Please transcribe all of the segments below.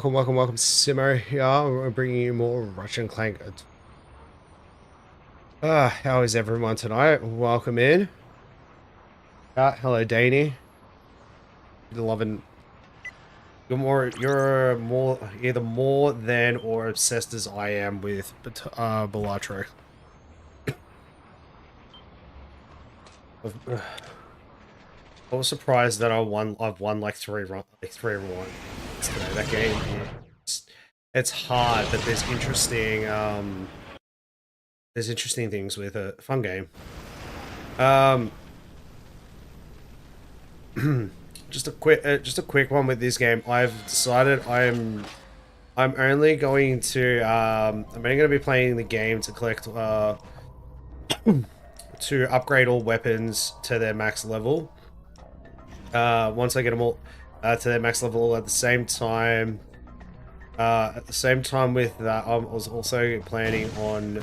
welcome, Simo here. We're bringing you more Ratchet and Clank. How is everyone tonight? Welcome in. Hello, Danny. You're loving. You're more either more than or obsessed as I am with Balatro. I was surprised that I've won like three runs today. That game, it's hard, but there's interesting things with a fun game. Just a quick one with this game. I've decided I'm only going to I'm only going to be playing the game to collect to upgrade all weapons to their max level. Once I get them all to their max level, at the same time with that, I was also planning on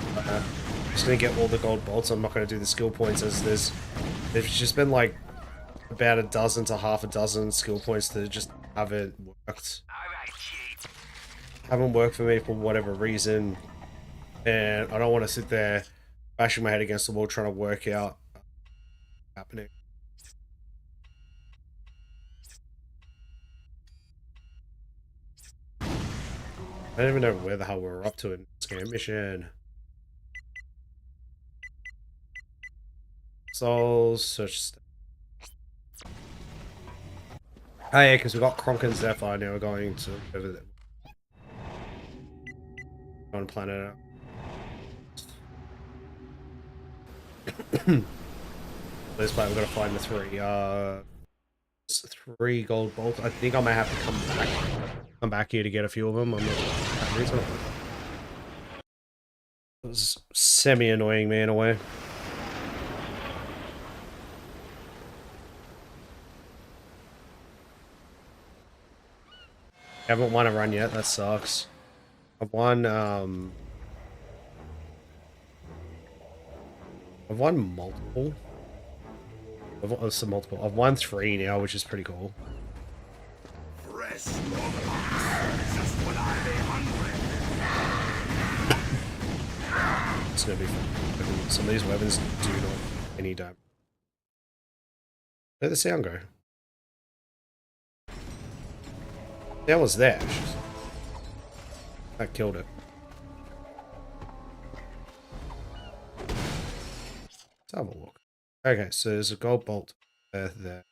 just gonna get all the gold bolts. I'm not gonna do the skill points, as there's just been like about a dozen to half a dozen skill points that just haven't worked. Haven't worked for me for whatever reason, and I don't want to sit there bashing my head against the wall trying to work out what's happening. I don't even know where the hell we're up to in this game. Mission. Souls, search. Oh yeah, because we got Kronk and Zephyr now. We're going to over there. On planet out. This part we're gonna find the three gold bolts. I think I might have to come back here to get a few of them. I'm not sure. It was semi-annoying me in a way. I haven't won a run yet, that sucks. I've won multiple. I've won 3 now, which is pretty cool. It's gonna be fun. Some of these weapons do not any damage. Where'd the sound go? That was there. I killed it. Let's have a look. Okay, so there's a gold bolt there.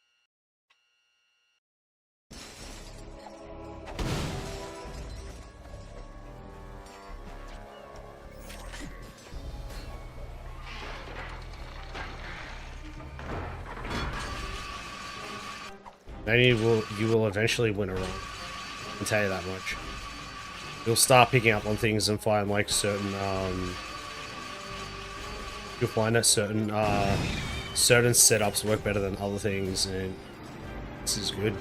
Maybe you will eventually win a run. I can tell you that much. You'll start picking up on things and find like certain you'll find that certain setups work better than other things, and this is good.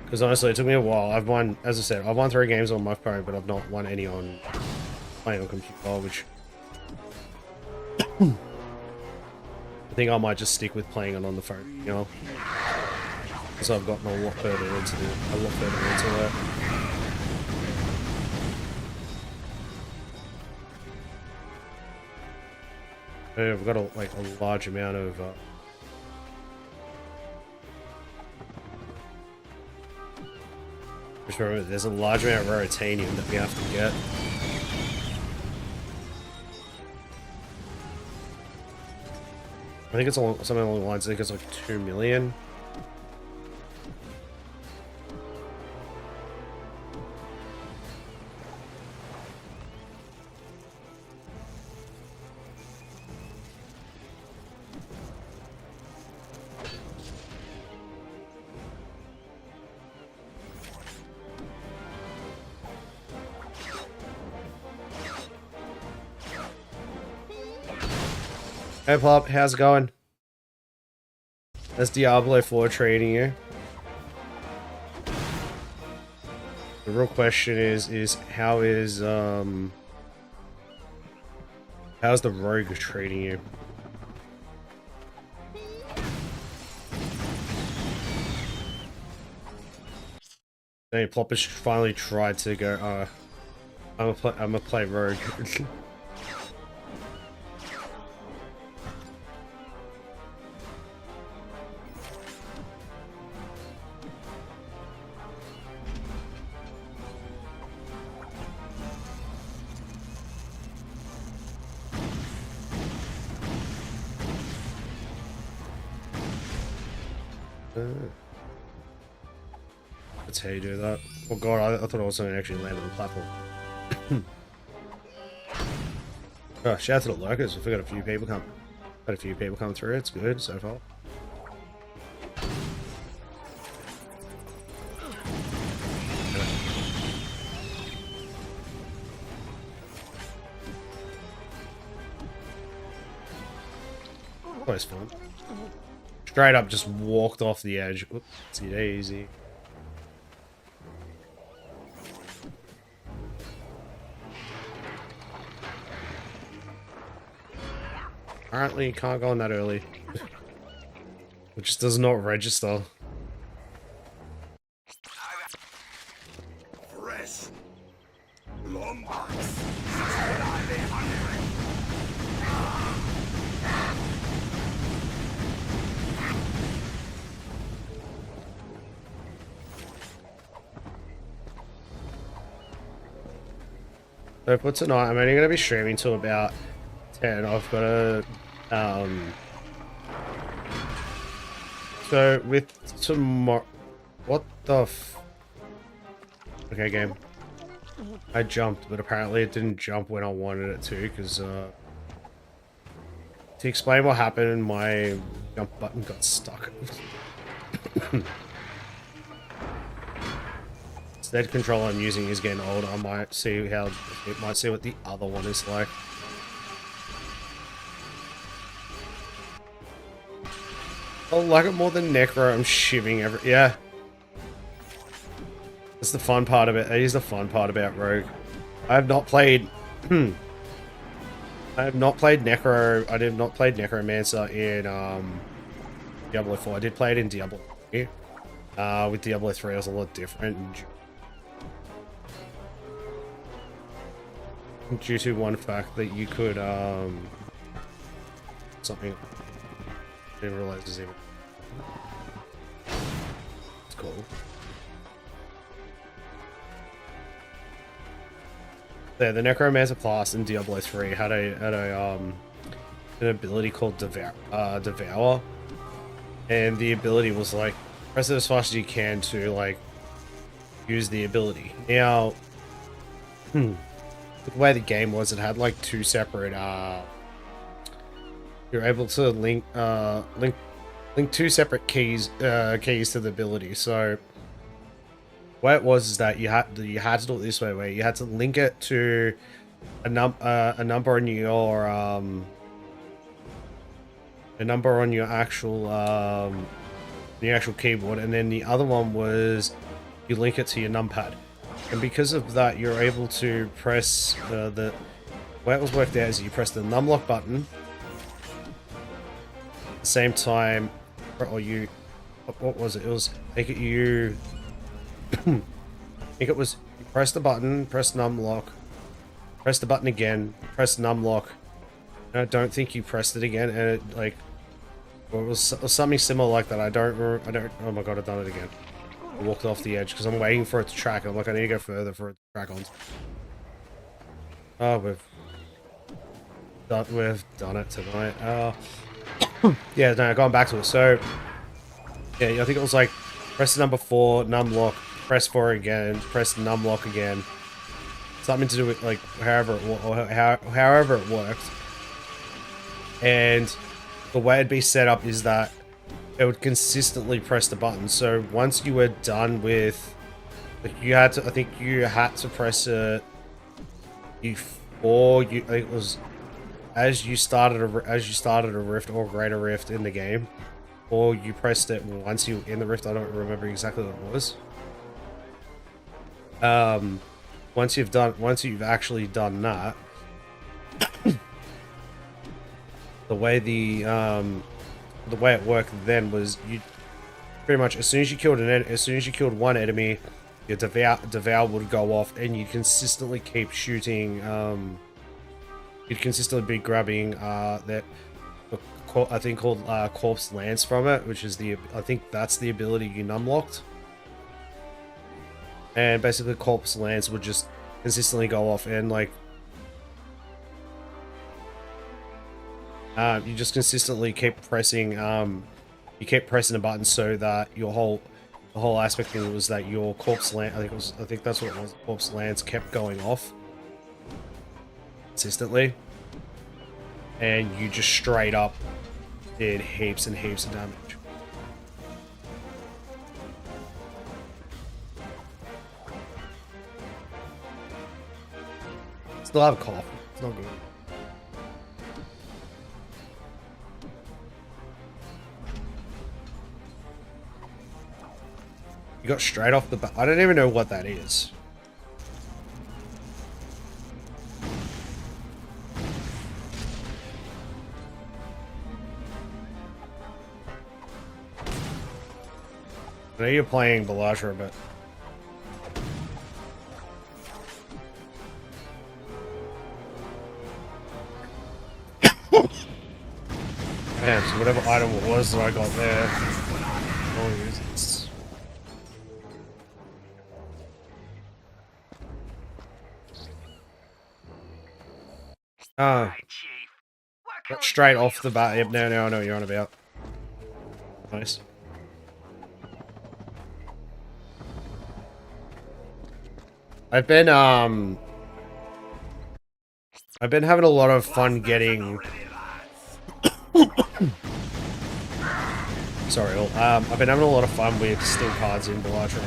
Because honestly, it took me a while. I've won, as I said, I've won 3 games on my phone, but I've not won any on playing on computer, which I think I might just stick with playing it on the phone, you know, because I've gotten a lot further into it. I've got a large amount of just remember, there's a large amount of Raritanium that we have to get. I think it's something along the lines. I think it's like 2 million. Hey Plop, how's it going? That's Diablo 4 trading you. The real question is how's the Rogue treating you? Then Ploppish finally tried to go, I'm gonna play Rogue. That's how you do that. Oh god, I thought I was going to actually land on the platform. Oh, shout out to the lurkers. We've got a few people come through. It's good so far. Always fun. Straight up just walked off the edge. Oops, easy. Apparently you can't go on that early. It just does not register. Fresh. Long So for tonight, I'm only going to be streaming till about 10. I've got a so with tomorrow, what the okay, game. I jumped, but apparently it didn't jump when I wanted it to, because to explain what happened, my jump button got stuck. That controller I'm using is getting old. I might see what the other one is like. I like it more than Necro. I'm shivving yeah. That's the fun part of it. That is the fun part about Rogue. I have not played I have not played Necro. I did not play Necromancer in Diablo 4. I did play it in Diablo 3. With Diablo 3 it was a lot different. Due to one fact that you could something I didn't realize is even it's cool. Yeah, the Necromancer class in Diablo 3 had an ability called Devour, and the ability was like press it as fast as you can to like use the ability. Now the way the game was, it had like two separate you're able to link two separate keys to the ability. So what it was is that you had to do it this way, where you had to link it to a number on your actual keyboard, and then the other one was you link it to your numpad. And because of that, you're able to press the way it was worked out is you press the numlock button at the same time, or you, what was it? It was I think you press the button, press numlock, press the button again, press numlock. And I don't think you pressed it again, and it like, or it was something similar like that. I don't. Oh my god, I've done it again. I walked off the edge because I'm waiting for it to track. I'm like, I need to go further for it to track on. Oh, we've done it tonight. Yeah, no, going back to it. So, yeah, I think it was like press number 4, numlock, press 4 again, press numlock again. Something to do with like however it worked. And the way it'd be set up is that it would consistently press the button. So once you were done with, like, I think you had to press it before you. I think it was as you started a rift or greater rift in the game, or you pressed it once you were in the rift. I don't remember exactly what it was. Once you've actually done that, the way it worked then was you pretty much as soon as you killed one enemy, your devour would go off, and you consistently keep shooting. You'd consistently be grabbing that I think called Corpse Lance from it, which is I think that's the ability you unlocked. And basically, Corpse Lance would just consistently go off, and like you just consistently keep pressing. You keep pressing a button so that the whole aspect of it was that your Corpse Lance. I think that's what it was. Corpse Lance kept going off consistently, and you just straight up did heaps and heaps of damage. Still have a cough. It's not good. You got straight off the bat. I don't even know what that is. I know you're playing Belatra, but man, so whatever item it was that I got there, I'll use this. Straight off the bat. Yep, now I know what you're on about. Nice. I've been having a lot of fun getting. Sorry, I've been having a lot of fun with steel cards in Belatra.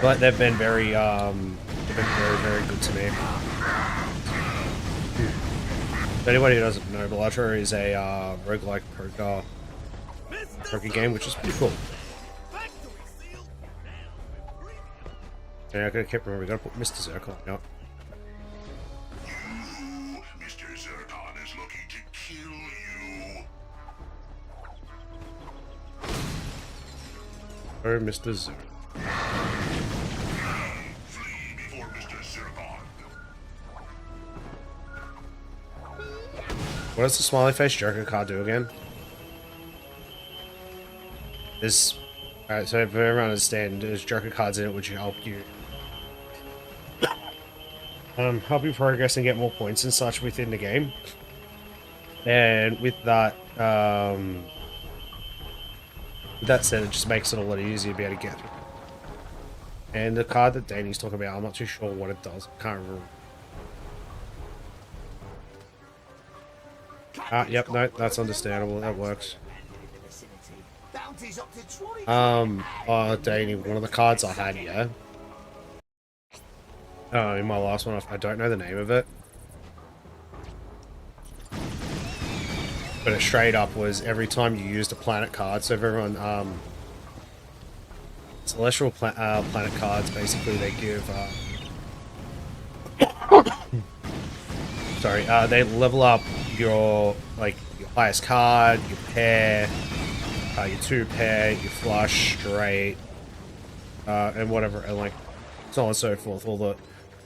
But they've been very very good to me. For anybody who doesn't know, Belatra is a roguelike poker game, which is pretty cool. Yeah, I gotta keep remembering, we gotta put Mr. Zircon out. Mr. Zircon is looking to kill you. Oh, Mr. Zircon. Flee before Mr. Zircon. What does the smiley face Joker card do again? Alright, so if everyone understands, there's Joker cards in it which help you progress and get more points and such within the game. And with that said, it just makes it a lot easier to be able to get through. And the card that Danny's talking about, I'm not too sure what it does. I can't remember. Yep, no, that's understandable. That works. Danny, one of the cards I had here. In my last one, I don't know the name of it. But it straight up was every time you used a planet card, so if everyone, celestial planet cards, basically they give, sorry, they level up your highest card, your pair, your 2-pair, your flush, straight, and whatever, and like, so on and so forth,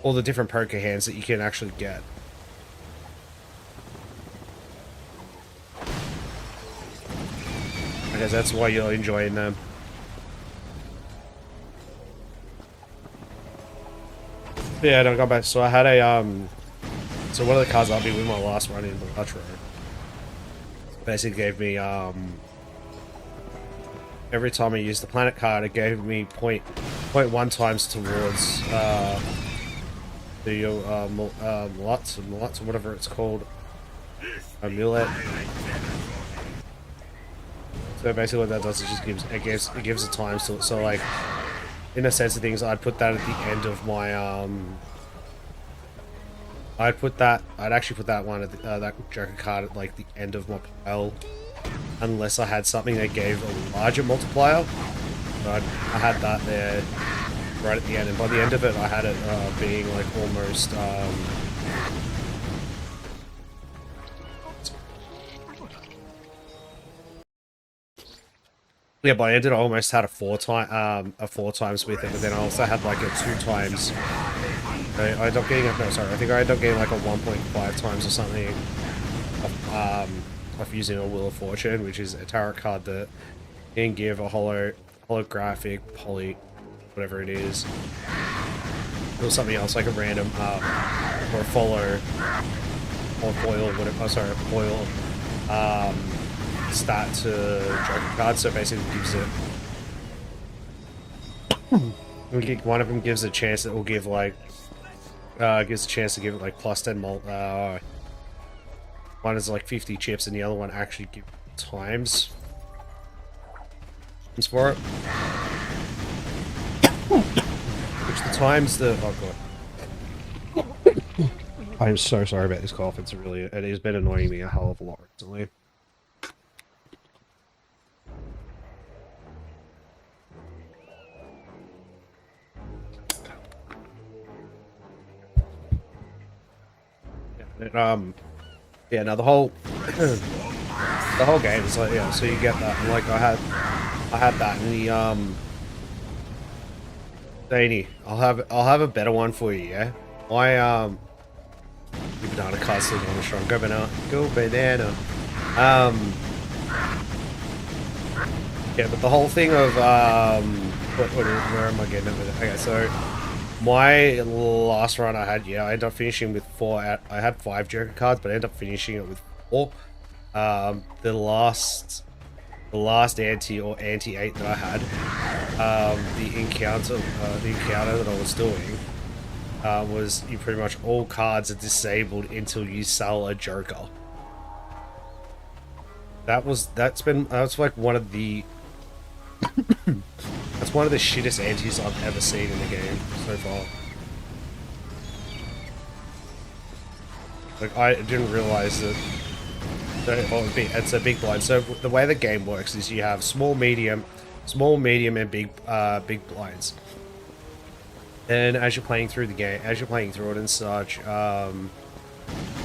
all the different poker hands that you can actually get. I guess that's why you're enjoying them. Yeah, no, I got back. So I had a, so one of the cards I'll be with my last run in Belatra basically gave me, every time I used the planet card, it gave me 0.1 times towards, the, Mulatz or whatever it's called. Amulet. So basically what that does is just it gives a time to it. So like, in a sense of things, I'd put that at the end of my, I'd actually put that one at the, that Joker card at like the end of my pile, unless I had something that gave a larger multiplier. But I had that there right at the end, and by the end of it, I had it being like almost. Yeah, by the end I almost had a four times with it, but then I also had like a 2 times. I ended up getting no, sorry, I think I ended up getting like a 1.5 times or something of using a Wheel of Fortune, which is a tarot card that can give a holographic poly, whatever it is, or something else like a random or a follow or foil, whatever. Oh, sorry, a foil stat to Joker card. So basically, gives it. One of them gives a chance that will give like gives a chance to give it like plus 10 mult. One is like 50 chips, and the other one actually gives times for it. Which the times the oh god. I'm so sorry about this cough. It has been annoying me a hell of a lot recently. Yeah, now the whole game is like, yeah, so you get that, and like I had that in the Danny, I'll have a better one for you, yeah? The banana card's still going strong. Go banana. Go banana. Yeah, but the whole thing of where am I getting at with it? Okay, so my last run I had, yeah, I ended up finishing with 4 I had 5 Joker cards, but I ended up finishing it with 4. The last anti or anti-8 that I had, the encounter that I was doing, was you pretty much all cards are disabled until you sell a Joker. That's like one of the that's one of the shittest antis I've ever seen in the game so far. Like I didn't realize that. It's a big blind. So the way the game works is you have small, medium, and big blinds. And as you're playing through the game, as you're playing through it and such,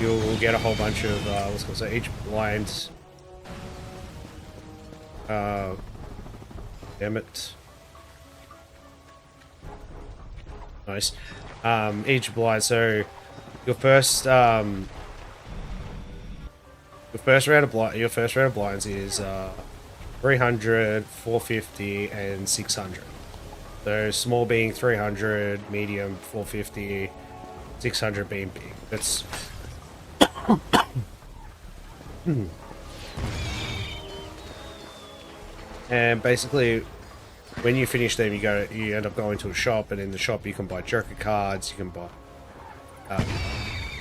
you'll get a whole bunch of what's called, so each blind. Damn it. Nice. Each blind. So your first round of blinds is 300, 450, and 600. So small being 300, medium 450, 600 being big. That's and basically, when you finish them, you end up going to a shop, and in the shop you can buy Joker cards. You can buy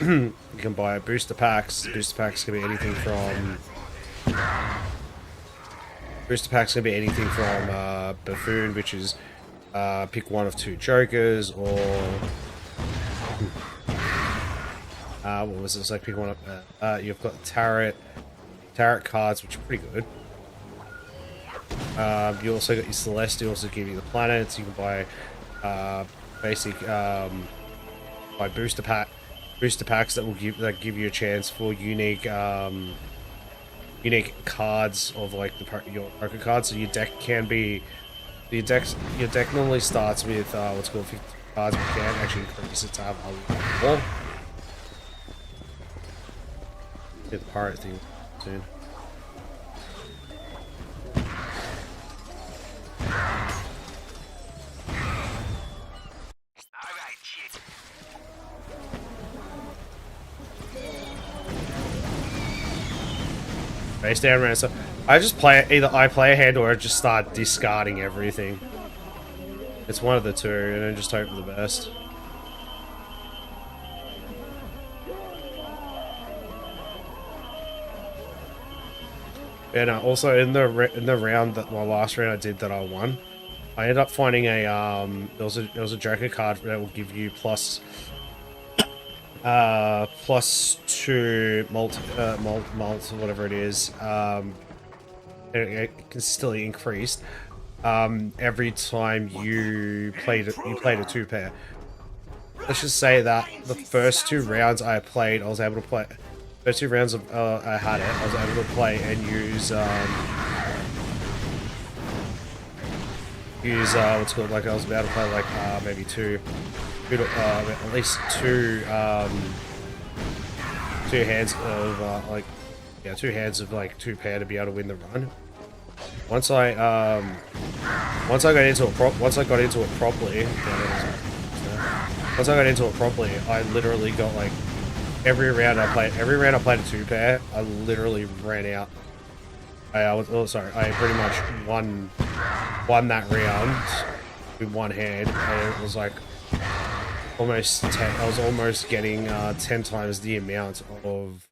you can buy booster packs. Booster packs can be anything from Buffoon, which is pick one of 2 Jokers, or what was this? Like pick one up. You've got tarot cards, which are pretty good. You also got your Celestials that give you the planets. You can buy basic buy booster packs that will give you a chance for unique cards of like your poker cards. So your deck normally starts with what's called 50 cards, but you can actually increase it to have a lot more. Get the pirate thing soon. Face down around, so I just either I play a hand or I just start discarding everything. It's one of the two, and then just hope for the best. And also in the round that my last round I did that I won, I ended up finding a there was a Joker card that will give you plus +2 mult or whatever it is. It consistently increased every time you played a 2-pair. Let's just say that the first 2 rounds I played, I was able to play. First 2 rounds I had it, I was able to play and use use what's called, like I was about to play like maybe at least two hands of two hands of like 2 pair to be able to win the run. Once I got into it properly, I literally got like every round I played a 2 pair. I literally ran out. I pretty much won that round with one hand, and it was like almost 10. I was almost getting 10 times the amount of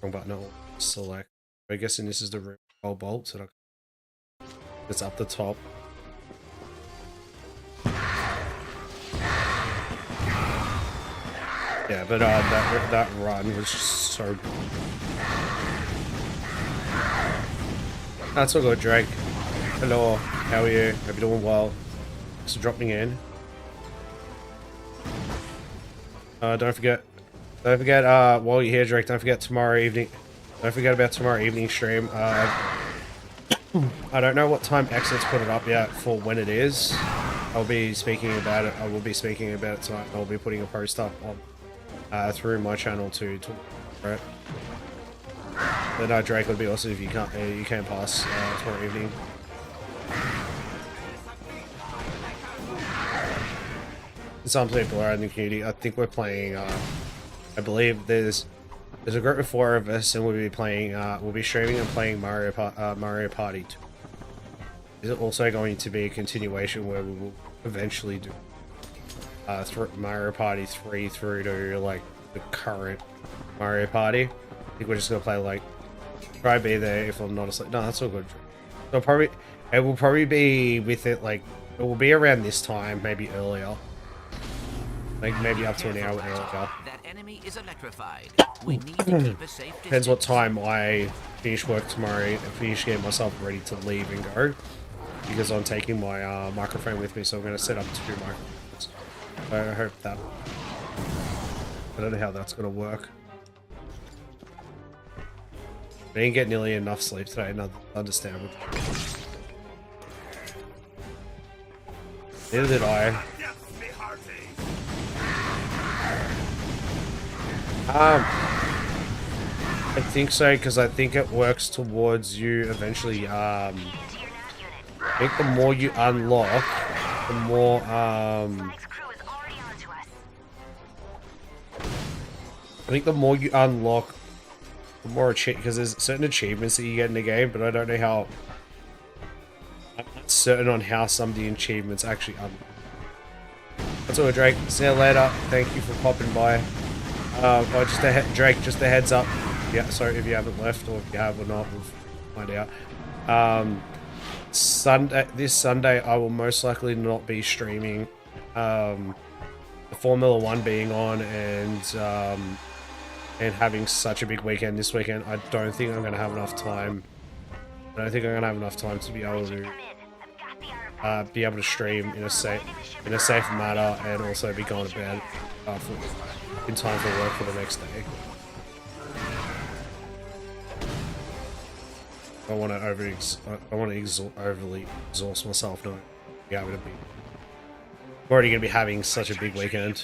wrong button. No, select. I'm guessing this is the roll bolt, so it's up the top. Yeah, but that run was just so. That's all good, Drake. Hello, how are you? Hope you're doing well. Thanks for dropping in. Don't forget, while you're here, Drake, don't forget tomorrow evening. Don't forget about tomorrow evening stream. I don't know what time Exit's put it up yet for when it is. I'll be speaking about it. I will be speaking about it tonight. I'll be putting a post up on through my channel to right. But no, Drake would be awesome if you can pass tomorrow evening. Some people are in the community. I think we're playing. I believe there's a group of 4 of us, and we'll be playing. We'll be streaming and playing Mario Party 2. Is it also going to be a continuation where we will eventually do Mario Party 3 through to like the current Mario Party? I think we're just gonna play like try be there if I'm not asleep. No, that's all good. So it will probably be with it like it will be around this time, maybe earlier. Like maybe up to an hour earlier. That enemy is electrified. We need to keep a safe distance. Depends what time I finish work tomorrow and finish getting myself ready to leave and go. Because I'm taking my microphone with me, so I'm going to set up 2 microphones. I hope that. I don't know how that's going to work. I didn't get nearly enough sleep today, and I understand. Neither did I. I think so, because I think it works towards you eventually. I think the more you unlock, the more I think the more you unlock, the more because there's certain achievements that you get in the game, but I don't know how. I'm not certain on how some of the achievements actually unlock. That's all, Drake. See you later. Thank you for popping by. Drake, just a heads up. Yeah, sorry if you haven't left, or if you have or not, we'll find out. This Sunday, I will most likely not be streaming. The Formula 1 being on and having such a big weekend this weekend, I don't think I'm going to have enough time. I don't think I'm going to have enough time to be able to stream in a safe manner and also be going to bed in time for work for the next day. I want to overly exhaust myself. No, yeah, I'm already going to be having such a big weekend.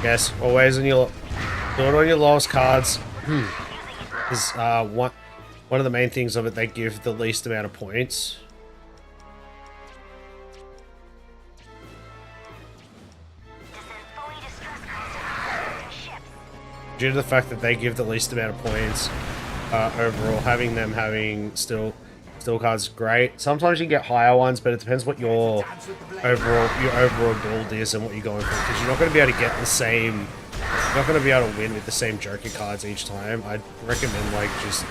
Yes, always do it on your lowest cards. Is one of the main things of it. They give the least amount of points. Due to the fact that they give the least amount of points overall, having them still steel cards, great. Sometimes you get higher ones, but it depends what your overall build is and what you're going for. Because you're not going to be able to get the same. You're not going to be able to win with the same Joker cards each time. I'd recommend like just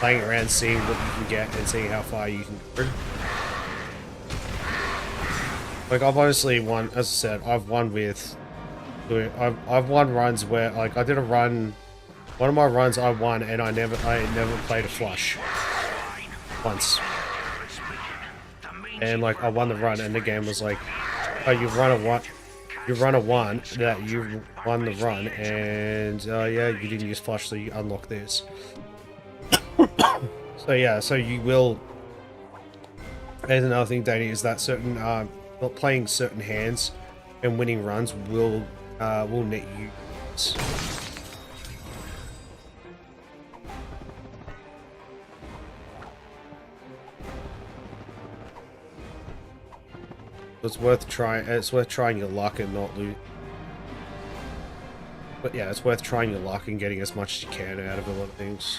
playing around, seeing what you can get, and seeing how far you can go. Like I've honestly won, as I said, I've won with. I've won runs where like I did a run. One of my runs I won, and I never played a flush once. And like I won the run, and the game was like, "Oh, you run a one that you won the run, and yeah, you didn't use flush, so you unlock this." So yeah, so you will. There's another thing, Danny, is that certain playing certain hands and winning runs will net you. It's worth trying. It's worth trying your luck and not lose. But yeah, it's worth trying your luck and getting as much as you can out of a lot of things.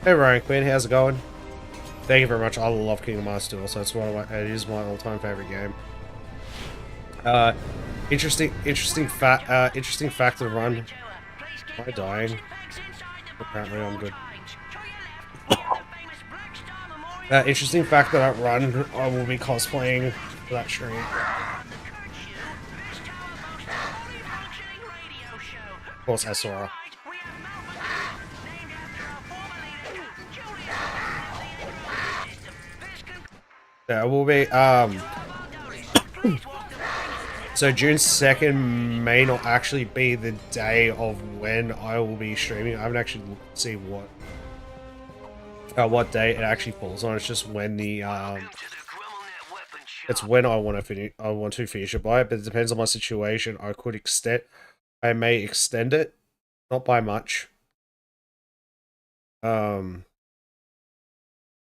Hey Ryan Quinn, how's it going? Thank you very much. I love Kingdom Hearts 2, so it's it is my all-time favorite game. Interesting fact of the run. Am I dying? Apparently I'm good. Interesting fact that run, I will be cosplaying for that stream. Of course, as Sora. Yeah, it will be, so June 2nd may not actually be the day of when I will be streaming. I haven't actually seen what day it actually falls on. It's just when the, it's when I want to finish it by, but it depends on my situation. I may extend it, not by much.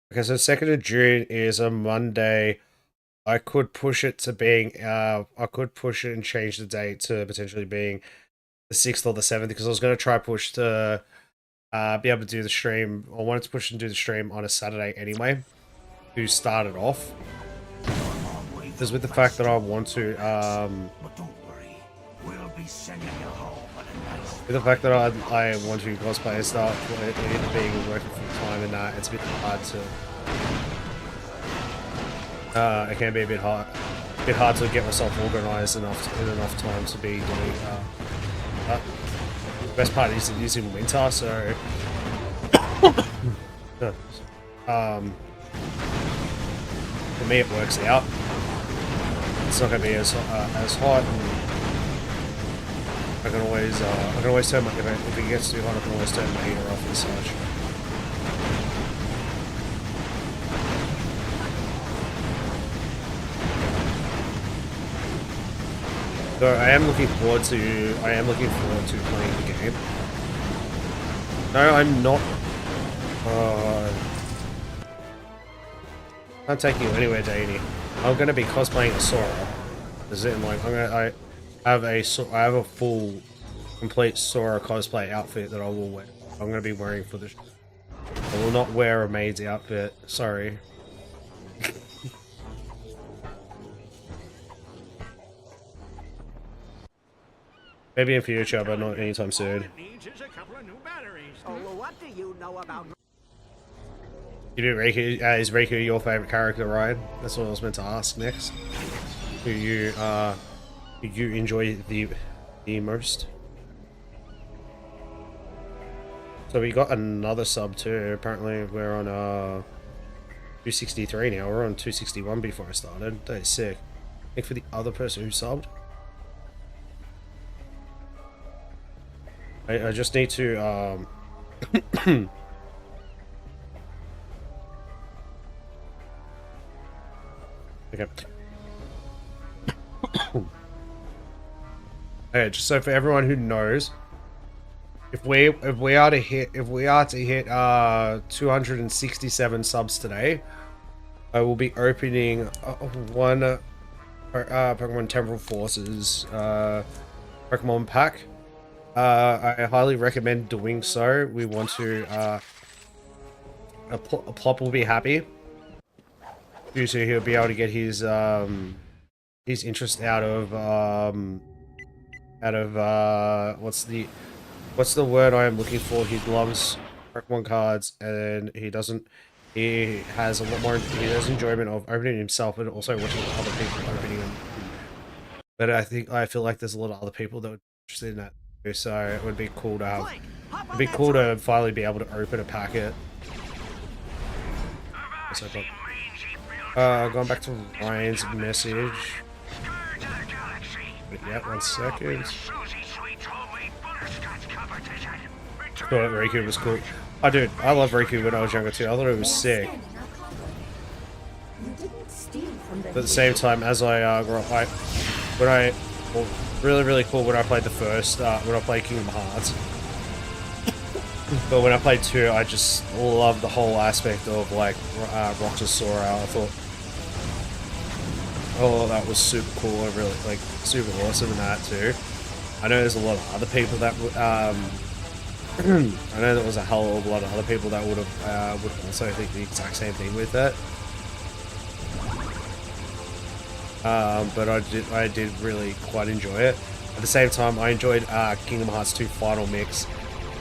Because the 2nd of June is a Monday. I could push it to being, I could push it and change the date to potentially being the 6th or the 7th, because I was going to try push to be able to do the stream. I wanted to push and do the stream on a Saturday anyway, to start it off. Because with the fact that I want to, But don't worry, we'll be sending you home on a nice. with the fact that I want to cosplay and stuff, it being working full time and that, it's a bit hard to. It can be a bit hard to get myself organised in enough time to be doing. The best part is it is in winter, so. For me, it works out. It's not going to be as hot. And I can always turn my if it gets too hot, I can always turn my heater off and such. So I am looking forward to playing the game. No, I'm not. I'm taking you anywhere, Danny. I'm gonna be cosplaying a Sora. Is it like I have a full, complete Sora cosplay outfit that I will wear. I'm gonna be wearing for the. I will not wear a maid's outfit. Sorry. Maybe in future, but not anytime soon. What do you know about? You do Riku? Is Riku your favorite character, Ryan? That's what I was meant to ask next. Who you enjoy the most? So we got another sub too. Apparently we're on 263 now. We're on 261 before I started. That is sick. I think for the other person who subbed. I just need to okay. Okay, just so for everyone who knows, if we are to hit 267 subs today, I will be opening one Pokemon Temporal Forces Pokemon pack. I highly recommend doing so. We want to a Plop will be happy. So he'll be able to get his interest out of what's the word I am looking for? He loves Pokemon cards, and he has a lot more, he has enjoyment of opening himself, but also watching other people opening them. But I feel like there's a lot of other people that are interested in that too, so it would be cool to have, it'd be cool to finally be able to open a packet. Going back to Ryan's message. Yeah, 1 second. Thought Riku was cool. Oh, dude, I love Riku when I was younger too. I thought it was sick. But at the same time, as I grew up, really cool when I played the first, when I played Kingdom Hearts. But when I played 2, I just loved the whole aspect of like Roxasora. I thought, oh, that was super cool and really like super awesome in that too. I know there's a lot of other people that I know there was a hell of a lot of other people that would also think the exact same thing with it. But I did really quite enjoy it. At the same time, I enjoyed Kingdom Hearts 2 Final Mix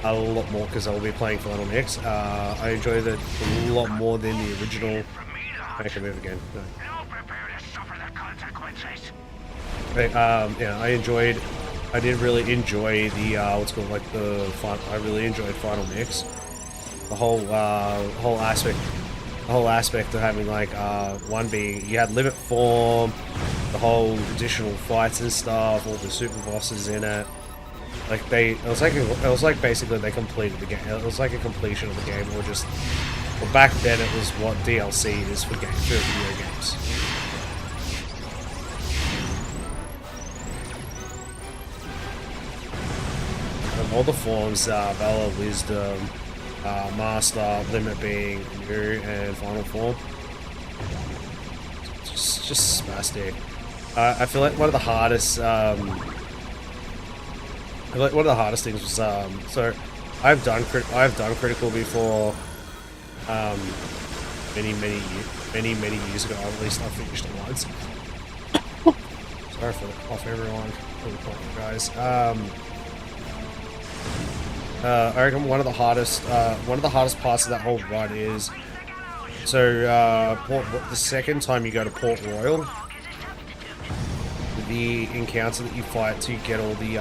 a lot more because I'll be playing Final Mix. I enjoyed it a lot more than the original. I can move again. No. But, yeah, I did really enjoy the what's called like the fun. I really enjoyed Final Mix. The whole aspect of having like one being you had limit form, the whole additional fights and stuff, all the super bosses in it. Like it was like basically they completed the game. It was like a completion of the game, or just. Well, back then it was what DLC is for video games. All the forms, Valor, Wisdom, Master, Limit being new, and Final Form. Just spastic. I feel like one of the hardest, things was so I've done critical before, many years ago. At least I finished it once. Sorry for the cough, everyone. Really cool, guys. I reckon one of the hardest parts of that whole run is the second time you go to Port Royal, the encounter that you fight to get all the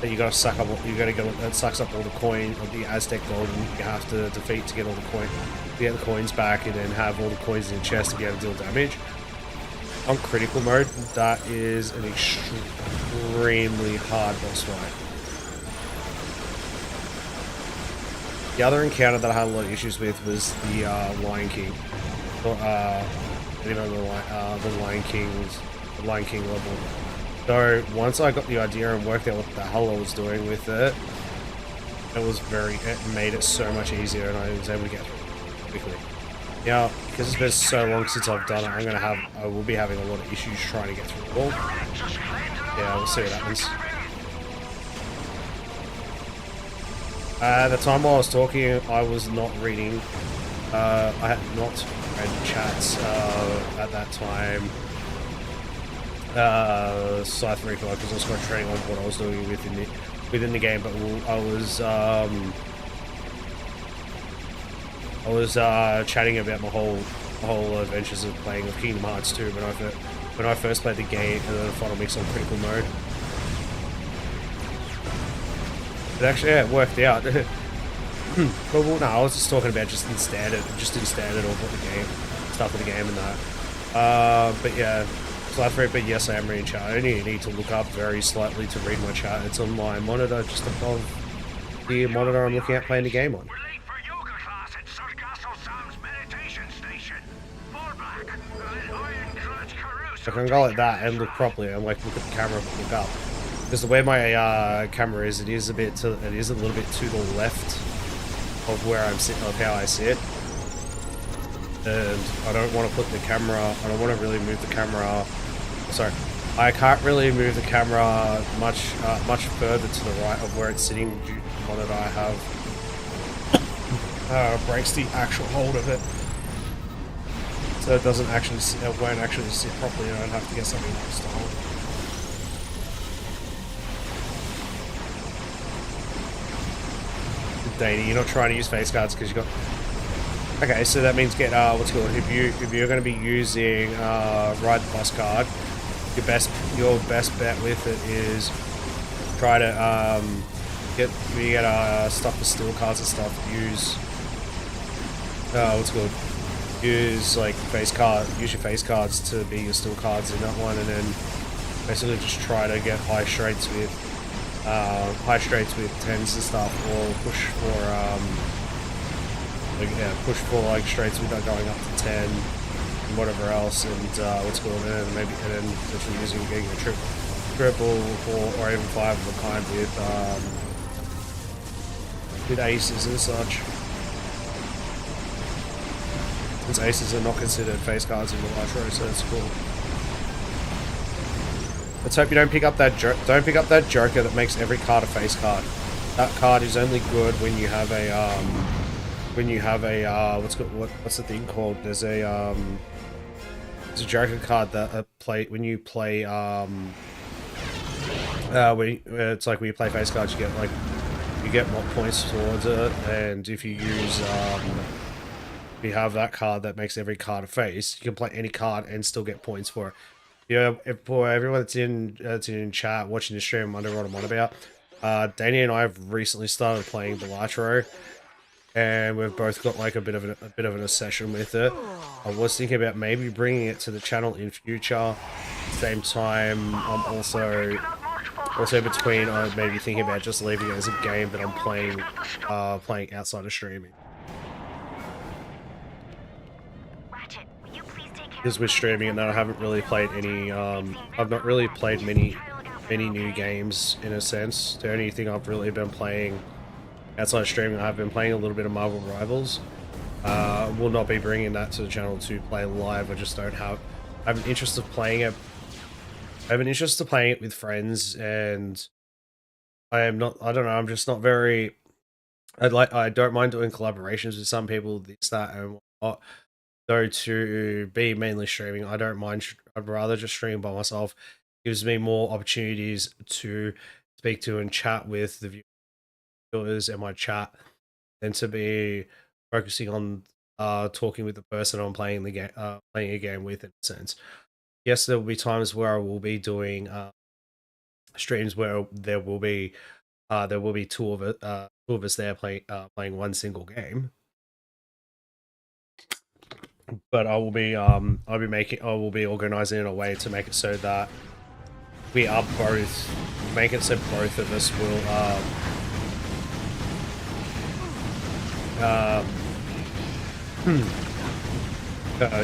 that you gotta suck up, that sucks up all the coin of the Aztec gold, and you have to defeat to get all the coin, get the coins back, and then have all the coins in your chest to be able to deal damage. On critical mode, that is an extremely hard boss fight. The other encounter that I had a lot of issues with was the Lion King. The Lion King level. So once I got the idea and worked out what the hell I was doing with it, it made it so much easier, and I was able to get through it quickly. Now, because it's been so long since I've done it, I will be having a lot of issues trying to get through it all. Yeah, we'll see what happens. At the time while I was talking, I was not reading. I had not read chats at that time. Scythe Recall, because I was concentrating on what I was doing within the game. But I was chatting about my whole adventures of playing of Kingdom Hearts 2 when I first played the game, and then the Final Mix on critical mode. It actually, yeah, it worked out. But well, no, I was just talking about just in standard of what the game, stuff with the game and that. But yeah, but yes, I am reading chat. I only need to look up very slightly to read my chat. It's on my monitor just above the monitor I'm looking at playing the game on. I can go like that and look properly. I'm like, look at the camera, look up. Because the way my camera is, it is a little bit to the left of where I'm sitting, of how I sit. And I don't want to put the camera, I don't want to really move the camera, sorry, I can't really move the camera much further to the right of where it's sitting due to the monitor I have. Breaks the actual hold of it. So it doesn't actually, it won't actually sit properly, and I'd have to get something else to hold it. Danny, you're not trying to use face cards because you got. Okay, so that means get what's called if you're going to be using ride the bus card, your best bet with it is try to get stuff for steel cards and stuff. Use what's called use like use your face cards to be your steel cards in that one, and then basically just try to get high straights with tens and stuff, or push for like straights without going up to 10 and whatever else, and what's called, and then potentially getting a triple or even 5 of a kind with aces and such. Since aces are not considered face cards in the Elytra, so that's cool. Let's hope you don't pick up that joker that makes every card a face card. That card is only good when you have a what's the thing called? There's a joker card that when you play it's like when you play face cards, you get more points towards it, and if you use if you have that card that makes every card a face, you can play any card and still get points for it. Yeah, for everyone that's in chat watching the stream, wondering what I'm on about. Danny and I have recently started playing the Elytra, and we've both got like a bit of an obsession with it. I was thinking about maybe bringing it to the channel in future. At the same time, I'm also between maybe thinking about just leaving it as a game that I'm playing outside of streaming. Because with streaming and that, I haven't really played any, I've not really played many new games in a sense. The only thing I've really been playing outside of streaming, I've been playing a little bit of Marvel Rivals. Will not be bringing that to the channel to play live. I just don't have, I have an interest of playing it. I have an interest of playing it with friends, and I don't know, I'm just not very, I don't mind doing collaborations with some people, this, that, and whatnot. Though to be mainly streaming, I don't mind. I'd rather just stream by myself. Gives me more opportunities to speak to and chat with the viewers in my chat than to be focusing on talking with the person I'm playing the game, playing a game with, in a sense. Yes, there will be times where I will be doing streams where there will be two of us there playing one single game. But I will be organizing in a way to make it so that we are both, make it so both of us will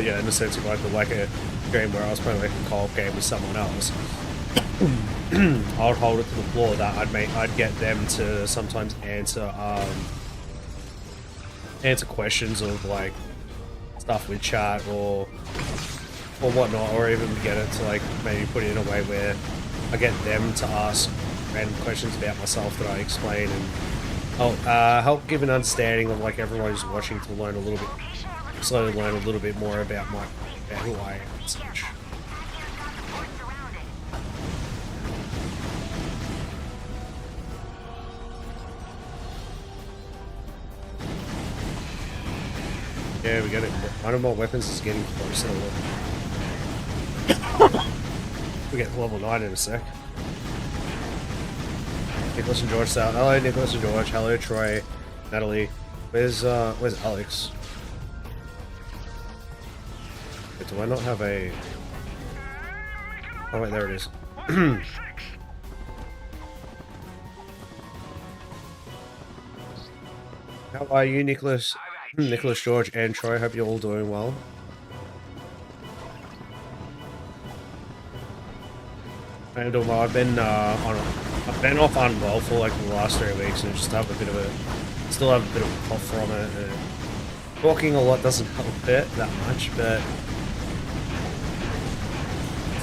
yeah, in the sense of like a game where I was playing like a co-op game with someone else. I would hold it to the floor that I'd get them to sometimes answer questions of like stuff with chat or whatnot, or even get it to like maybe put it in a way where I get them to ask random questions about myself that I explain, and help give an understanding of like everyone who's watching to learn a little bit, slowly learn a little bit more about who I am and such. Yeah, we got it. One of my weapons is getting closer to level. We get level 9 in a sec. Nicholas and George say, hello Nicholas and George, hello Troy, Natalie. Where's Alex? Wait, do I not have a... Oh wait, there it is. How are you, Nicholas? Nicholas, George, and Troy, hope you're all doing well. I'm doing well. I've been off unwell for like the last 3 weeks, and just have a bit of a, still have a bit of a cough from it. And talking a lot doesn't help it that much, but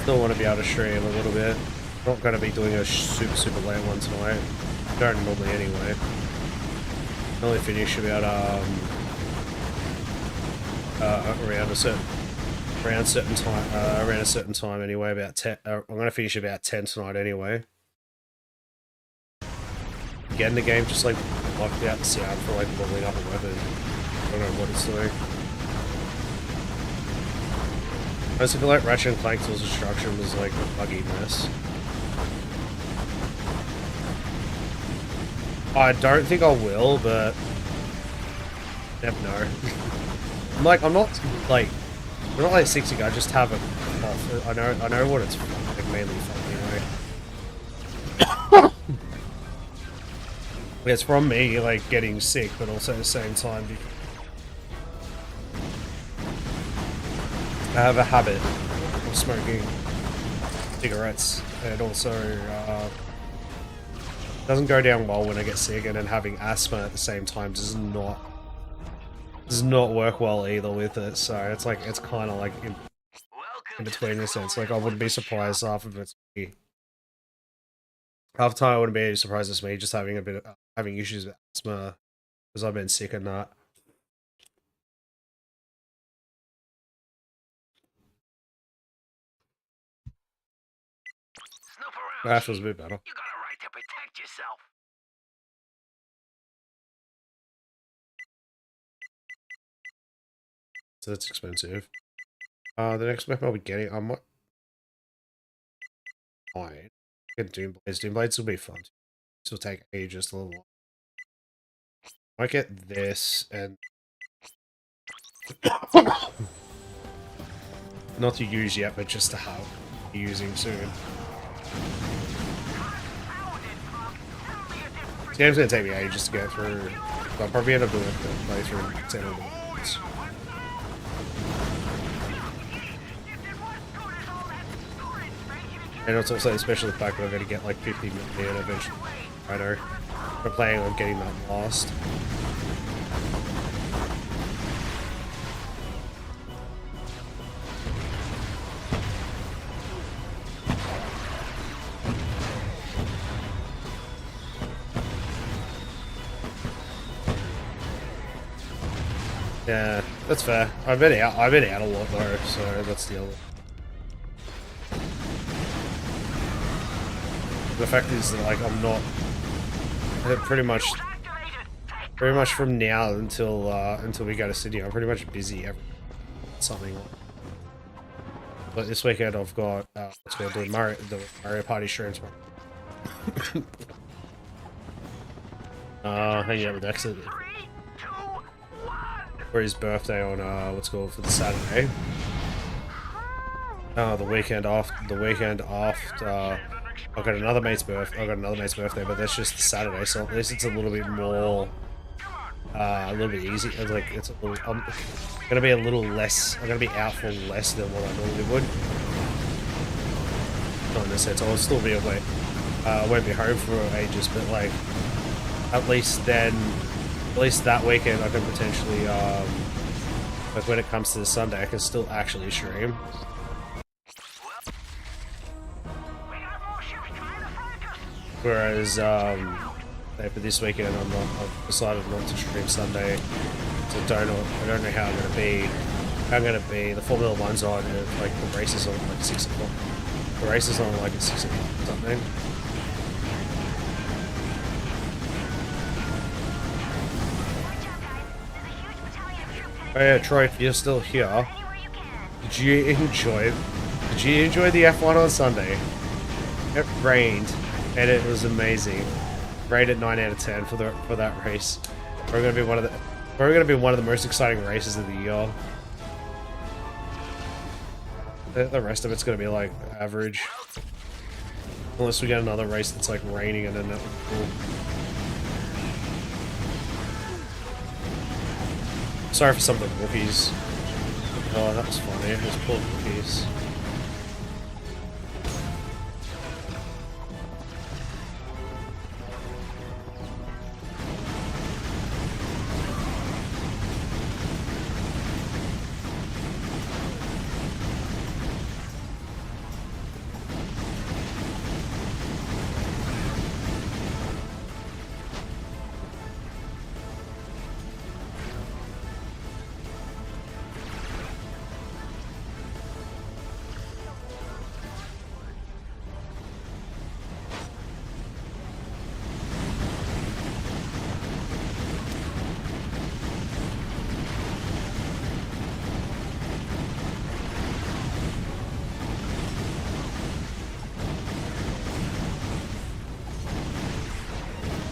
still want to be able to stream a little bit. Not going to be doing a super late one tonight. Don't normally anyway. Only finish about around a certain time anyway. About 10. I'm gonna finish about 10 tonight anyway. Getting the game just like locked out the sound for like leveling up a weapon. I don't know what it's doing. I was feel like Ratchet and Clank Tools Destruction was like a buggy mess. I don't think I will, but never know. I'm not like 60. I just have a cough. I know what it's like mainly from anyway. It's from me like getting sick, but also at the same time I have a habit of smoking cigarettes, and also doesn't go down well when I get sick, and then having asthma at the same time does not work well either with it. So it's like it's kind of like in between in a sense. Like I wouldn't be surprised half of it's me. Half the time I wouldn't be surprised it's me just having a bit of having issues with asthma because I've been sick and that. That feels a bit better. You got a right to protect yourself. So that's expensive. The next map I'll be getting, I might get Doomblades. Doomblades will be fun. This will take ages, a little while. I might get this and not to use yet, but just to have using soon. This game's gonna take me ages to get through. I'll probably end up doing the playthrough in 10 or minutes. And it's also especially the fact that I'm going to get like 50 million eventually. I know. I'm planning on getting that last. Yeah, that's fair. I've been out a lot though, so that's the other. The fact is that like I'm not pretty much from now until we go to Sydney, I'm pretty much busy every something like. But this weekend I've got what's called the Mario Party streams. Hanging out with Dexter for his birthday on what's called for the Saturday. The weekend after. I've got another mate's birthday, but that's just the Saturday, so at least it's a little bit more, a little bit easy. Like it's a little, I'm gonna be a little less. I'm gonna be out for less than what I normally would. Not in the sense I'll still be away. I won't be home for ages, but like at least that weekend I can potentially, like when it comes to the Sunday, I can still actually stream. Whereas, for this weekend, I've decided not to stream Sunday, so I don't know how I'm gonna be. The Formula One's on, and like the races on like 6 o'clock. The races on like at 6 o'clock or something. Oh yeah, Troy, if you're still here, did you enjoy the F1 on Sunday? It rained. And it was amazing. Rated 9 out of 10 for that race. We're gonna be one of the most exciting races of the year. The rest of it's gonna be like average, unless we get another race that's like raining, and then that would be cool. Sorry for some of the rookies. Oh, that was funny. Those poor rookies.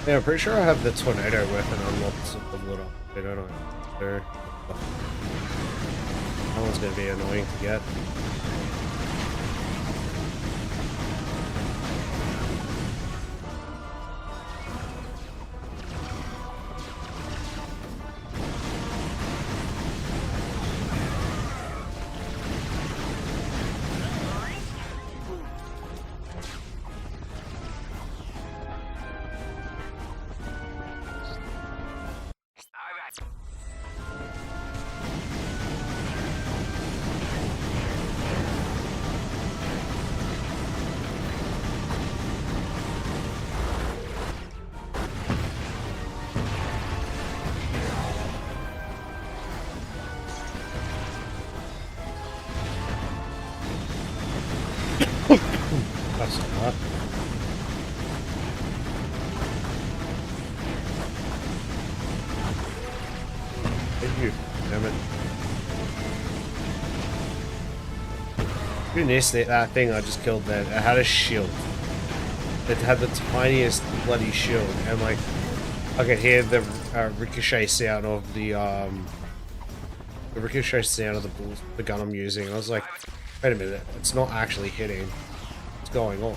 Yeah, I'm pretty sure I have the tornado weapon unlocked to level it up. I don't know. That one's gonna be annoying to get. That's not. Hit you, damn it. Goodness, that thing I just killed then, it had a shield. It had the tiniest bloody shield, and like, I could hear the ricochet sound of the ricochet sound of the gun I'm using. I was like, wait a minute, it's not actually hitting. What's going on?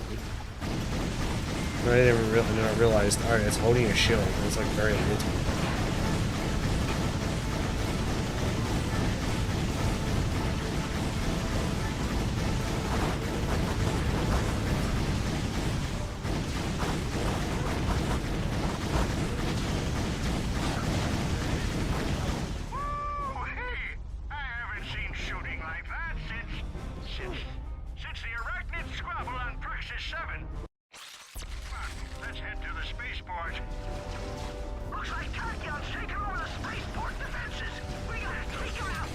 And I didn't really, and then I realized, alright, it's holding a shield, and it's like very little. Since the arachnid squabble on Praxis 7. Let's head to the spaceport. Looks like Tachyon's taken over the spaceport defenses. We gotta take him out.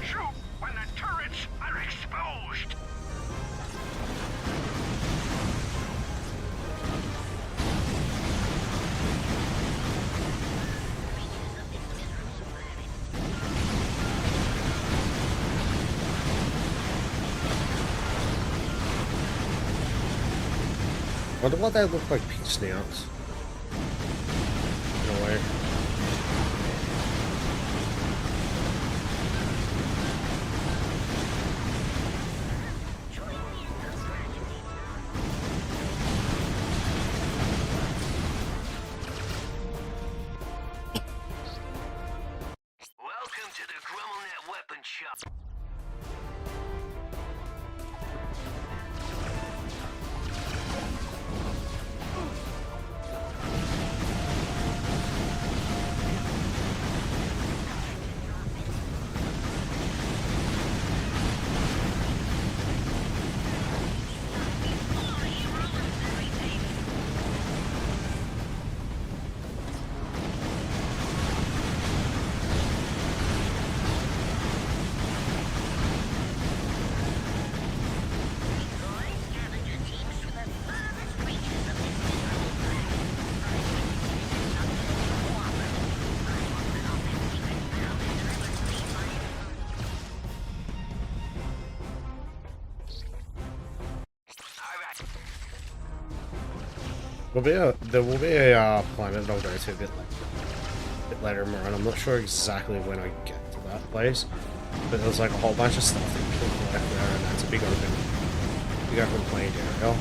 Shoot when the turrets are exposed. Wonder what they look like peach snouts. No way. Welcome to the GrumbleNet Weapon Shop. There will be a planet I'll go to a bit later in my run. I'm not sure exactly when I get to that place, but there's like a whole bunch of stuff that you can collect there, and that's a big open plain area.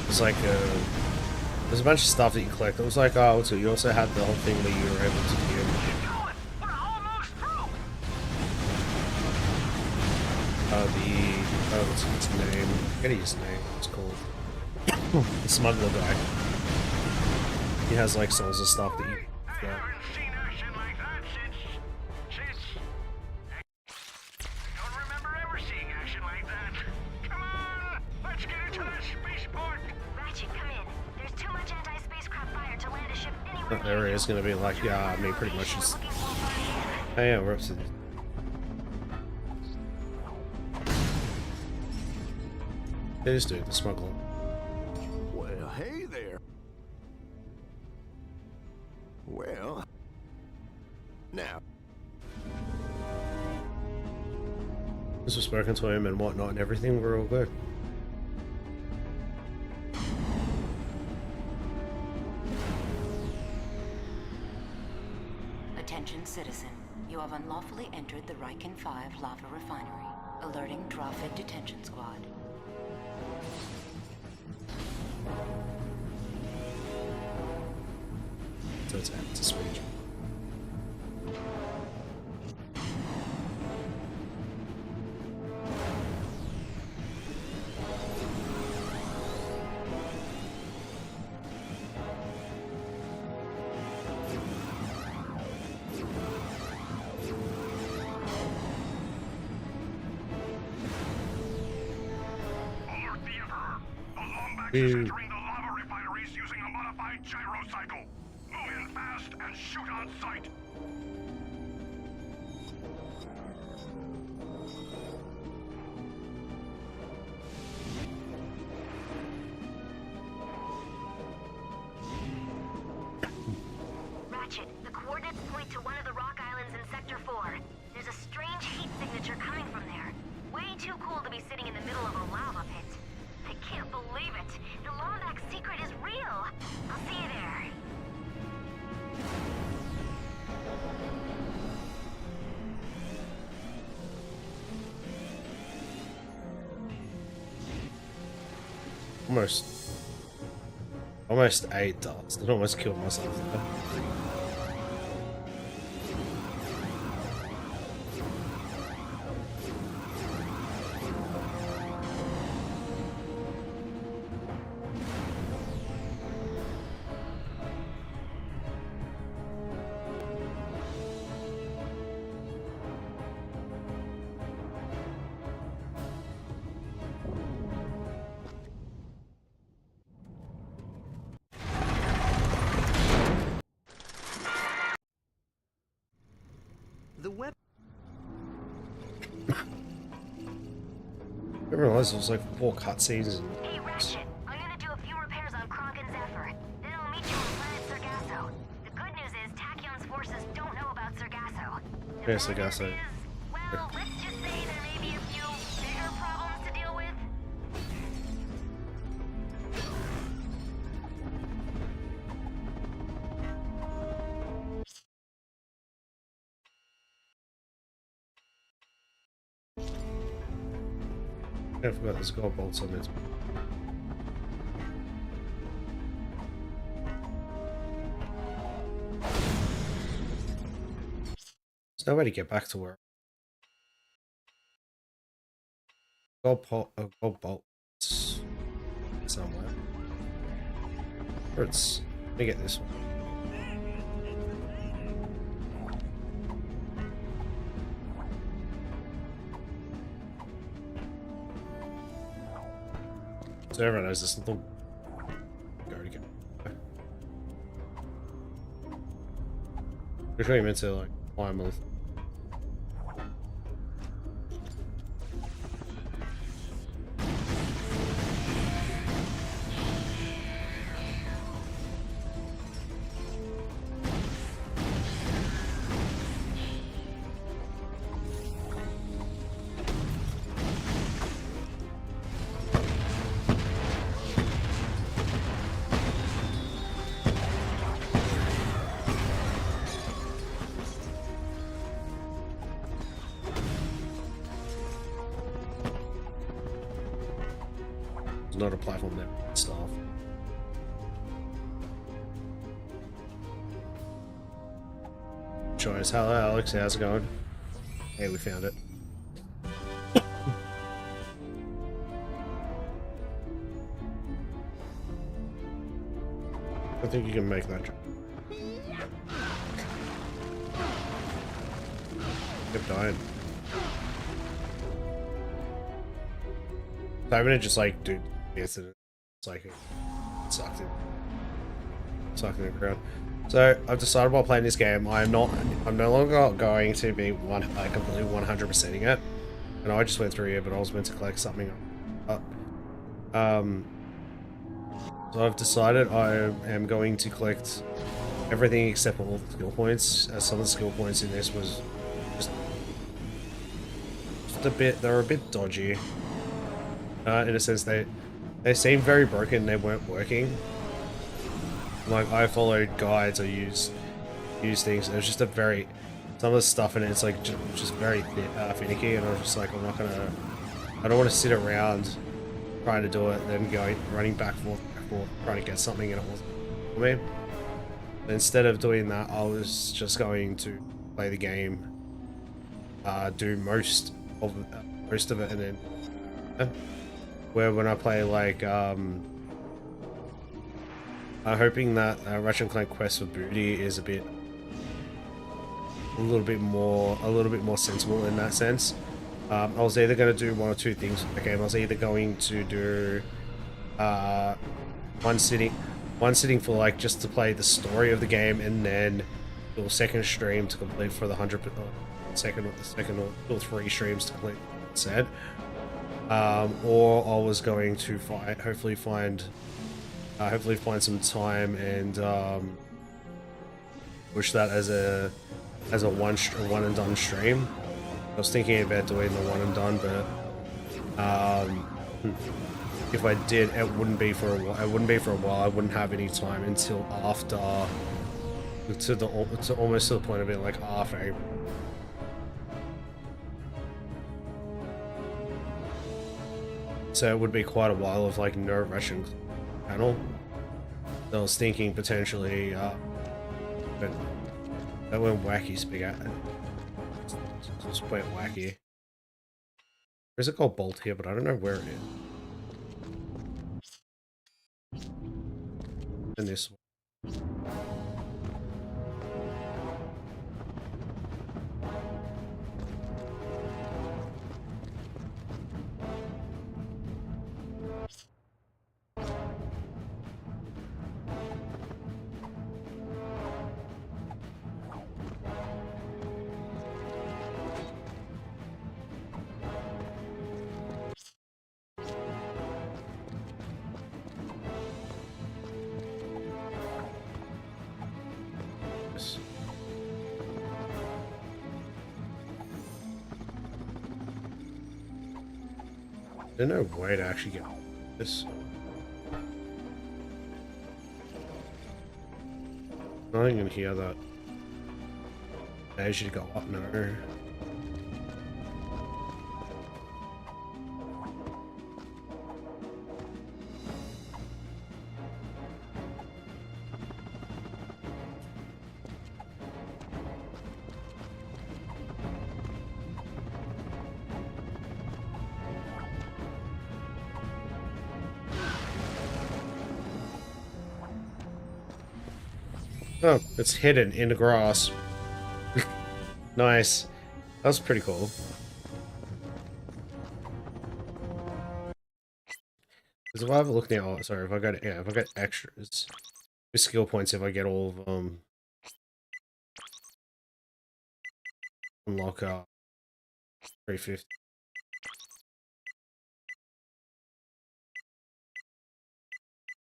It's like there's a bunch of stuff that you collect. It was like, oh, so you also had the whole thing where you were able to do. What's his name? I forget his name. It's called the smuggler guy. He has like souls and stuff that you. Yeah. Don't remember ever seeing action like that. Come on, let's get into the spaceport. Ratchet, come in. There's too much anti-spacecraft fire to land a ship anywhere That area is going to be like, yeah, I mean, pretty much just... Oh yeah, we're up to this. This dude, the smuggler. Well, hey there. Well, now. This was spoken to him and whatnot and everything, we're all good. Attention citizen, you have unlawfully entered the Riken 5 lava refinery. Alerting Drawfed Detention Squad. So it's added to speech. Alert the Emperor. The Lombax Ew. is entering the lava refineries using a modified gyrocycle. Move in fast and shoot on sight. Ratchet, the coordinates point to one of the rock islands in Sector 4. There's a strange heat signature coming from there. Way too cool to be sitting in the middle of a lava pit. I can't believe it. The Lombax secret is real. I'll see you there. Almost 8 dots. I almost killed myself there. The web. I didn't realize there was like 4 cutscenes. Hey, Ratchet, I'm gonna do a few repairs on Kronk and Zephyr. Then I'll meet you on planet Sargasso. The good news is Tachyon's forces don't know about Sargasso. The Yeah, bad Sargasso. news is, well, let's just say there may be a few bigger problems to deal with. I forgot there's gold bolts on it. There's no way to get back to where. Gold bolt somewhere. Or it's. Let me get this one. So everyone knows this little go to get. We're sure you meant to like climb with. Not a platform there. Stuff. Choice. Hello, Alex. How's it going? Hey, we found it. I think you can make that jump. Kept dying. I'm gonna just like, dude. It's like it sucked in the ground. So I've decided while playing this game, I'm no longer going to be completely 100%ing it. And I just went through here, but I was meant to collect something up. So I've decided I am going to collect everything except for all the skill points. As some of the skill points in this was just a bit, they were a bit dodgy. In a sense, they seemed very broken. They weren't working. Like, I followed guides, I used things, and it was just a very, some of the stuff in it, it's like just very finicky, and I was just like, I don't want to sit around trying to do it, then running back and forth, trying to get something, and it wasn't for me. Instead of doing that, I was just going to play the game, do most of it, and then where when I play like hoping that Ratchet and Clank Quest for Booty is a little bit more sensible in that sense. I was either going to do one or two things with the game. I was either going to do one sitting for like just to play the story of the game, and then do a second stream to complete for the 100 second or 3 streams to complete what it said. Or I was going to hopefully find some time and push that as a one and done stream. I was thinking about doing the one and done, but if I did, it wouldn't be for a while. I wouldn't have any time until after, to almost to the point of being like half April. So it would be quite a while of like no Russian panel. So I was thinking potentially, but that went wacky. Speak out. Just play it wacky. There's a gold bolt here, but I don't know where it is. And this one. There's no way to actually get this. Nothing in here that allows you to go up. No. Oh, it's hidden in the grass. Nice. That was pretty cool. Because if I have a look now, sorry, if I got extras, with skill points, if I get all of them, unlock 350.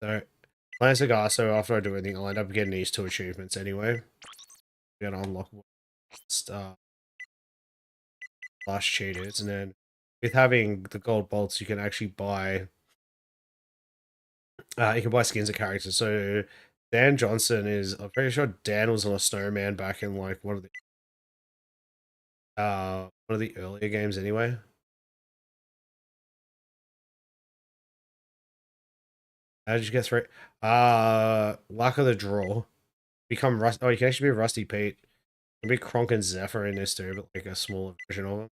So. Playing cigar, so after I do anything, I'll end up getting these 2 achievements anyway. We're gonna unlock last cheaters, and then with having the gold bolts, you can actually buy. You can buy skins of characters. So Dan Johnson is. I'm pretty sure Dan was on a snowman back in like one of the earlier games anyway. How did you get through? Luck of the draw. Become rust. Oh, you can actually be Rusty Pete. You can be Kronk and Zephyr in this too, but like a smaller version of them.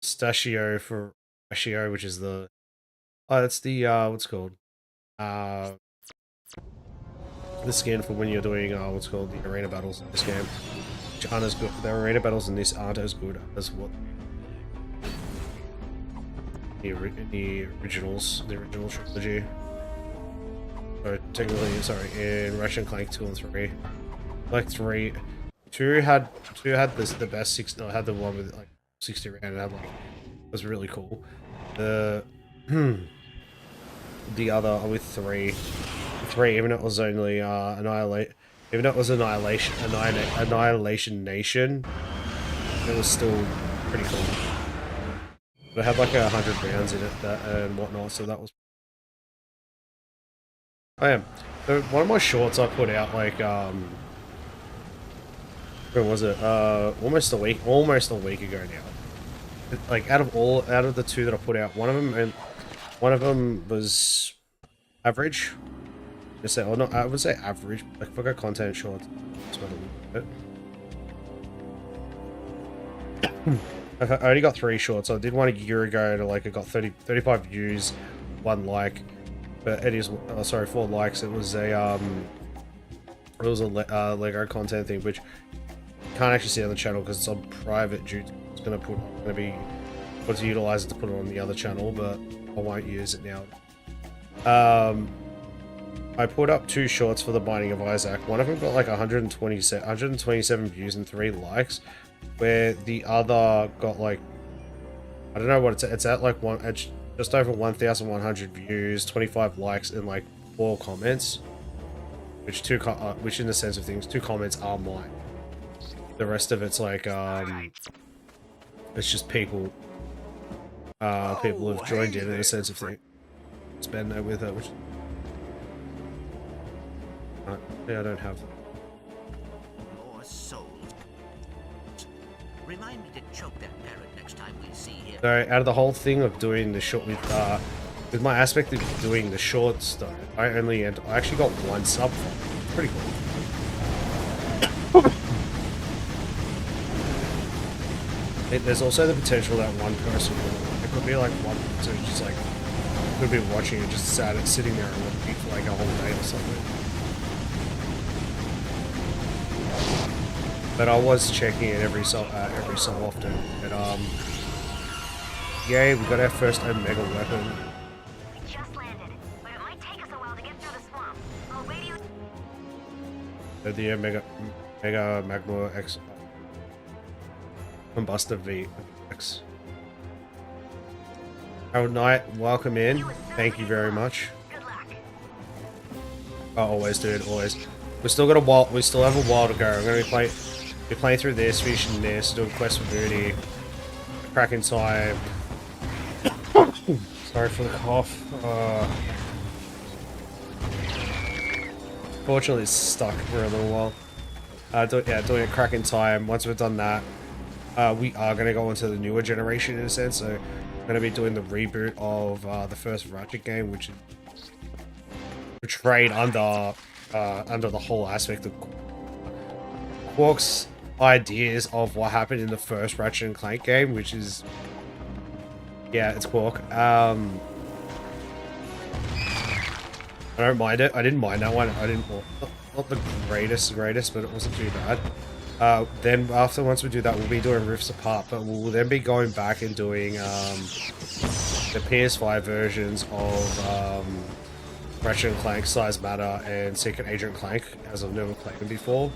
Stachio for Stachio, which is the. Oh, that's the what's it called? The skin for when you're doing what's called the arena battles in this game. Which aren't as good. The arena battles in this aren't as good as what the original trilogy. or technically, sorry, in Ratchet and Clank 2 and 3. Like 3. 2 had the best 6, no, had the one with like 60 round and had like, it was really cool. The the other with 3, even though it was only even though it was Annihilation Nation, it was still pretty cool. But it had like 100 rounds in it and whatnot, so that was. One of my shorts I put out like when was it? Almost a week ago now. Like out of the 2 that I put out, one of them was average. Just say, or not, I would say average. Like if I got content shorts, that's what I only got 3 shorts. I did one a year ago to like it got 35 views, 1 like. But it is, sorry, 4 likes. It was a Lego content thing, which you can't actually see on the channel because it's on private. Due to it's gonna utilize it to put it on the other channel, but I won't use it now. I put up 2 shorts for the Binding of Isaac. One of them got like 127 views and 3 likes, where the other got like, I don't know what it's at like just over 1,100 views, 25 likes, and like 4 comments. Which in the sense of things, 2 comments are mine. The rest of it's like it's just people have joined in a sense of thing. It's been there with it, which yeah, I don't have that. More souls. Remind me to choke that parrot next time we see him. So out of the whole thing of doing the short with my aspect of doing the shorts though, I actually got 1 sub from it. Pretty cool. There's also the potential that one person it could be like one person just like could be watching it just sitting there and looking for like a whole day or something. But I was checking it every so often. And yay, we got our first Omega weapon. We just landed, but it might take us a while to get through the swamp. I'll radio. The Omega Magma X Combustor VX. Harold Knight, welcome in. Thank you very much. Good luck. Oh, always, dude, always. We still have a while to go. I'm gonna be playing through this, finishing this, doing quest for booty, cracking time. Sorry for the cough. Fortunately, it's stuck for a little while. Doing a cracking time. Once we've done that, we are going to go into the newer generation in a sense. So, we're going to be doing the reboot of the first Ratchet game, which is portrayed under the whole aspect of Quark's ideas of what happened in the first Ratchet and Clank game, which is, yeah, it's Quark. I don't mind it. I didn't mind that one. I didn't, not the greatest, but it wasn't too bad. Then once we do that, we'll be doing Rifts Apart, but we'll then be going back and doing the PS5 versions of Ratchet and Clank, Size Matter, and Secret Agent Clank, as I've never played them before.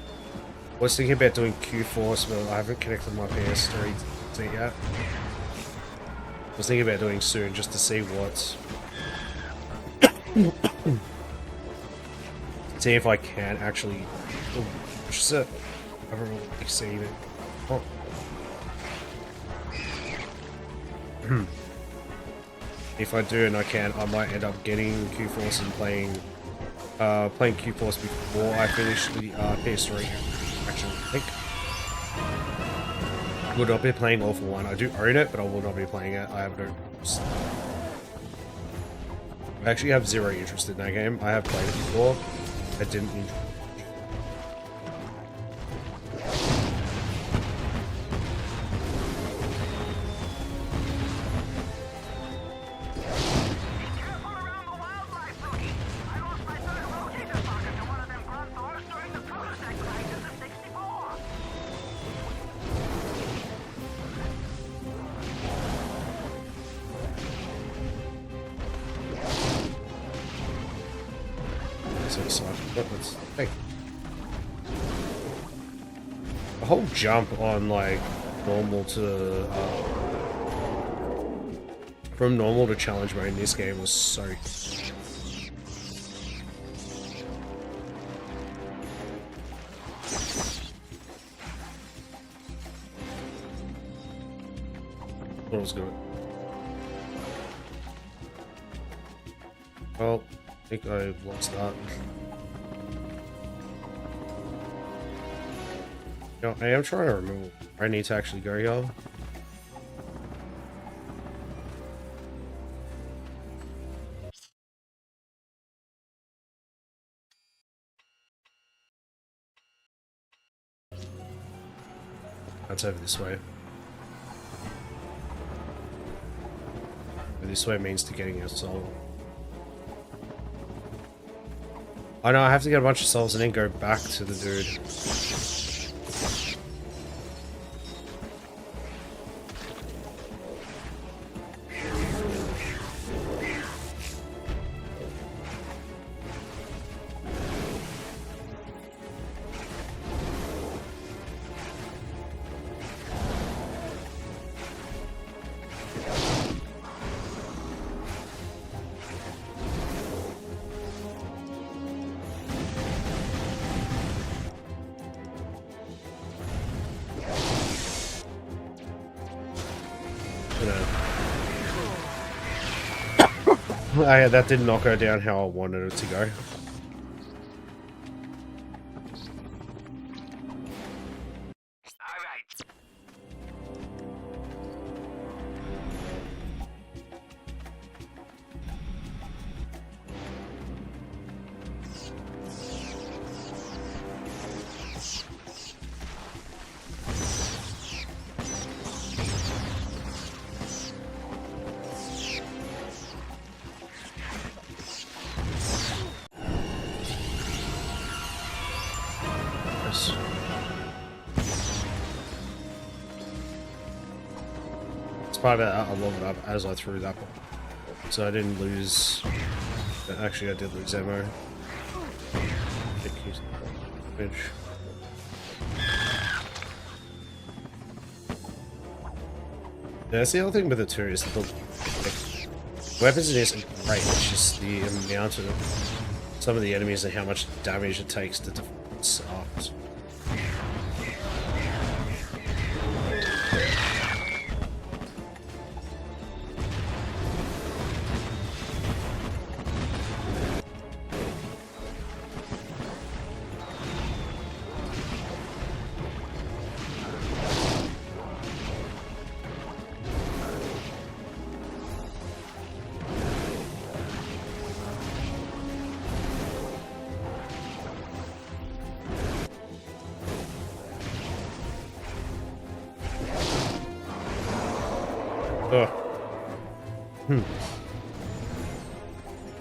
I was thinking about doing Q-Force, but I haven't connected my PS3 to it yet. I was thinking about doing soon, just to see what's... see if I can actually... Oh, just I haven't really seen it. Oh. If I do and I can, I might end up getting Q-Force and playing Q-Force before I finish the PS3 action. I think. Will not be playing All for One. I do own it, but I will not be playing it. I have no. I actually have zero interest in that game. I have played it before. I didn't enjoy it. to the side. Hey. The whole jump on like normal to from normal to challenge mode in this game was so. What was good? Well, I think I lost that. You know, I am trying to remember where I need to actually go here. That's over this way. This way means to getting a soul. I know I have to get a bunch of souls and then go back to the dude. That did not go down how I wanted it to go. Part of that, I leveled up as I threw that one, so I didn't lose. Actually, I did lose ammo. Yeah, that's the other thing with the two is the weapons in this are great. It's just the amount of some of the enemies and how much damage it takes to defend sucks.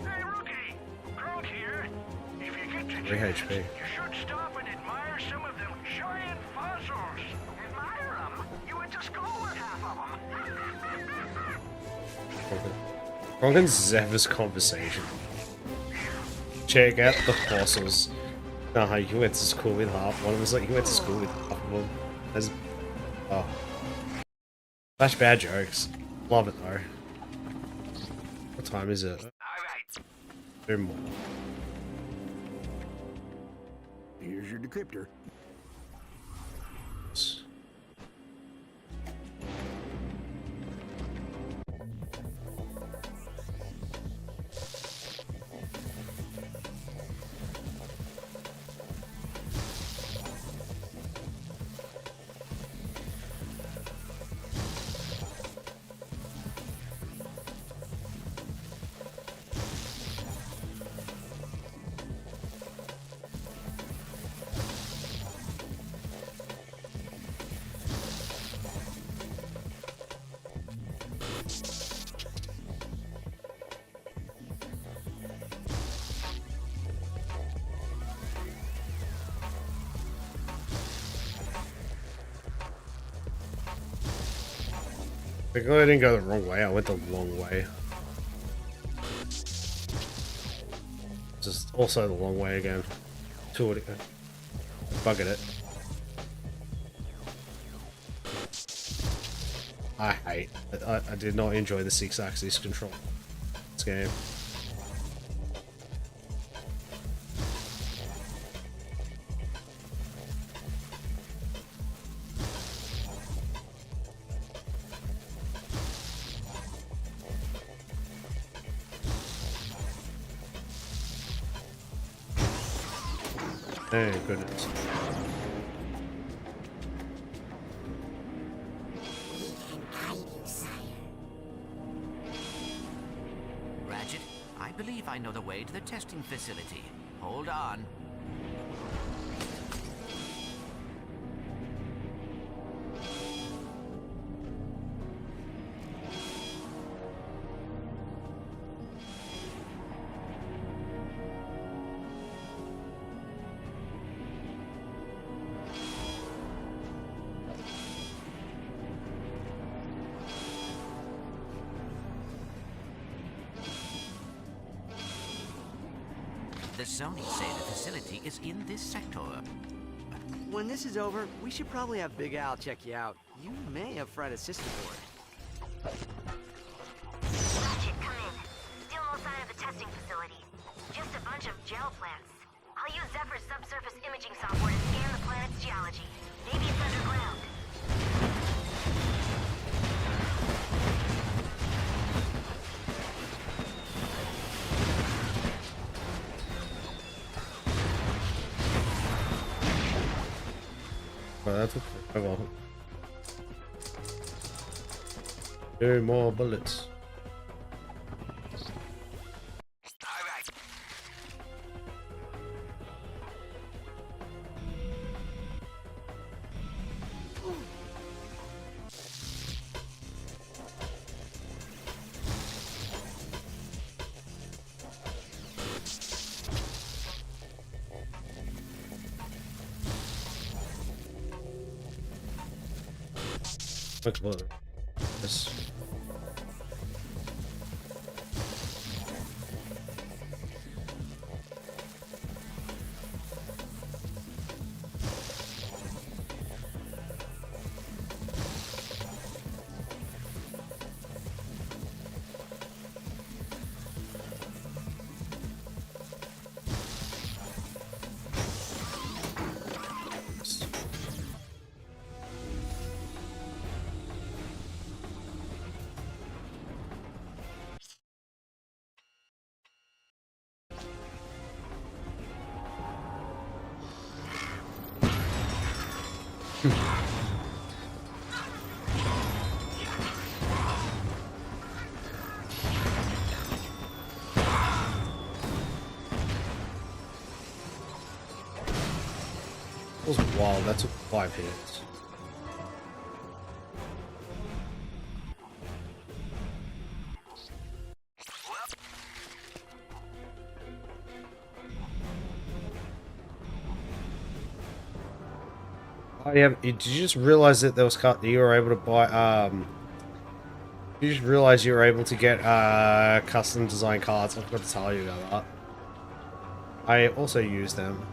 Hey, rookie! Crunk here. If you get to 3 chance, HP. you should stop and admire some of them giant fossils. Admire them? You went to school with half of them. Rongan's Zephyr's conversation. Check out the fossils. Nah, you went to school with half. One of them's like, you went to school with half of them. That's, oh. Such bad jokes. Love it though. What time is it? Alright. 2 more. Here's your decryptor. I didn't go the wrong way, I went the long way. just also the long way again. To it, bugging it. I hate. I did not enjoy the 6-axis control in this game. Thank goodness. Ratchet, I believe I know the way to the testing facility. Hold on. The Sony say the facility is in this sector. When this is over, we should probably have Big Al check you out. You may have fried a sister board. Ratchet, come in. Still no sign of the testing facility. Just a bunch of gel plants. I'll use Zephyr's subsurface imaging software to scan the planet's geology. Maybe it's underground. Well, that's okay. Well, 2 more bullets. Look, this. That was wild. That took 5 hits. Oh yeah, did you just realize that there was you were able to buy you just realize you were able to get custom design cards? I forgot to tell you about that. I also use them.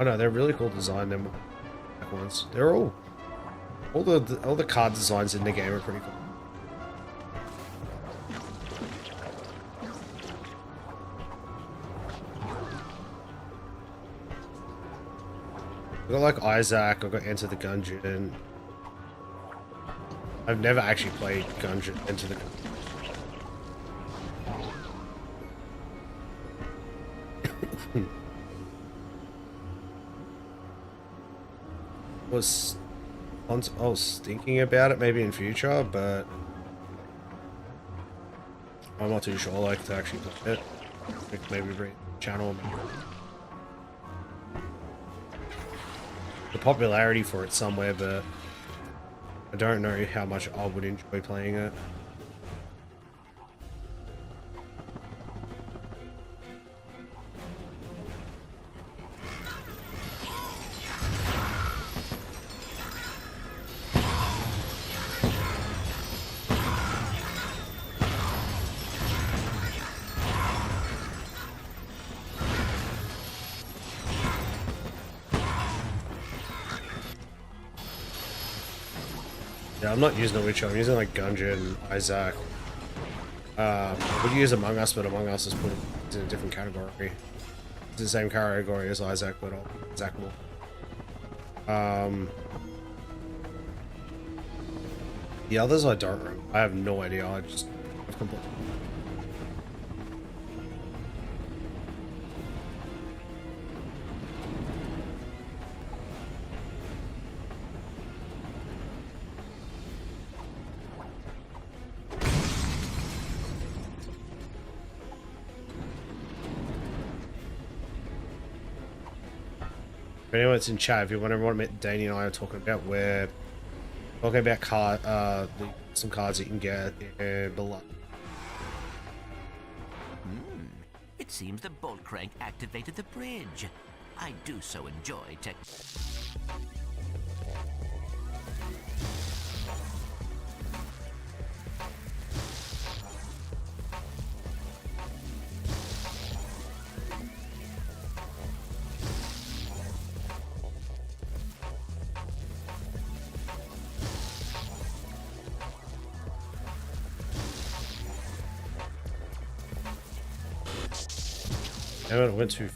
Oh no, they're really cool design, them ones. They're all the card designs in the game are pretty cool. I've got like Isaac, I've got Enter the Gungeon. I've never actually played Gungeon Enter the Gungeon. I was thinking about it maybe in future, but I'm not too sure like to actually play it. Maybe bring channel. The popularity for it somewhere, but I don't know how much I would enjoy playing it. Yeah, I'm not using a Witcher. I'm using like Gungeon, Isaac. I would use Among Us, but Among Us is put in a different category. It's the same category as Isaac, but Isaac more. The others I don't remember. I have no idea. I've completely. If anyone's in chat, if you wonder what Danny and I are talking about, we're talking about some cards you can get below. It seems the bolt crank activated the bridge. I do so enjoy tech. I went too.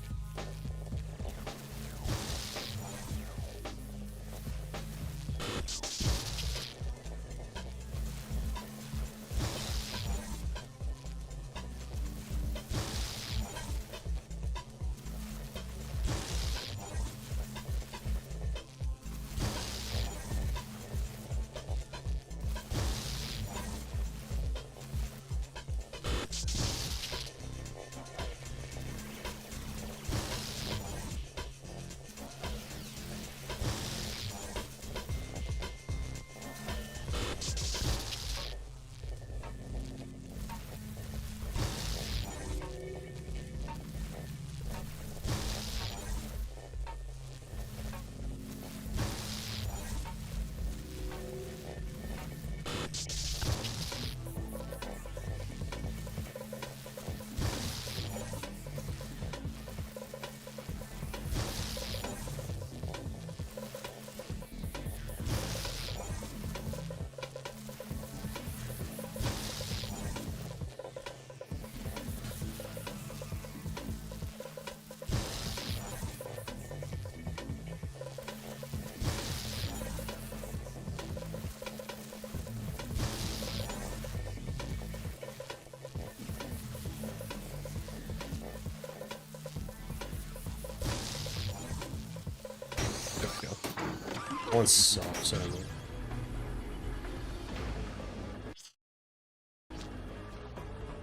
One soft, so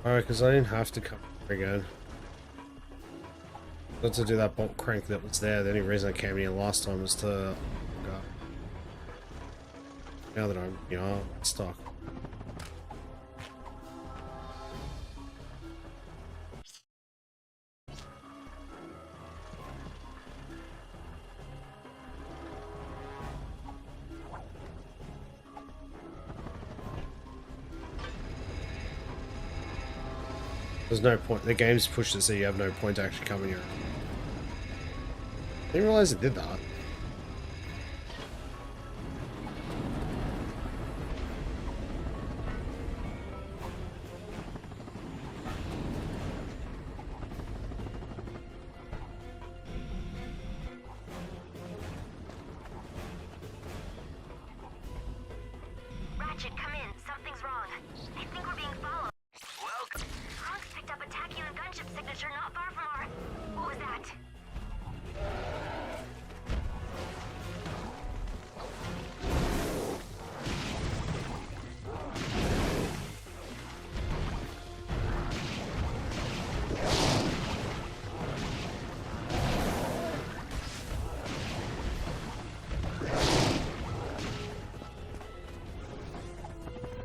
alright, because I didn't have to come here again. But to do that bolt crank that was there, the only reason I came here last time was to go. Now that I'm, stuck. There's no point. The game's pushed it so you have no point to actually coming here. I didn't realize it did that. Ratchet, come in. Something's wrong. I think we're being followed. Welcome. Kronk's picked up a tachyon gunship signature not far from our... What was that?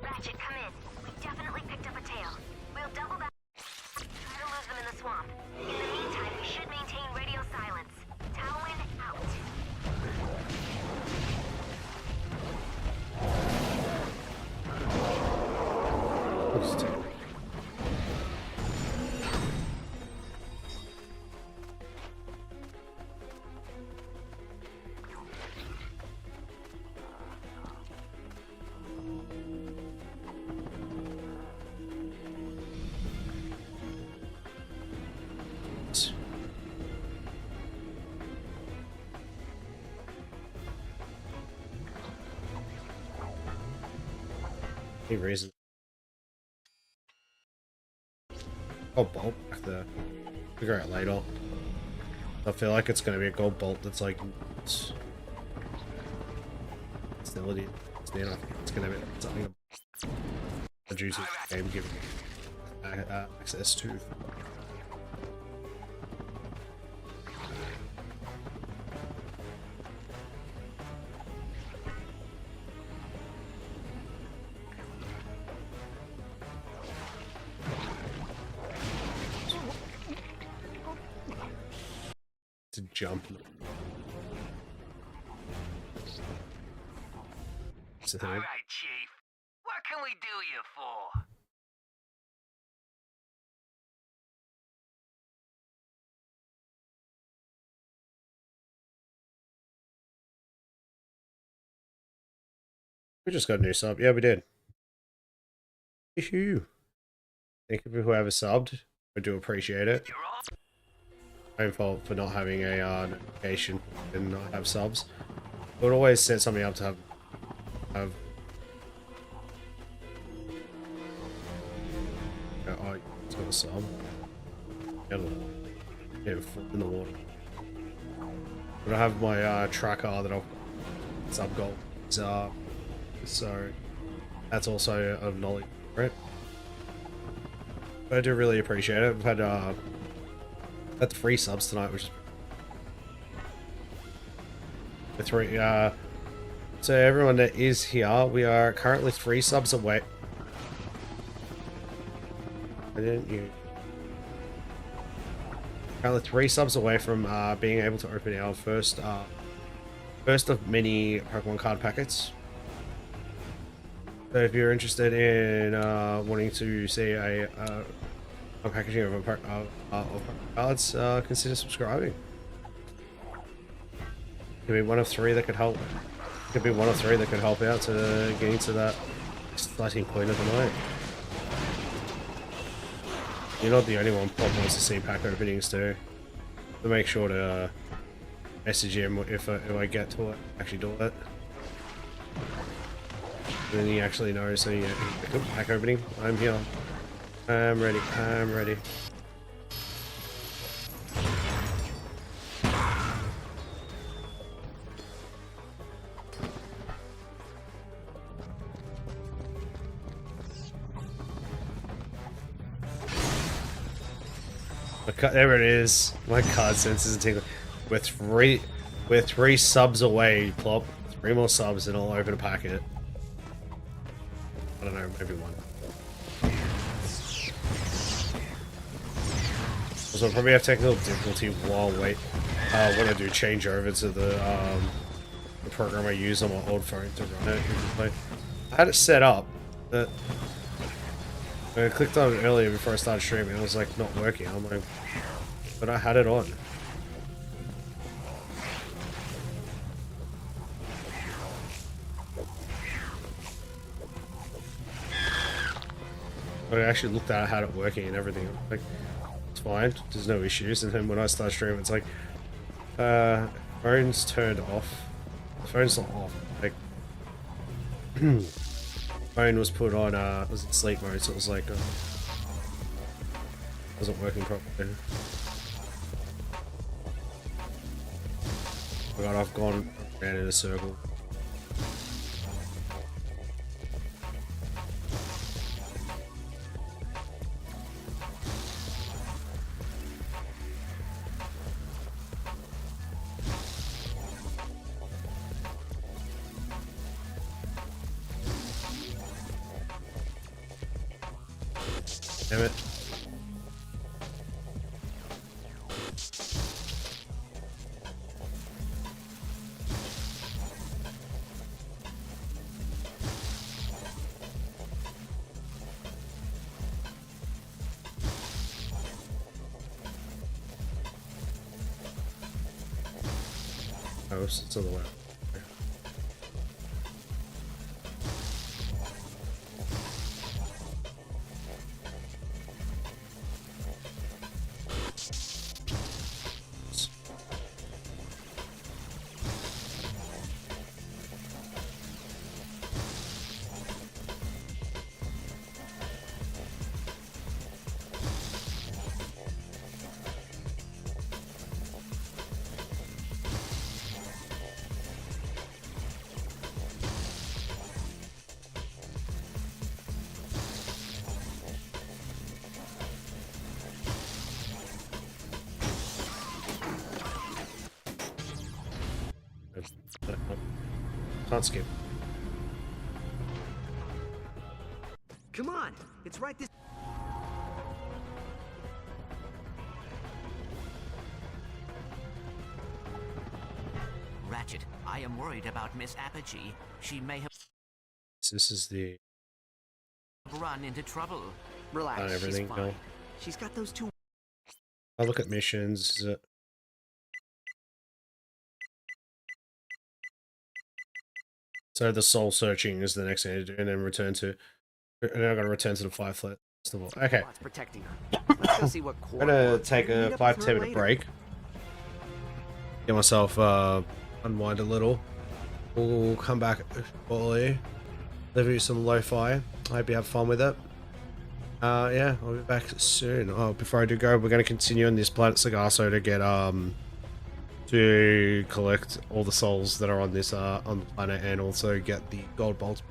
Ratchet, come in. We definitely picked up a tail. We'll double back. Try to lose them in the swamp. In the meantime, we should maintain radio silence. Tailwind out. Let's take it. Any reason? Gold bolt back there. Figure out later. I feel like it's gonna be a gold bolt that's like facility. It's gonna be something a juicy game giving access to. To jump. All right, Chief. What can we do you for? We just got a new sub. Yeah, we did. Woohoo! Thank you for whoever subbed. I do appreciate it. My fault for not having a notification and not have subs. I would always set something up to have oh, it's got a sub. Get in the water. But I have my tracker that I'll sub goals so that's also of knowledge for it. But I do really appreciate it. I've had 3 subs tonight, which is the 3 so everyone that is here, we are currently 3 subs away. I didn't you currently 3 subs away from being able to open our first of many Pokemon card packets. So if you're interested in wanting to see a packaging of cards, consider subscribing. Could be one of 3 that could help. Could be one of 3 that could help out to getting to that exciting point of the night. You're not the only one Pop wants to see pack openings too. So make sure to message him if I get to it, actually do it. Then he actually knows. So yeah, pack opening. I'm here. I'm ready. I'm ready. There it is. My card senses and tingling. We're 3 subs away, Plop. 3 more subs and I'll open a packet. I don't know, maybe 1. So I'll probably have technical difficulty while when I do change over to the program I use on my old phone to run it. I had it set up, but when I clicked on it earlier before I started streaming, it was like not working. I'm like, but I had it on. I actually looked at it, had it working and everything. Like, it's fine, there's no issues. And then when I start streaming, it's like, phone's turned off. The phone's not off. Like, phone was put on, it was in sleep mode, so it was like, wasn't working properly. Oh god, I've gone around in a circle. Damn it. Oh, it's on the left. Can't skip. Come on, it's right this. Ratchet, I am worried about Miss Apogee. She may have This is the run into trouble. Relax, Not everything, she's fine. no. She's got those two. I look at missions. So the soul searching is the next thing to do, and then return to. And then I'm gonna return to the Firefly Festival. Okay, What's protecting her? Let's go see what core. I'm gonna wants. take Maybe a meet up with 5-10 her minute later. break. Get myself unwind a little. We'll come back shortly. Leave you some lo-fi. I hope you have fun with it. Yeah, I'll be back soon. Oh, before I do go, we're gonna continue on this Planet Sargasso to get to collect all the souls that are on this on the planet, and also get the gold bolts.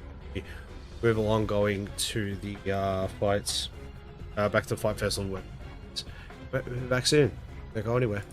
Move along, going to the fights, back to the fight festival. But we'll be back soon. Don't go anywhere.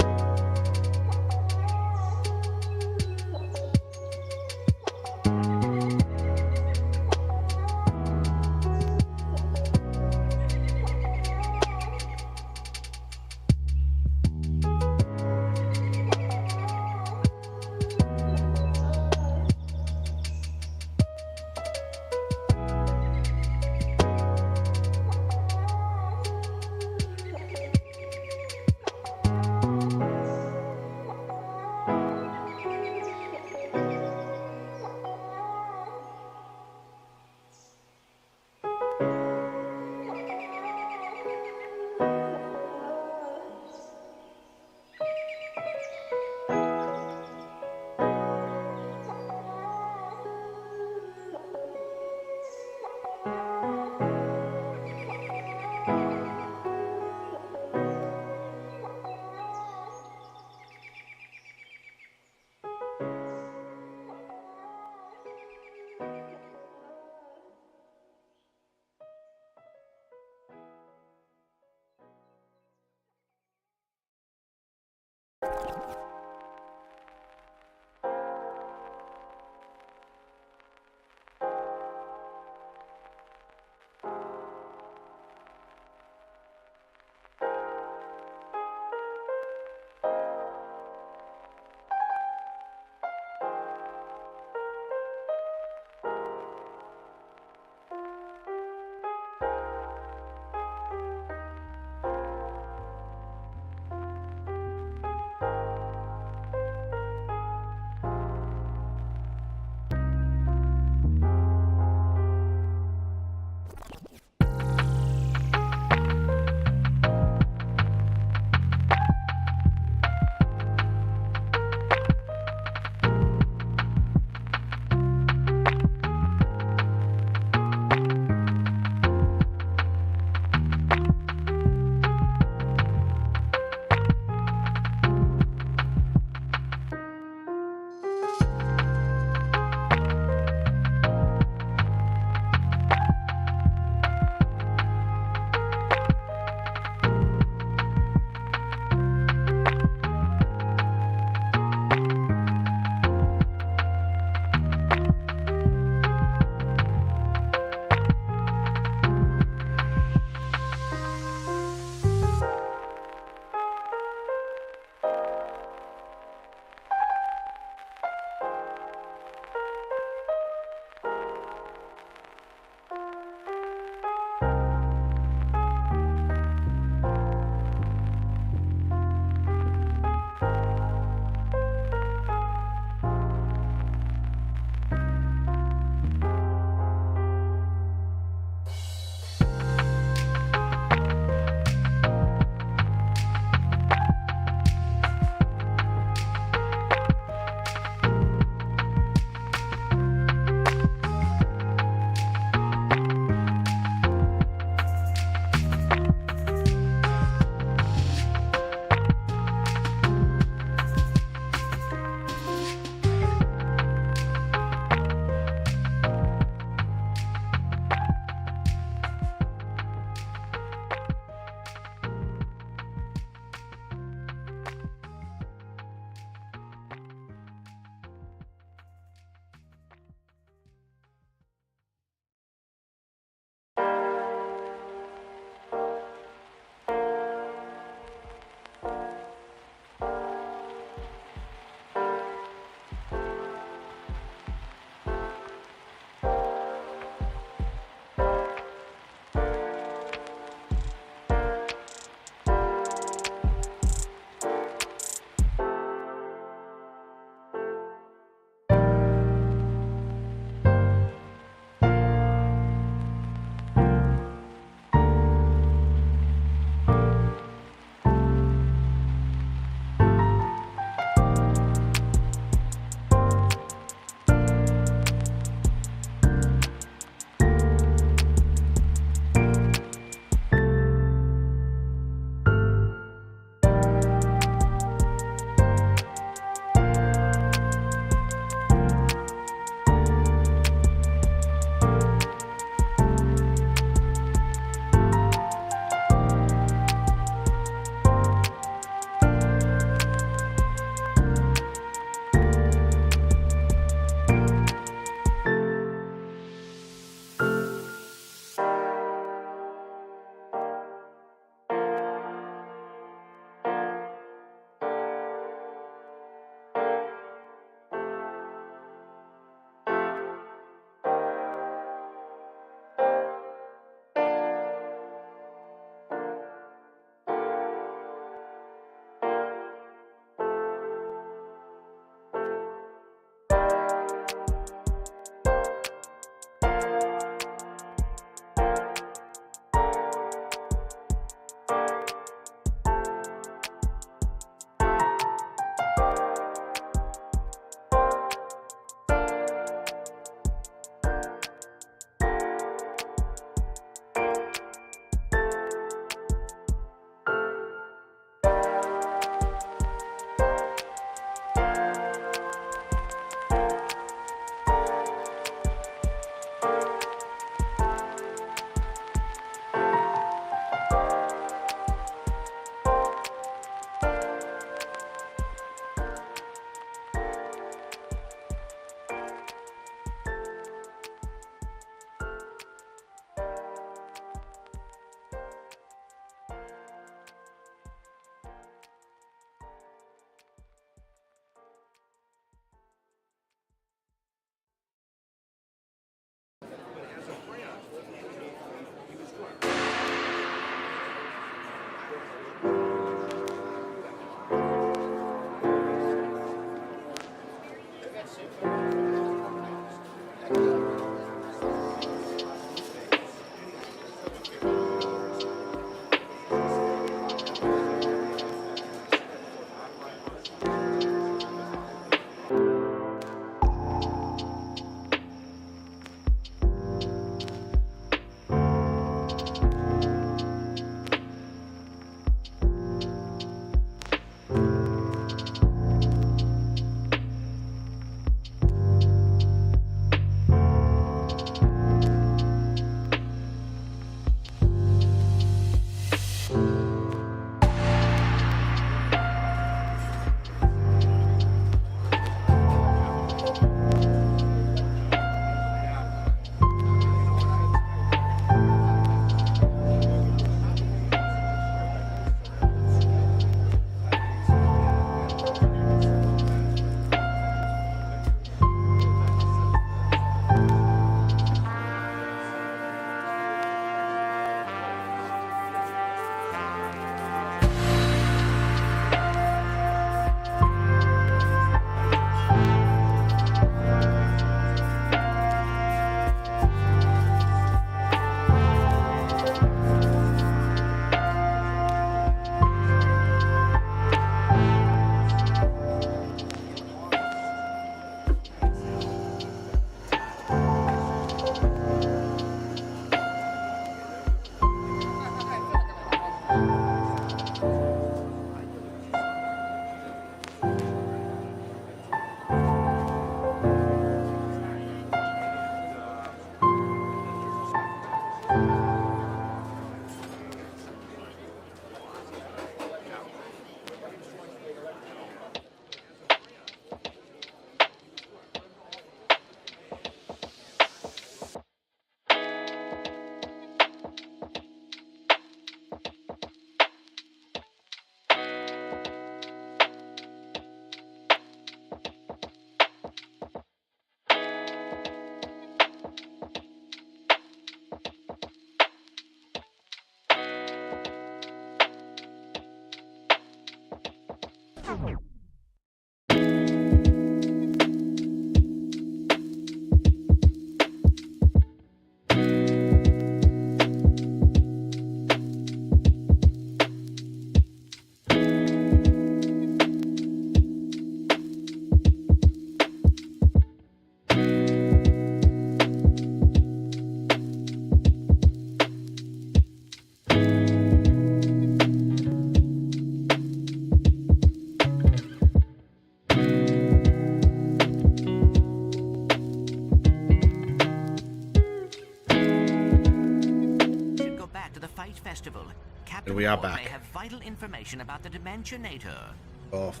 Should go back to the Fight Festival. Captain And we are Ward back. may have vital information about the Dimensionator. Off.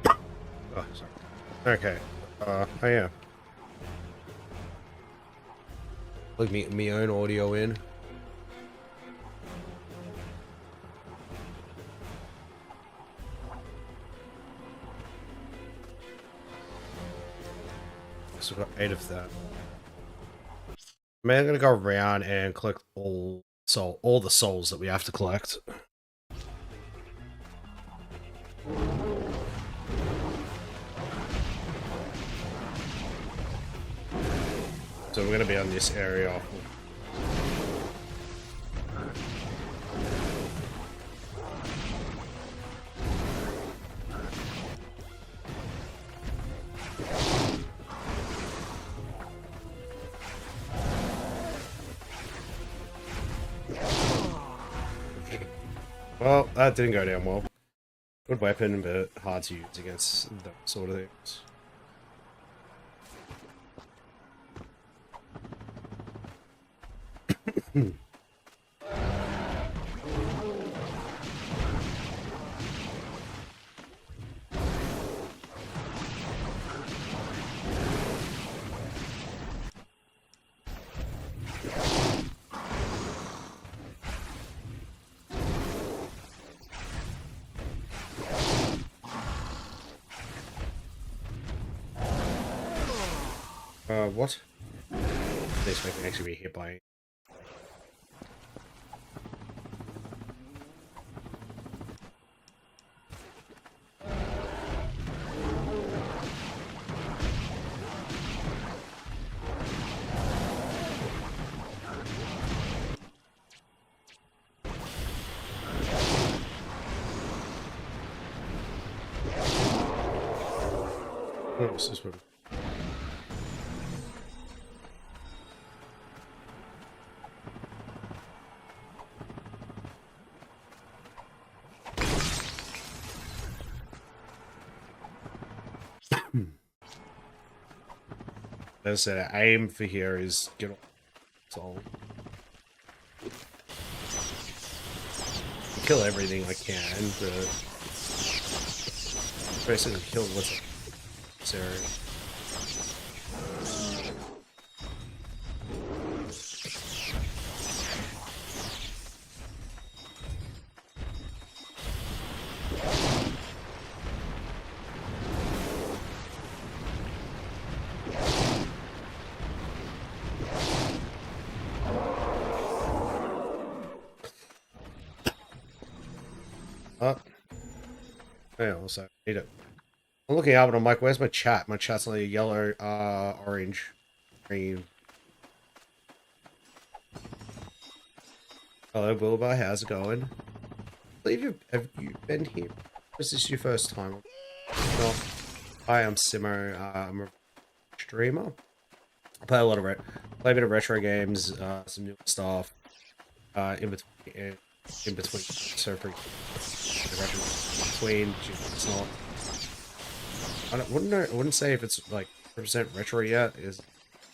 Oh, sorry. Okay. Oh yeah. Plug me own audio in. So we've got 8 of that. I'm gonna go around and collect all the souls that we have to collect. So we're gonna be on this area. Well, that didn't go down well. Good weapon, but hard to use against that sort of things. What? This one can actually be hit by. What was this one? As I said, aim for here is get off soul. Kill everything I can, but basically kill what's necessary. Yeah, also need it. I'm looking up and I'm like, where's my chat? My chat's like a yellow, orange, green. Hello, Wilbur. How's it going? I believe have you been here? Is this your first time? No. Hi, I'm Simo. I'm a streamer. I play a lot of play a bit of retro games, some new stuff. In between, so for between, it's not. I wouldn't say if it's like 100% retro yet. It's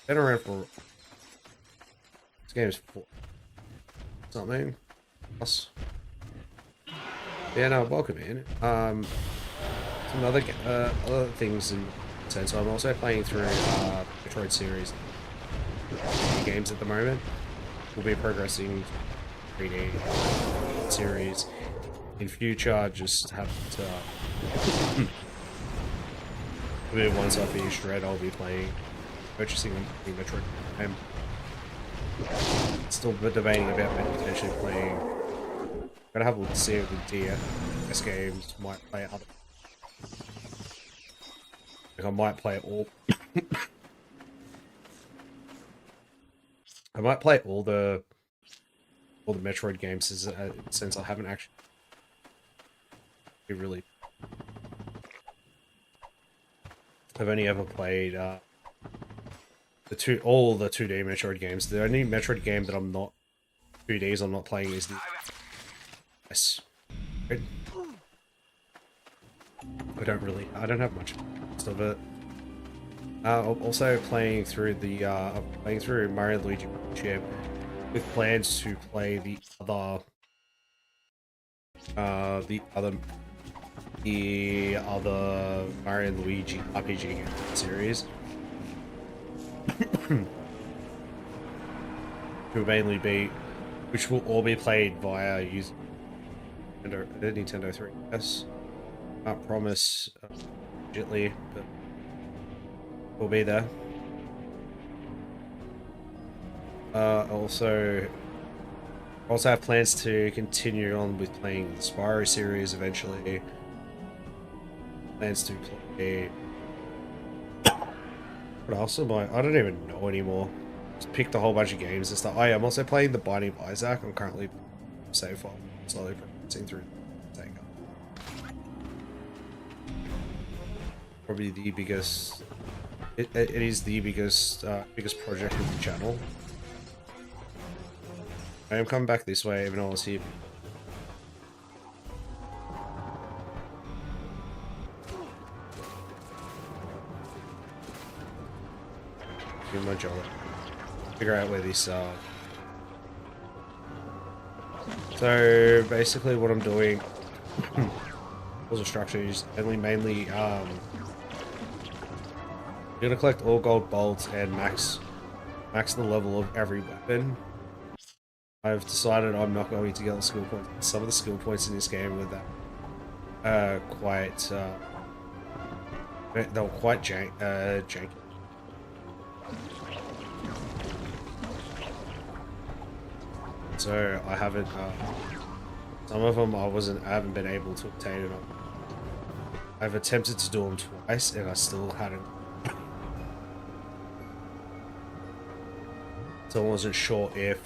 been around for. This game is for something plus. Yeah, no, welcome in. Some other things in sense. So I'm also playing through Metroid series games at the moment. We'll be progressing 3D series in future. Just have to. Once I finish Dread, I'll be purchasing a Metroid game. Still debating about potentially playing gonna have a look to see if the DS games might play other. Like I might play all. I might play all the Metroid games since I haven't actually really. I've only ever played all the 2D Metroid games. The only Metroid game that I'm not 2Ds I'm not playing is the S. I don't have much of it. I'm also playing through Mario and Luigi Chip with plans to play the other Mario and Luigi RPG game series. Which will all be played via using Nintendo 3DS. Can't promise immediately, but we'll be there. Also have plans to continue on with playing the Spyro series eventually. Plans to play. What else am I don't even know anymore. Just picked a whole bunch of games and stuff. Oh yeah, I'm also playing The Binding of Isaac. I'm currently save file, slowly progressing through Sega. Probably the biggest. It is the biggest project of the channel. I am coming back this way, even though I was here. Give my job. Figure out where these are. So basically, what I'm doing, was a structure is mainly I'm gonna collect all gold bolts and max the level of every weapon. I've decided I'm not going to get the skill points. Some of the skill points in this game were quite they were quite janky. So I haven't. Some of them I haven't been able to obtain it. I've attempted to do them twice, and I still hadn't. So I wasn't sure if.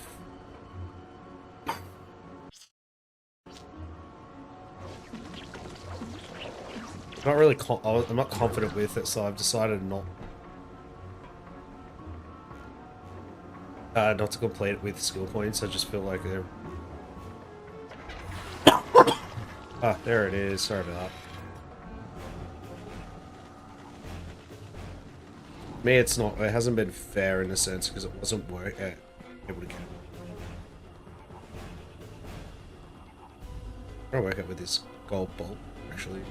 I'm not really. I'm not confident with it, so I've decided not to complete it with skill points. I just feel like they're. Ah, there it is. Sorry about that. Me, it's not. It hasn't been fair in a sense because it wasn't able to get. I'm trying to work out with this gold bolt actually.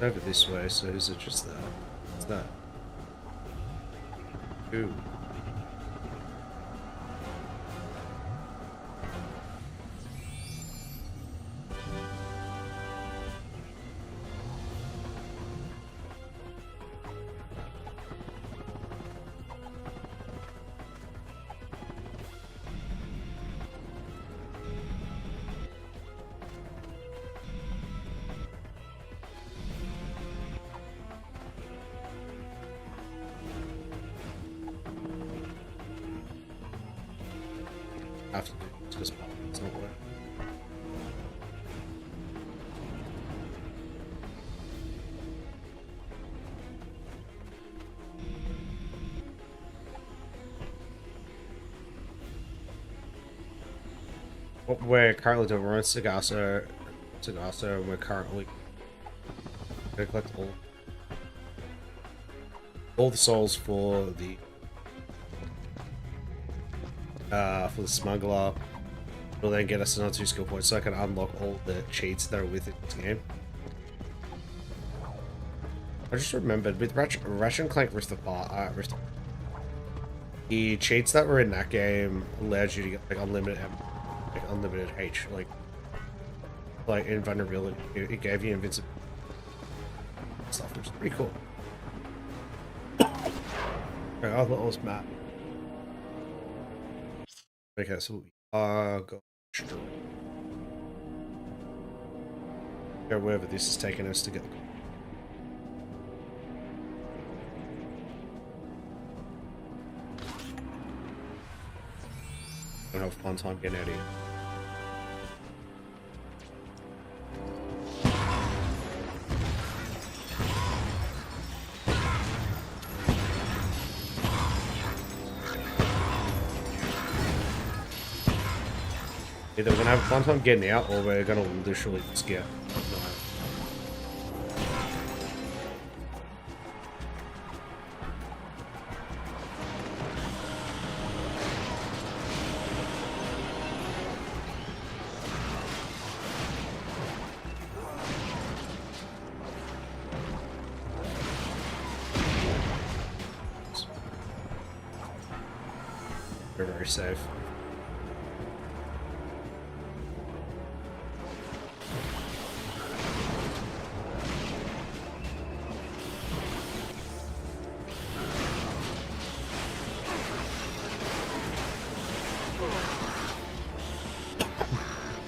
Over this way, so is it just that? What's that? Ooh. Have to do it because it's not working. What we're currently doing, we're on Sagasso, and we're currently gonna collect all the souls for the smuggler. Will then get us another 2 skill points so I can unlock all the cheats that are within this game. I just remembered with Ratchet and Clank the cheats that were in that game allowed you to get like unlimited H, like invulnerability. It gave you invincibility stuff, which is pretty cool. Okay, I thought it was map. Okay, so we are going Go wherever this is taking us to get the. I'm gonna have a fun time getting out of here. Either we're gonna have a fun time getting out, or we're gonna literally just get. We're very safe.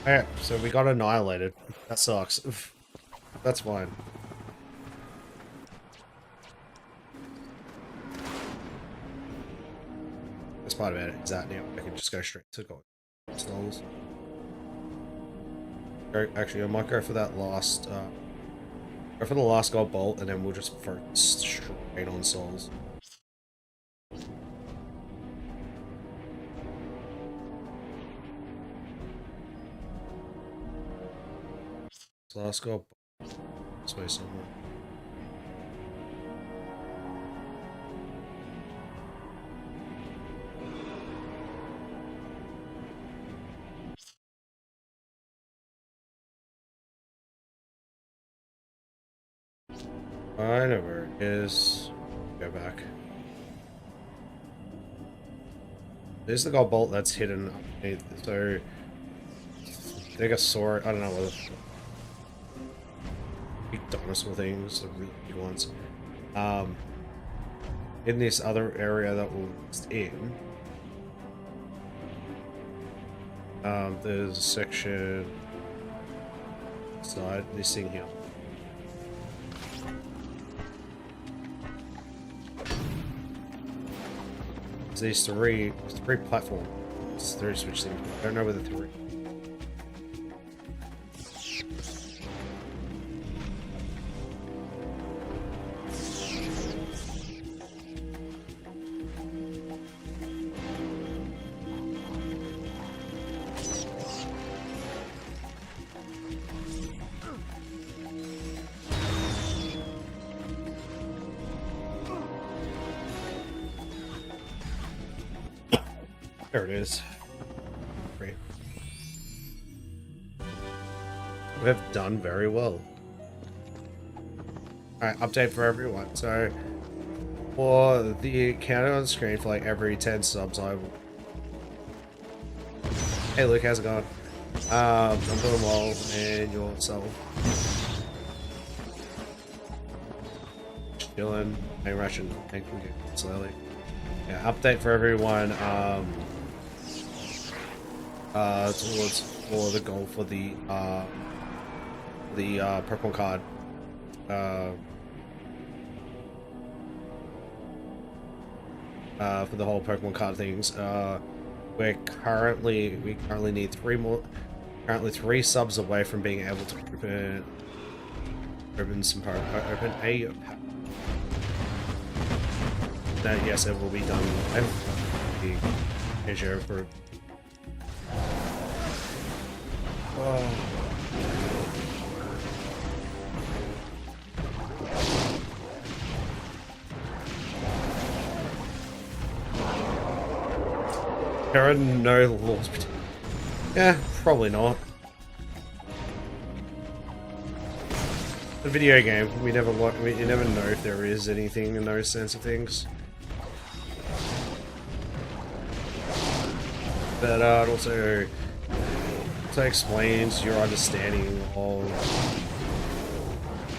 Alright, so we got annihilated. That sucks. That's fine. That's part about it, is that now I can just go straight to gold souls. Actually, I might go for that last, go for the last gold bolt, and then we'll just focus straight on souls. Last gold bolt. This way somewhere. I know where it is. Go back. There's the gold bolt that's hidden underneath. So I think I saw it. I don't know whether big dinosaur things, the really big ones. In this other area that we're in, there's a section side this thing here. There's three platforms. There's three switch things. I don't know whether three. There it is. Great. We've done very well. Alright, update for everyone. So, for the counter on screen for like every 10 subs, I will. Hey Luke, how's it going? I'm doing well, and yourself. Chilling. Hey, Ratchet and Clank slowly. Yeah, update for everyone. Towards for the goal for the Pokemon card. For the whole Pokemon card things. We currently need three subs away from being able to open a. That yes, it will be done. The measure for. There are no laws. Yeah, probably not. The video game, you never know if there is anything in those sense of things. But it also explains your understanding of what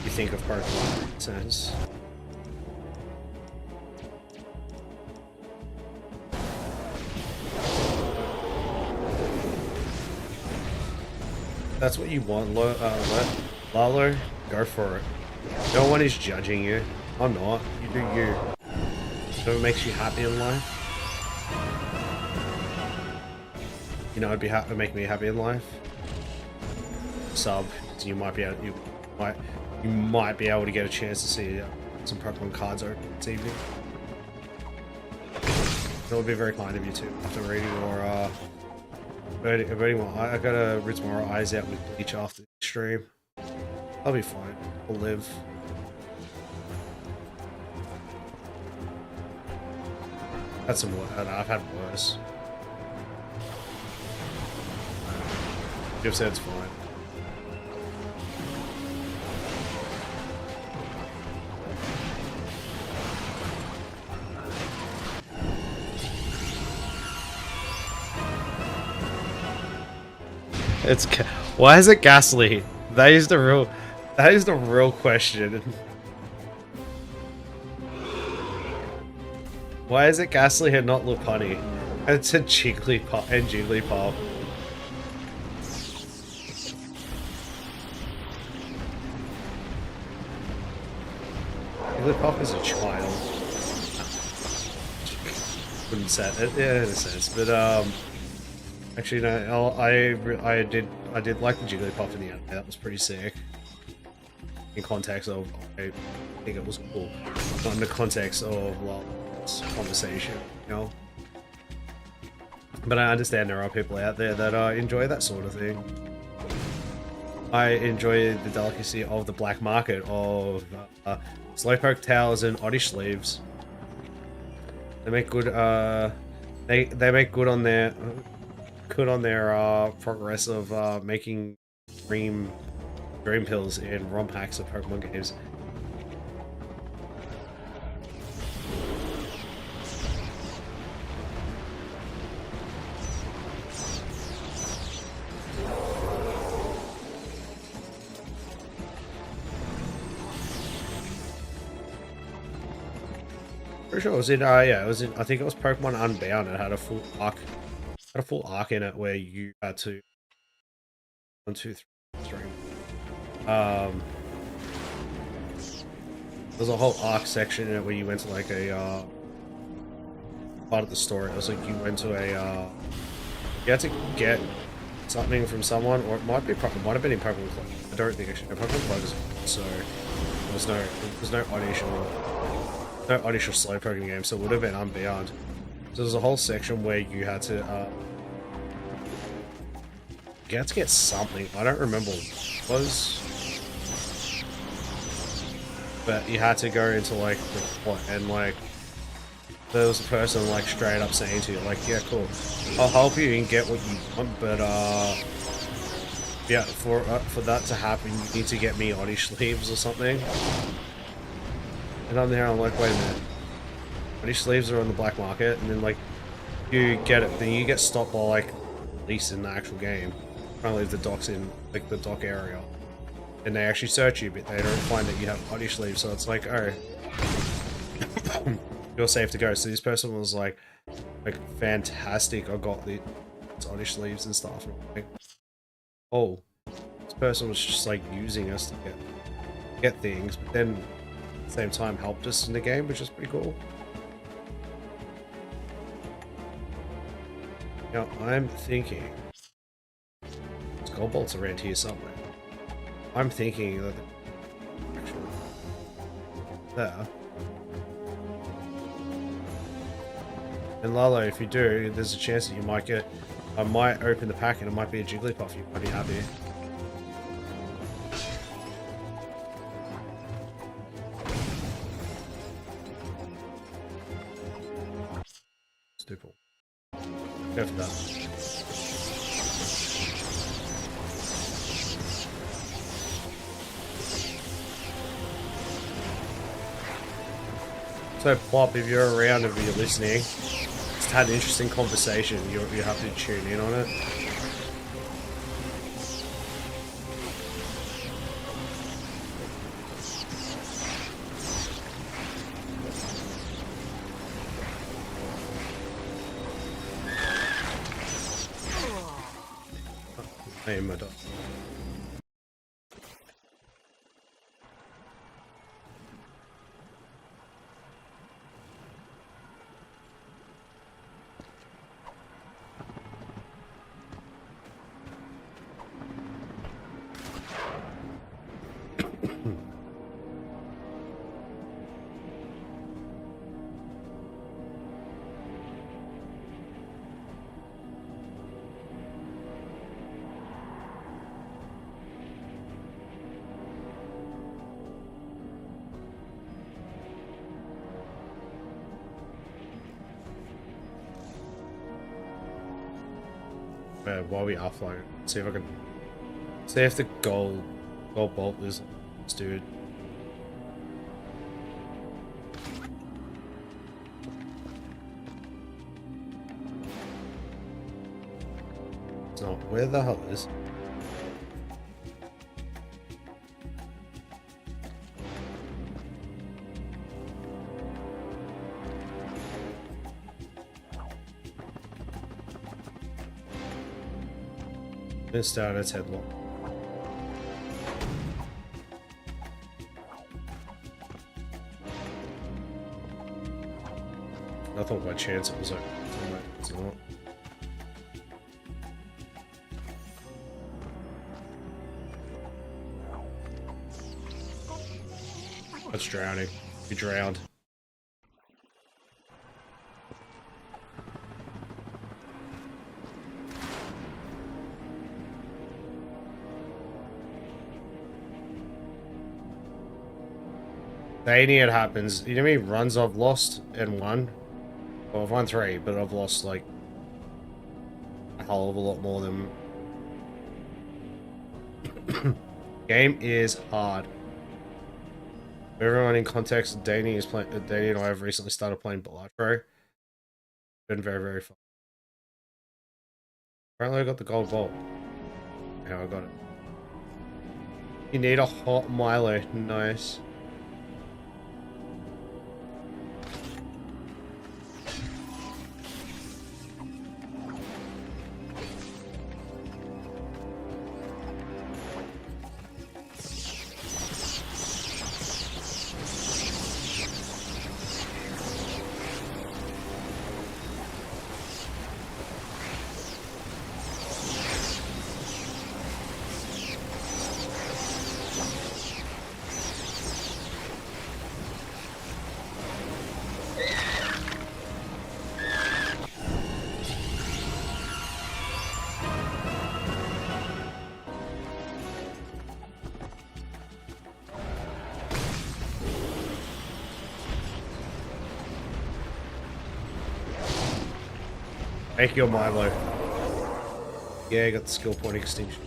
you think of Pokemon in a sense. that's what you want, Lalo, go for it. No one is judging you. I'm not. You do you. Whatever makes you happy in life. You know, it'd make me happy in life. Sub, so you might be able, you might be able to get a chance to see some Pokemon cards open this evening. That would be very kind of you too. After reading or I gotta rinse my eyes out with bleach after the stream. I'll be fine. I'll live. I've had worse. You've said it's fine. Why is it ghastly? That is the real question. Why is it ghastly and not Lopunny? It's a Jigglypuff and Jigglypuff. Jigglypuff is a child. Wouldn't say it, yeah, in a sense, but actually no, I did like the Jigglypuff in the end. That was pretty sick. In context of, I think it was cool. Not in the context of, well, conversation, you know. But I understand there are people out there that enjoy that sort of thing. I enjoy the delicacy of the black market of Slowpoke Towers and Oddish Sleeves. They make good. They make good on their progress of making dream pills and ROM hacks of Pokemon games. Pretty sure it was in yeah, it was in, I think it was Pokemon Unbound. It had a full arc in it where you had to 1, 2, 3. There's a whole arc section in it where you went to like a part of the story. It was like you went to a you had to get something from someone, or it might have been in Pokemon Club. I don't think actually. Pokemon Club is so there's no Oddish or Slowpoke game, so it would have been Unbound. So there's a whole section where you had to get something. I don't remember what it was, but you had to go into like the plot, and like there was a person like straight up saying to you like, yeah, cool, I'll help you and get what you want, but yeah, for that to happen you need to get me Oddish Sleeves or something. And I'm there, I'm like, wait a minute. Oddish Sleeves are on the black market, and then like you get it, then you get stopped by like police in the actual game. Trying to leave the docks in like the dock area, and they actually search you, but they don't find that you have Oddish Sleeves. So it's like, oh, you're safe to go. So this person was like fantastic. I got the Oddish Sleeves and stuff. And I'm like, oh, this person was just like using us to get things, but then at the same time helped us in the game, which is pretty cool. Now I'm thinking Gold Bolt's around here somewhere. I'm thinking that actually there. And Lalo, if you do, there's a chance that you might get. I might open the pack and it might be a Jigglypuff. You might be happy. Stupid. Go for that. So Plop, if you're around, if you're listening, just had an interesting conversation. You have to tune in on it. Hey, my dog. while we are flying, see if I can see if the gold bolt is dude. It's not. Where the hell is? Missed out its headlock. I thought by chance it was like it's not. That's drowning. You drowned. Danny, it happens. You know how many runs I've lost and won? Well, I've won 3, but I've lost like a hell of a lot more than. Game is hard. For everyone in context, Danny and I have recently started playing Balatro. Been very, very fun. Apparently I got the gold vault. How I got it. You need a hot Milo. Nice. Make your Milo. Yeah, I got the skill point extinction.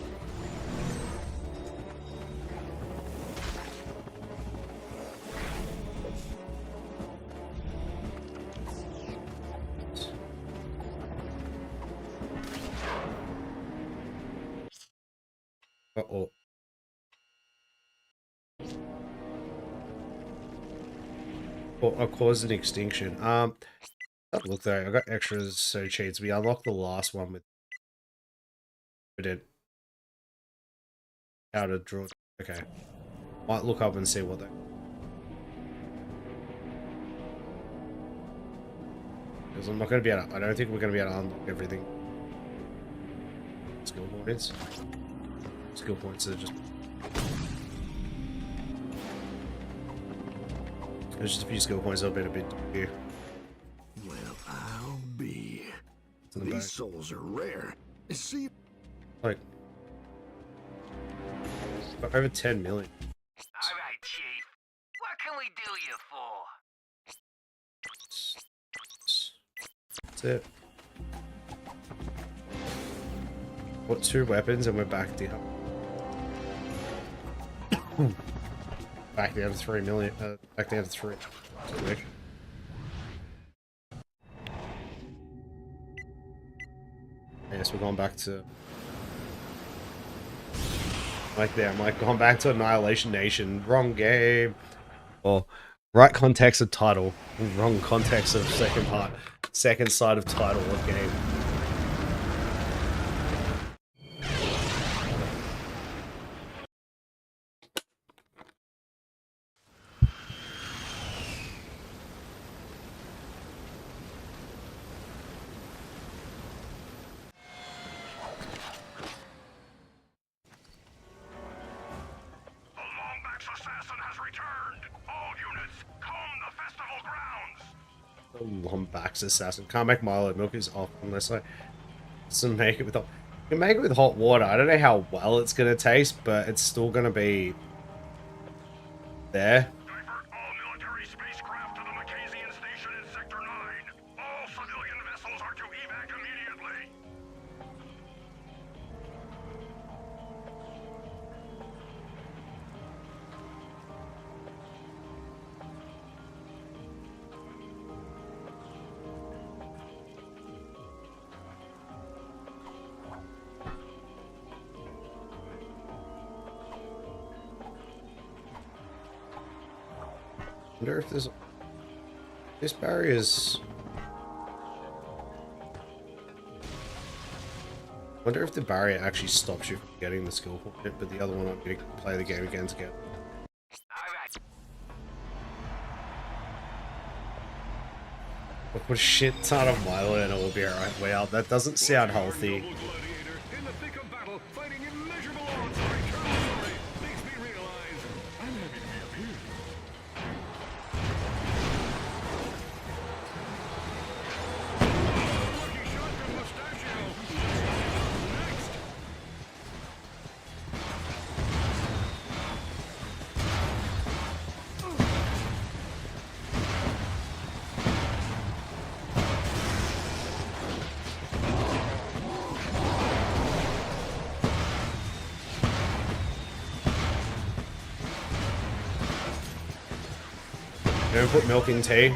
Uh-oh. Oh, I caused an extinction. Look though, I got extras so cheats. We unlocked the last one with it. How to draw. Okay. Might look up and see what they. Because I'm not gonna be able to, I don't think we're gonna be able to unlock everything. Skill points. Skill points are just. There's just a few skill points I've been a bit here. Well, I'll be. These souls are rare. See, Like, got over 10 million. All right, Chief. What can we do you for? That's it. What, 2 weapons and we're back down. Back down to 3 million. Back down to 3. Quick. Yes, we're going back to. Like there, I'm like going back to Annihilation Nation. Wrong game. Well, right context of title. Wrong context of second part. Second side of title of game. Lombax assassin. Can't make Milo milk is off unless I make it with hot. You can make it with hot water. I don't know how well it's gonna taste, but it's still gonna be there. Divert all military spacecraft to the Macasian station in Sector 9. All civilian vessels are to evac immediately. Wonder if there's this barrier's. Wonder if the barrier actually stops you from getting the skill point, but the other one I'm going to play the game again to get. I put a shit ton of Milo in, it will be alright. Wow, that doesn't sound healthy. Don't put milk in tea.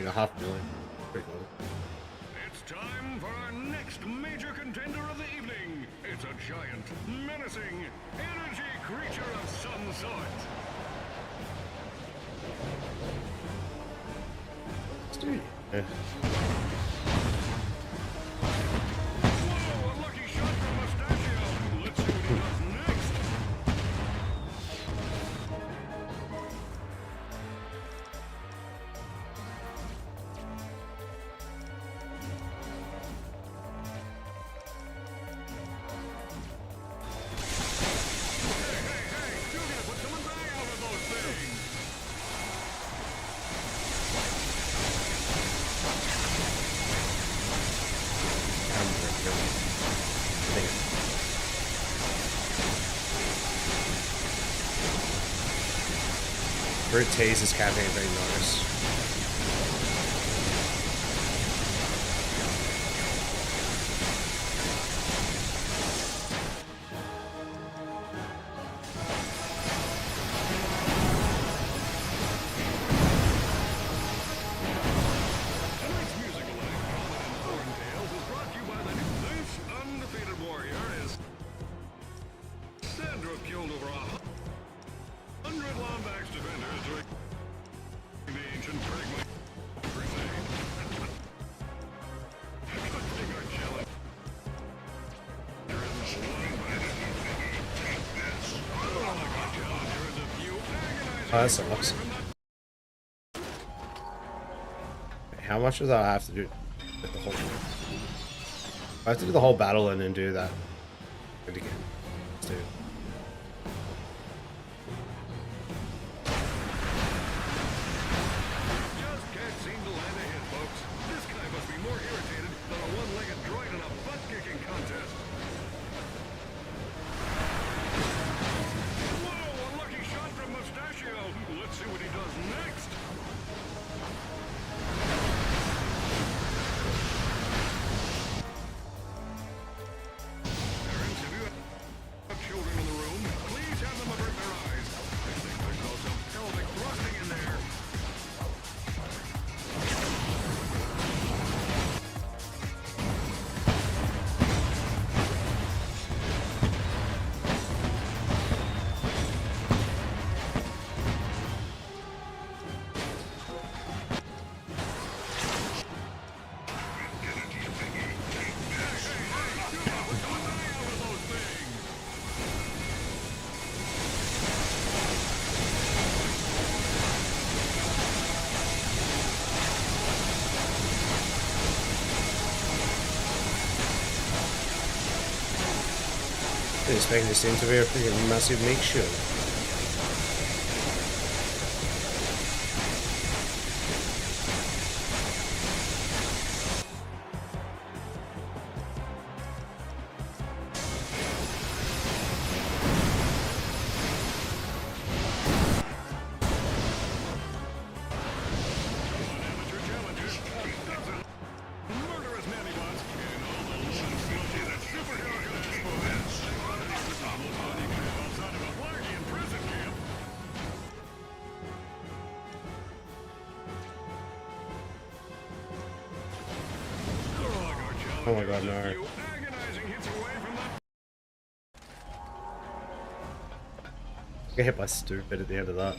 Like $500,000. Pretty cool. It's time for our next major contender of the evening. It's a giant, menacing, energy creature of some sort. Let's do it. Yeah. Whoa, a lucky shot from Mustachio. Let's see what he does next. Bird tases cafe very nice. Tonight's musical act, Common and Thorn Tales, is brought to you by this undefeated warrior is Sandra killed over 100 Lombax defenders during the ancient Dragma crusade. Good thing our challenge there isn't one, but take this. Like our challenger is a few agonizing Oh, that sucks. How much does that have to do with the whole thing? I have to do the whole battle and then do that. Good again. Let's do it. Just can't seem to land a hit, folks. This guy must be more irritated than a one-legged droid in a butt-kicking contest. Whoa, a lucky shot from Mustachio. Let's see what he does next. I expect this thing to be a freaking massive meat show. Oh my god, no. Get hit by stupid at the end of that.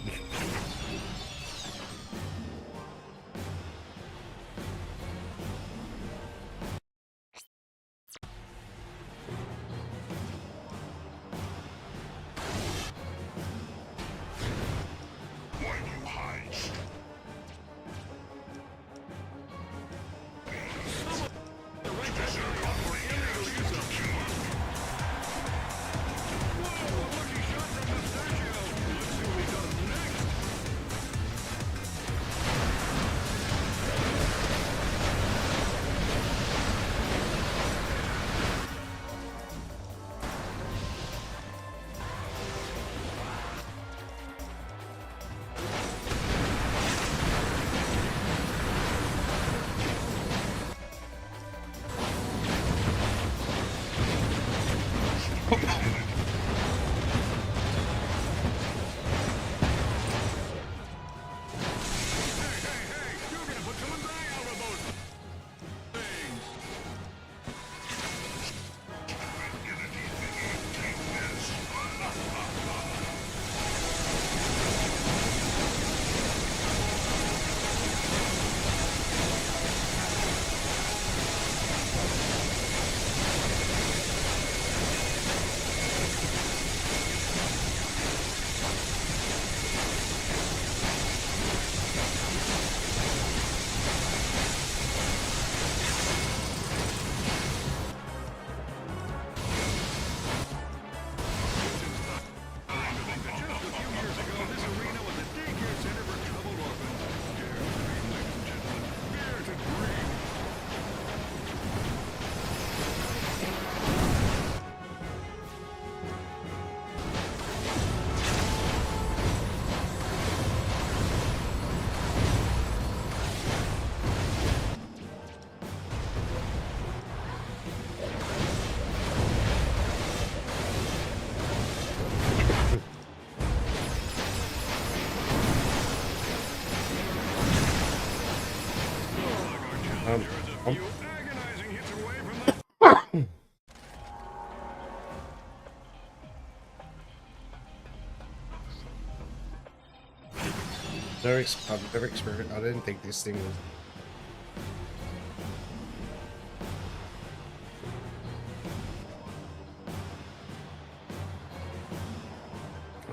I've never experienced. I didn't think this thing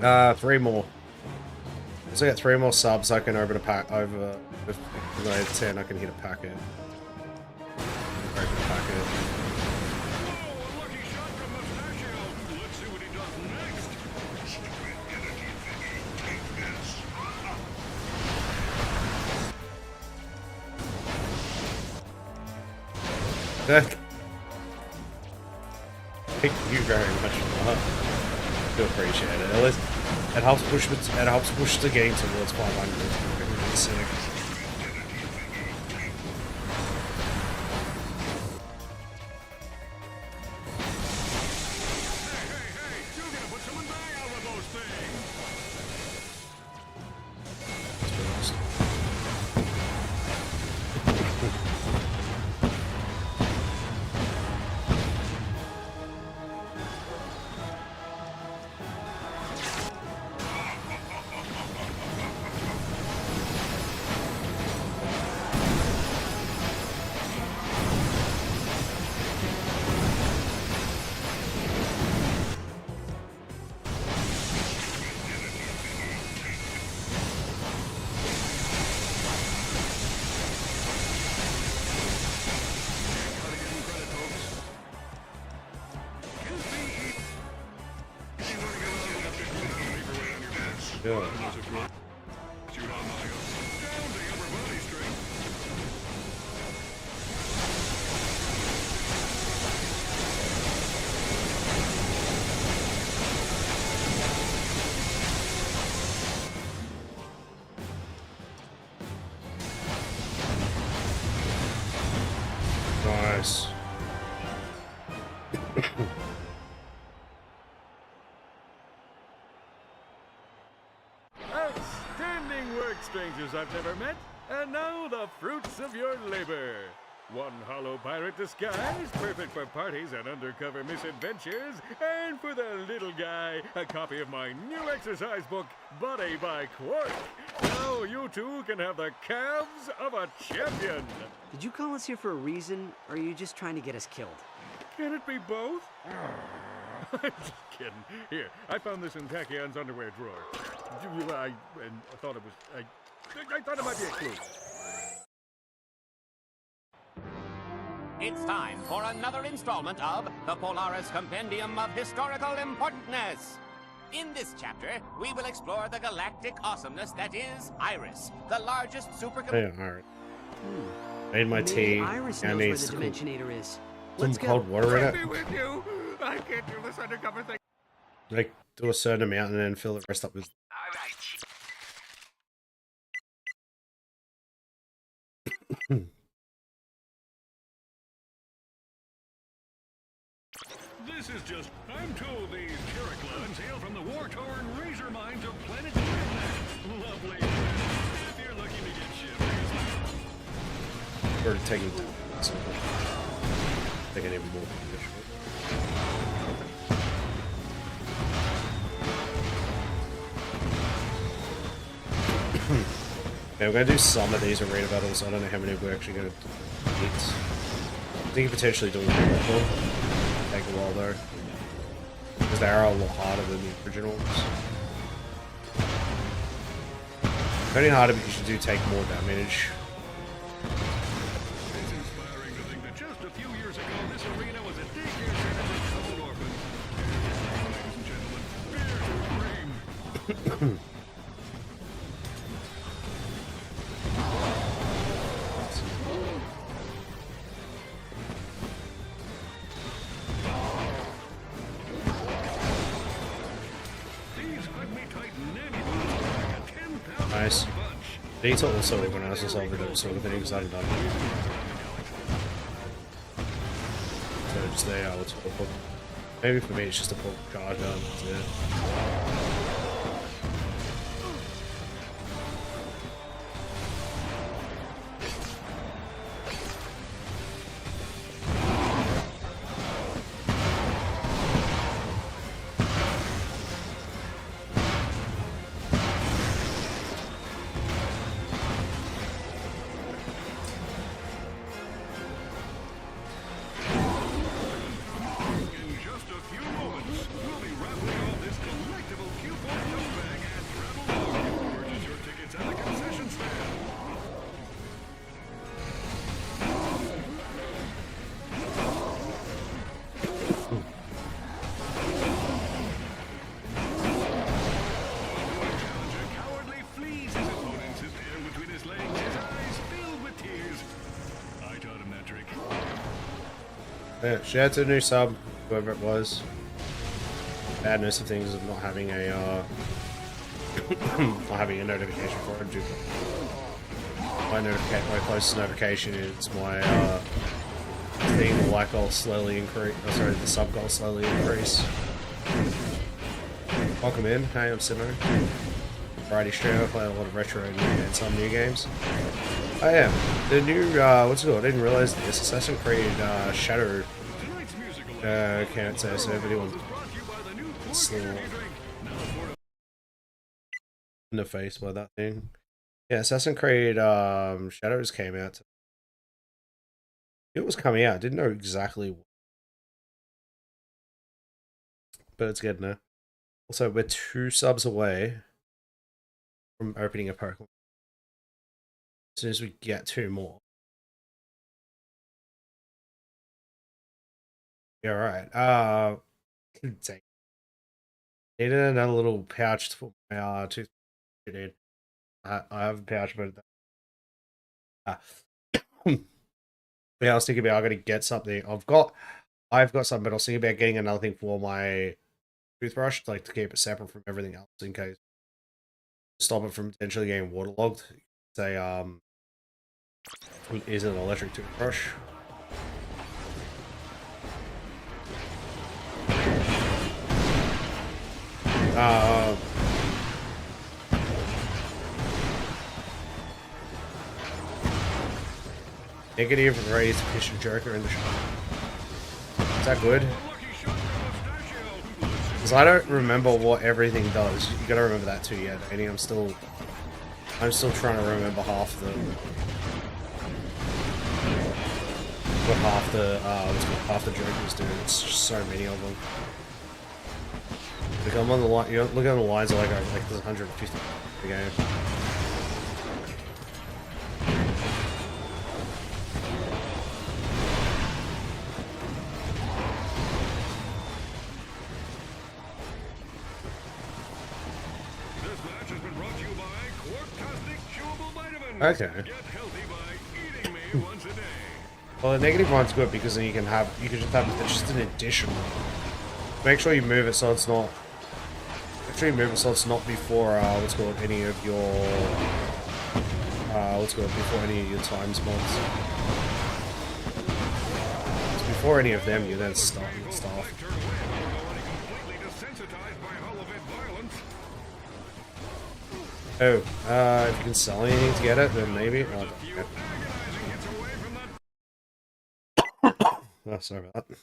was. 3 more. So I got 3 more subs. I can open a pack over. If I have 10, I can hit a packet. Open a packet. Thank you very much for that. I do appreciate it. At least it helps push the game towards 500. Really sick. Yeah. Shoot on my astounding upper body strength. Nice. Outstanding work, strangers I've never met. And now the fruits of your labor. One hollow pirate disguise, perfect for parties and undercover misadventures. And for the little guy, a copy of my new exercise book, Body by Quark. Now you two can have the calves of a champion. Did you call us here for a reason, or are you just trying to get us killed? Can it be both? I'm just kidding. Here, I found this in Tachyon's underwear drawer. I thought it was... I thought it might be a clue. It's time for another installment of the Polaris Compendium of Historical Importantness. In this chapter, we will explore the galactic awesomeness that is Iris, the largest supercomputer. Hey, alright. Made my tea. Iris I knows need where the Dimensionator is. some Let's go. cold water in Take me it. with you. I can't do this undercover thing. Like, do a certain amount and then fill the rest up with. All right. This is just... I'm told these Chiriclons hail from the war-torn razor mines of planet Dreadnought. Lovely. If you're looking to get shivers. We're taking time. So taking even more conditional. Okay, we're gonna do some of these arena battles. I don't know how many we're actually gonna beat. I think potentially doing a local. Take a while though. Because they are a lot harder than the originals. Only harder because you do take more damage. It's inspiring to think that just a few years ago, this arena was a daycare center for troubled orphans. Ladies and gentlemen, beer to cream. These hug me tight nanny bots are like a 10,000 Nice. bunch. Need to also organize this over those sort of things. I don't know. So just there, I'll put. Maybe for me it's just a pull charger. That's it. In just a few moments, we'll be raffling off this delectable Q4 tote bag and travel log. Purchase your tickets at the concession stand. Challenger cowardly flees his opponents, his tail between his legs, his eyes filled with tears. I taught him that trick. Yeah, shout out to the new sub, whoever it was. Bad news of things of not having a not having a notification for it. My closest notification is my thing. The like goal slowly increase. Oh, sorry, the sub goal slowly increase. Welcome in. Hey, I'm Simo. Variety streamer, play a lot of retro and some new games. Oh yeah, the new what's it called? I didn't realize this Assassin's Creed Shadow Tonight's musical can't say so. Everyone brought to you by the new still energy drink. Now for in the face by that thing. Yeah, Assassin's Creed Shadows came out. It was coming out. I didn't know exactly, but it's getting there. Also, we're 2 subs away from opening a Pokemon. As soon as we get 2 more. Yeah, alright. Dang. Needed another little pouch for my tooth. Dude. I have a pouch, but yeah, I was thinking about I gotta get something. I've got something, but I was thinking about getting another thing for my toothbrush, like to keep it separate from everything else in case stop it from potentially getting waterlogged. Say is an electric toothbrush. Negative raised fish and jerker in the shop. Is that good? Because I don't remember what everything does. You gotta remember that too, yeah, Danny. I'm still trying to remember half the half the jokers do. It's just so many of them. Like I'm on the line. You look at the lines. Like there's 150 in the game. Okay. Well, the negative one's good because then you can just have it's just an additional. Make sure you move it so it's not. Make sure you move it so it's not before what's called any of your before any of your times mods. It's before any of them, you then start and stuff. Oh, if you can sell anything to get it, then maybe. Oh, sorry about that.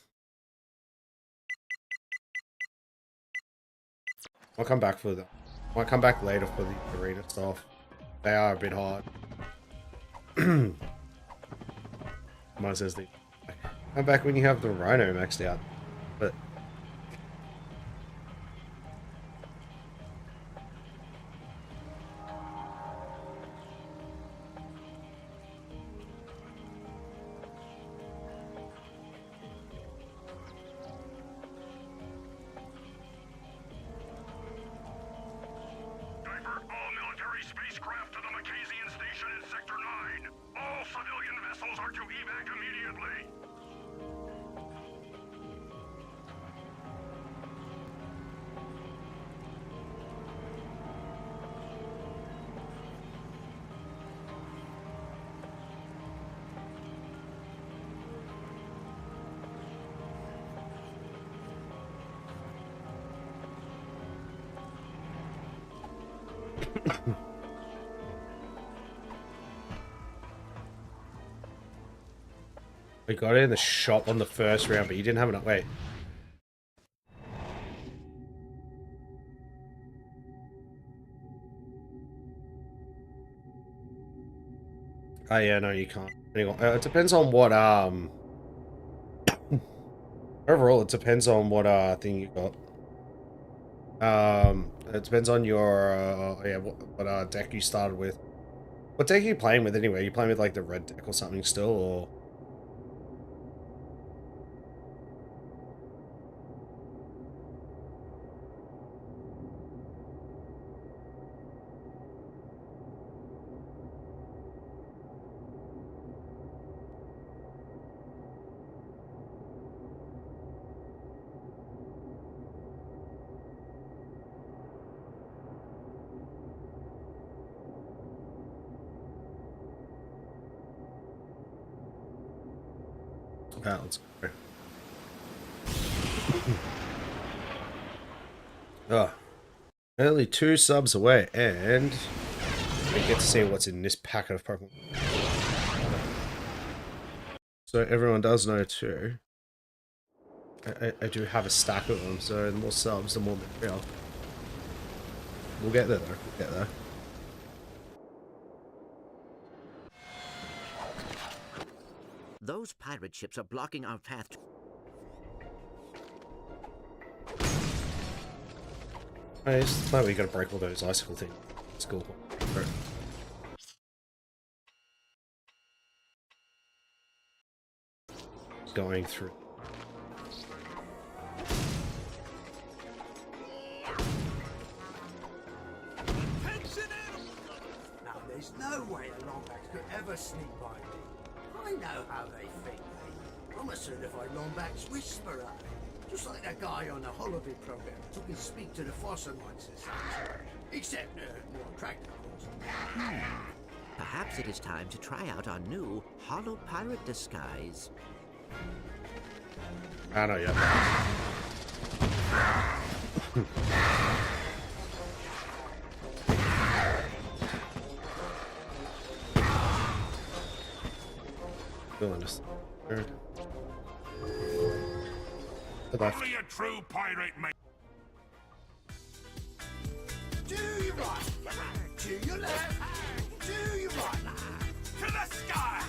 I'll come back for the. I'll come back later for the arena stuff. They are a bit hard. Mine says the. Come back when you have the Rhino maxed out, but. We got it in the shop on the first round, but you didn't have enough. Wait. Oh yeah, no, you can't. Anyway, it depends on what overall, it depends on what thing you got. It depends on your yeah, what deck you started with. What deck are you playing with anyway? Are you playing with like the red deck or something still, or? Ah, let's go. Oh, only 2 subs away, and we get to see what's in this packet of Pokemon. So everyone does know too. I do have a stack of them, so the more subs, the more material. We'll get there though. We'll get there. Those pirate ships are blocking our path to... Hey, it's like we gotta break all those icicle things. It's cool. Right. Going through. no way the Lombacks could ever sneak by me. I know how they think, mate. I'm a certified Lombacks whisperer. Just like that guy on the Holovid program who can speak to the fossil monsters. Except, more attractive, of course. Perhaps it is time to try out our new Holo Pirate disguise. I know, yeah. Feeling this. Only a true pirate may. To your right, to your left, to your right. To the sky!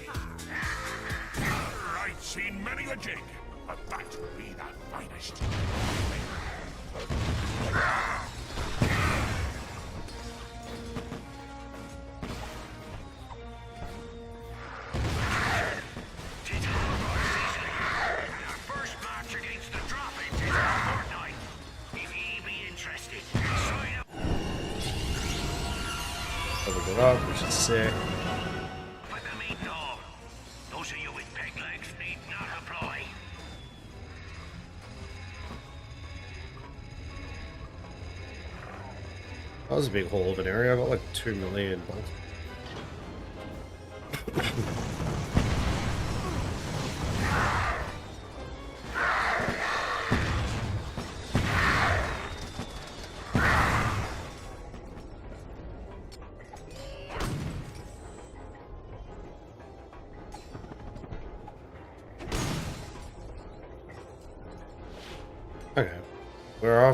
I've seen many a jig, but that will be the finest. Our first match against the Droppings is in a fortnight. If ye be interested, sign up. Leveled it up, which is sick. But the meat and all. Those of you with peg legs need not apply. That was a big haul of an area. I got like 2 million bolts. Okay. Where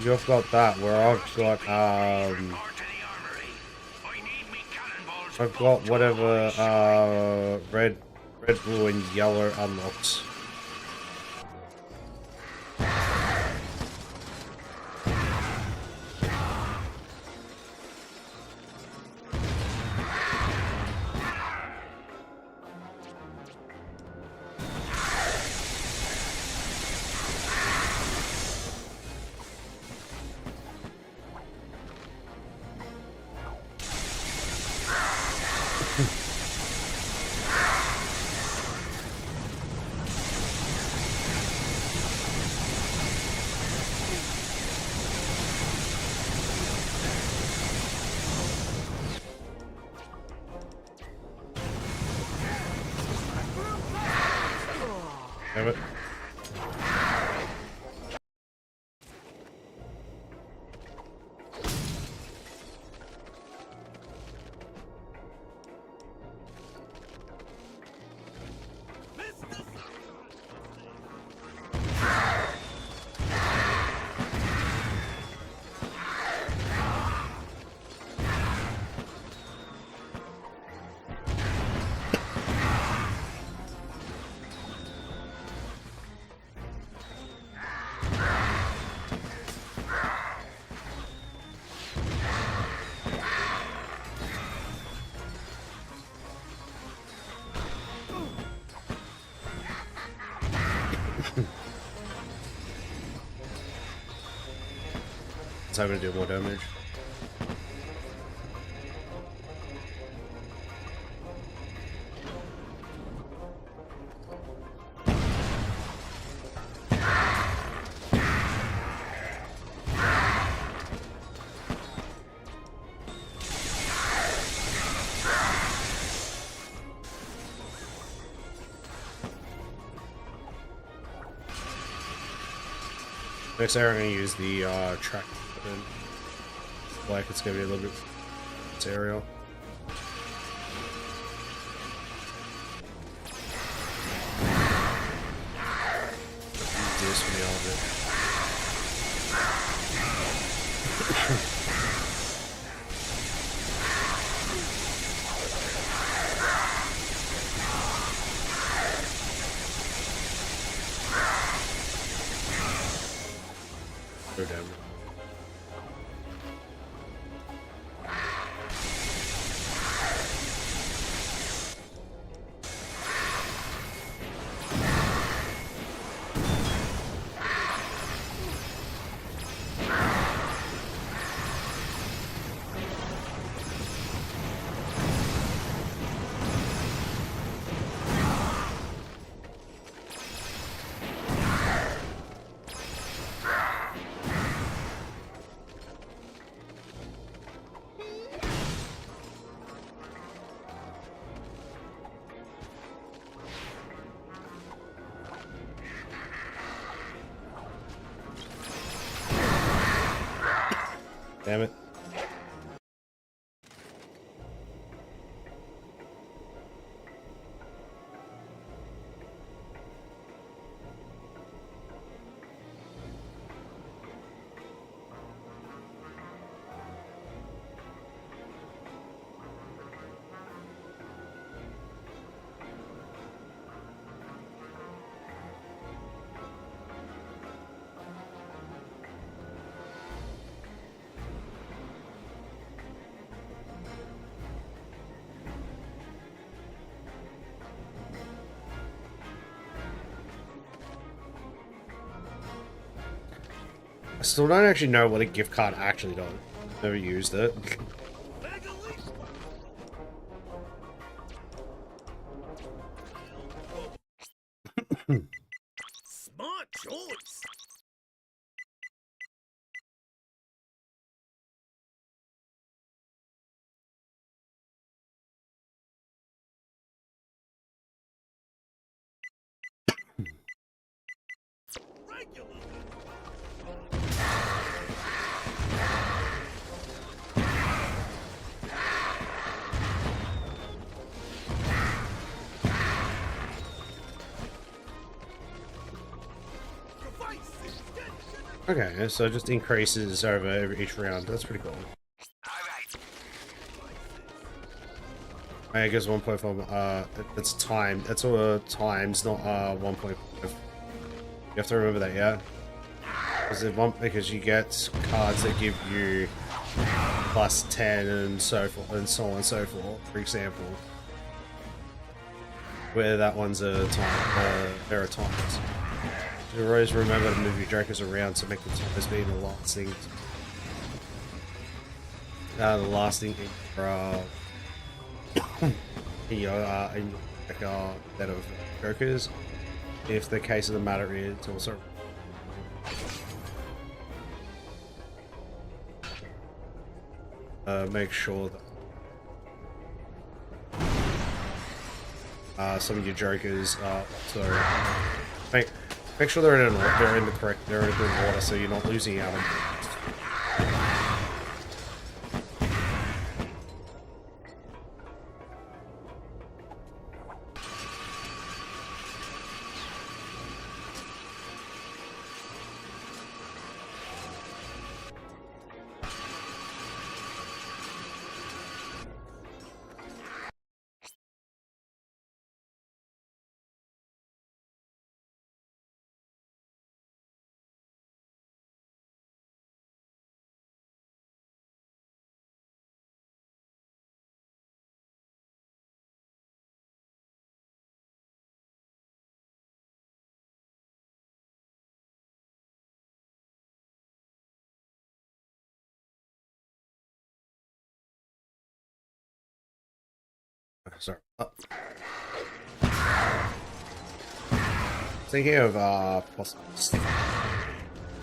you've got that, where I've got, I've got whatever, red, blue, and yellow unlocked. Damn it. It's having to do more damage. Next area I'm going to use the track button. Like it's going to be a little bit aerial. Do this for me all of it. Go down. Damn it. I still don't actually know what a gift card actually does. Never used it. Smart choice. Okay, so it just increases over each round. That's pretty cool. I guess 1.5, it's timed. That's all times, not 1.5. You have to remember that, yeah? Because you get cards that give you plus 10 and so forth, and so on and so forth, for example. Where that one's a time, there are times. You always remember to move your jokers around to make the timers be the last thing. The last thing in your set of jokers. If the case of the matter is also make sure that some of your jokers make sure they're in a good order, so you're not losing out on them. Sorry. Thinking of possible.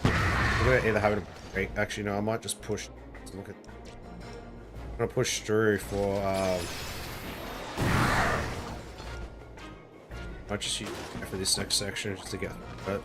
I'm gonna either have it a break. Actually, no. I might just push. Let's look at. I'm gonna push through for. Might just use it for this next section just to get it.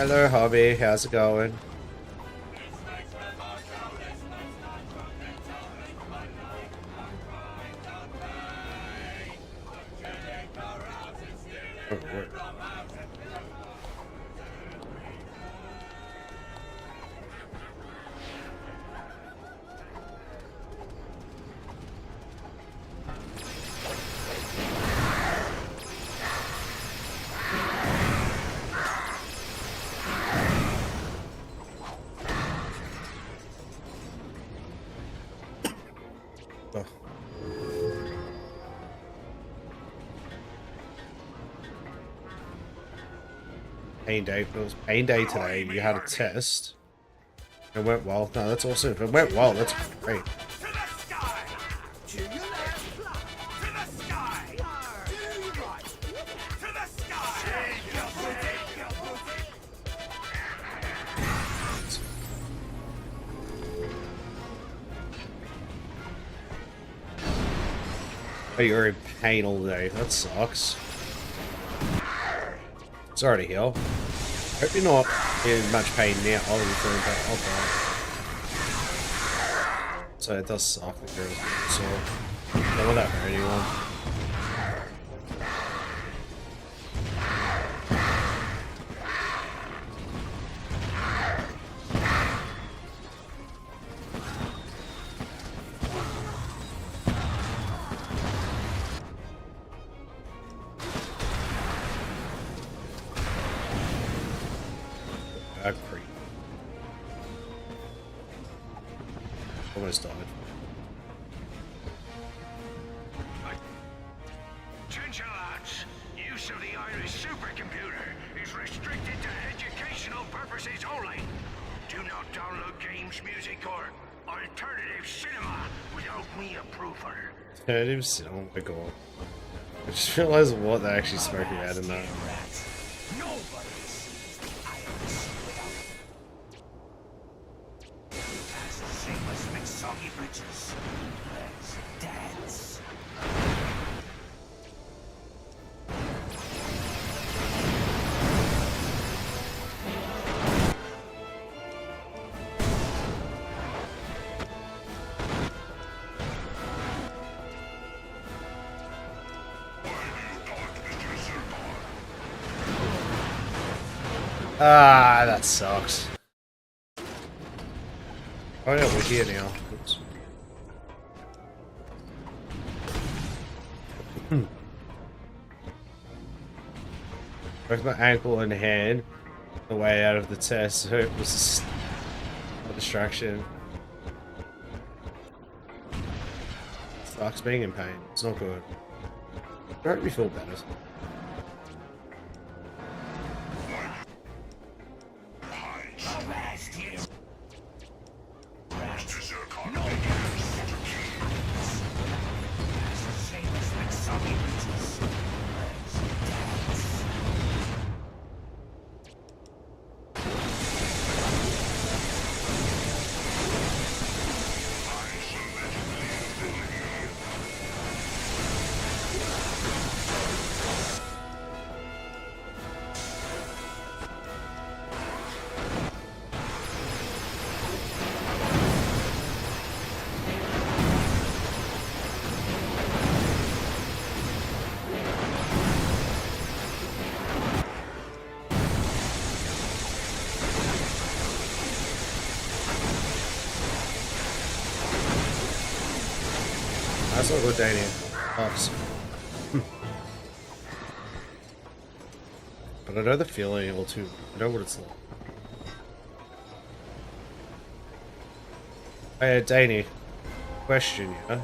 Hello, Hobby. How's it going? pain day. If it was pain day today, you had a test. It went well. No, that's awesome. If it went well, that's great. To the sky! To your left! To the sky! To your right! To the sky! Take your booty! Oh, you're in pain all day. That sucks. Sorry to hear. Hope you're not in much pain now. I'll be feeling bad. I'll die. So it does suck that you're so. Don't let that hurt anyone. Creep. Almost died. Attention lads, use of the Irish supercomputer is restricted to educational purposes only. Do not download games, music, or alternative cinema without me approval. Alternative cinema, oh my god. I just realized what they're actually smoking out in that. Nobody sees the Irish without shameless McSoggy britches. Let's dance. Ah, that sucks. Oh no, we're here now. Oops. Broke my ankle and hand the way out of the test, so it was just a distraction. Sucks being in pain. It's not good. Don't me feel better. That's not good, Daniel. Ops. But I know the feeling all too. I know what it's like. Hey, Danny. Question, yeah?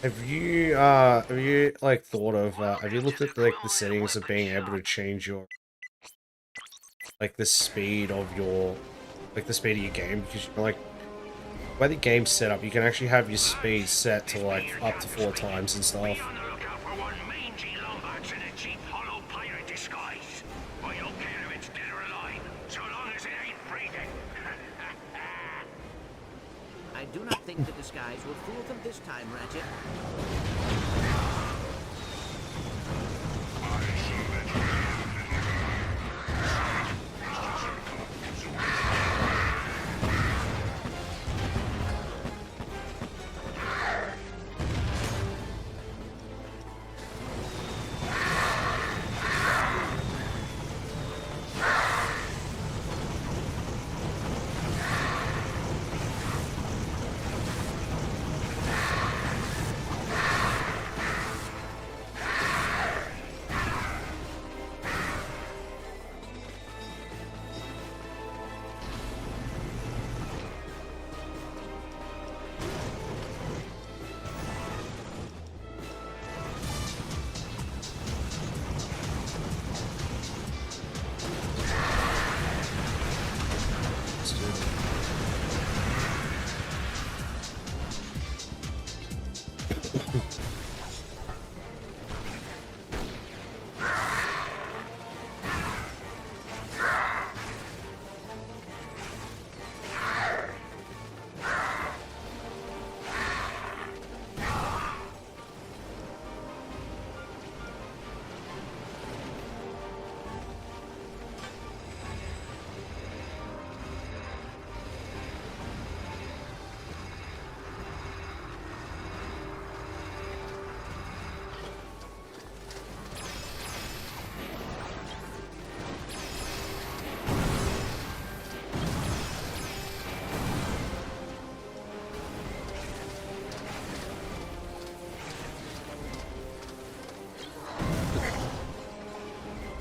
Have you like thought of have you looked at like the settings of being able to change your like the speed of your the speed of your game, because you're like the way the game's set up, you can actually have your speed set to like up to 4 times and stuff. Be on the lookout for one mangy lombax in a cheap hollow pirate disguise. I don't care if it's dead or alive, so long as it ain't breathing. I do not think the disguise will fool them this time, Ratchet.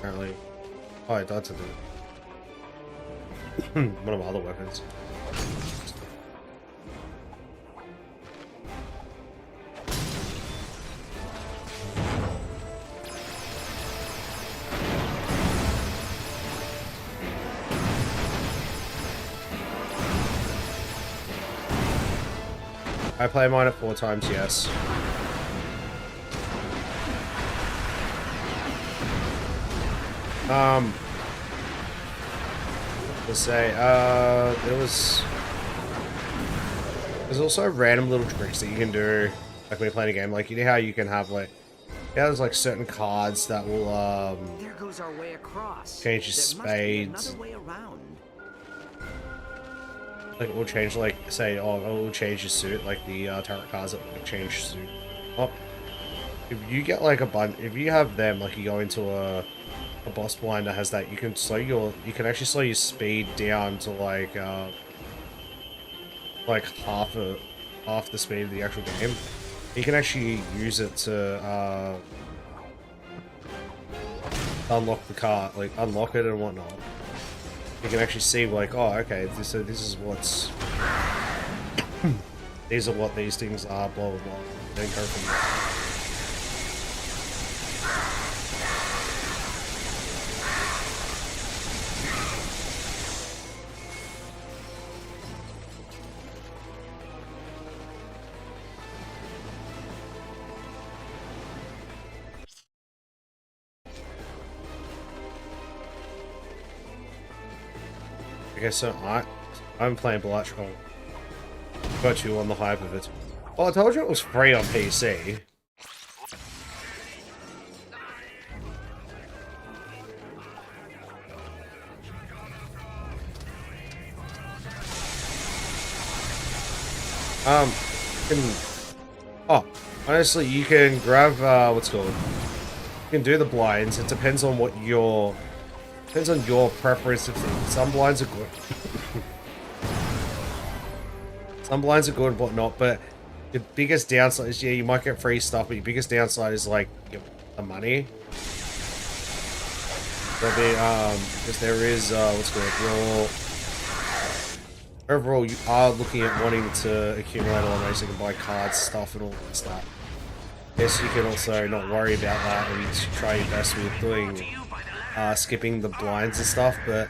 apparently. Oh, I died to do it. One of my other weapons. I play mine at 4 times, yes. To say, there's also random little tricks that you can do, like when you're playing a game. Like, you know how you can have, like, yeah, there's like certain cards that will, There goes our way across. change your There must be spades. another way around. Like, it will change, like, say, oh, it will change your suit, like the tarot cards that will change suit. Oh, if you get, like, if you have them, like, you go into a boss blind that has that, you can can actually slow your speed down to, like half the speed of the actual game. You can actually use it to, unlock the car, like, unlock it and whatnot. You can actually see, like, oh, okay, this is what's... these are what these things are, blah, blah, blah. Then go from there. Okay, so I'm playing Bellatrix. Got you on the hype of it. Well, I told you it was free on PC. Honestly, you can grab, what's it called? You can do the blinds. It depends on what your... Depends on your preference of things. Some blinds are good. Some blinds are good and whatnot, but the biggest downside is, yeah, you might get free stuff, but your biggest downside is, like, the money. Because there is, what's it called? Overall, you are looking at wanting to accumulate a lot of money so you can buy cards, stuff, and all that stuff. Yes, you can also not worry about that and try your best with doing... skipping the blinds and stuff, but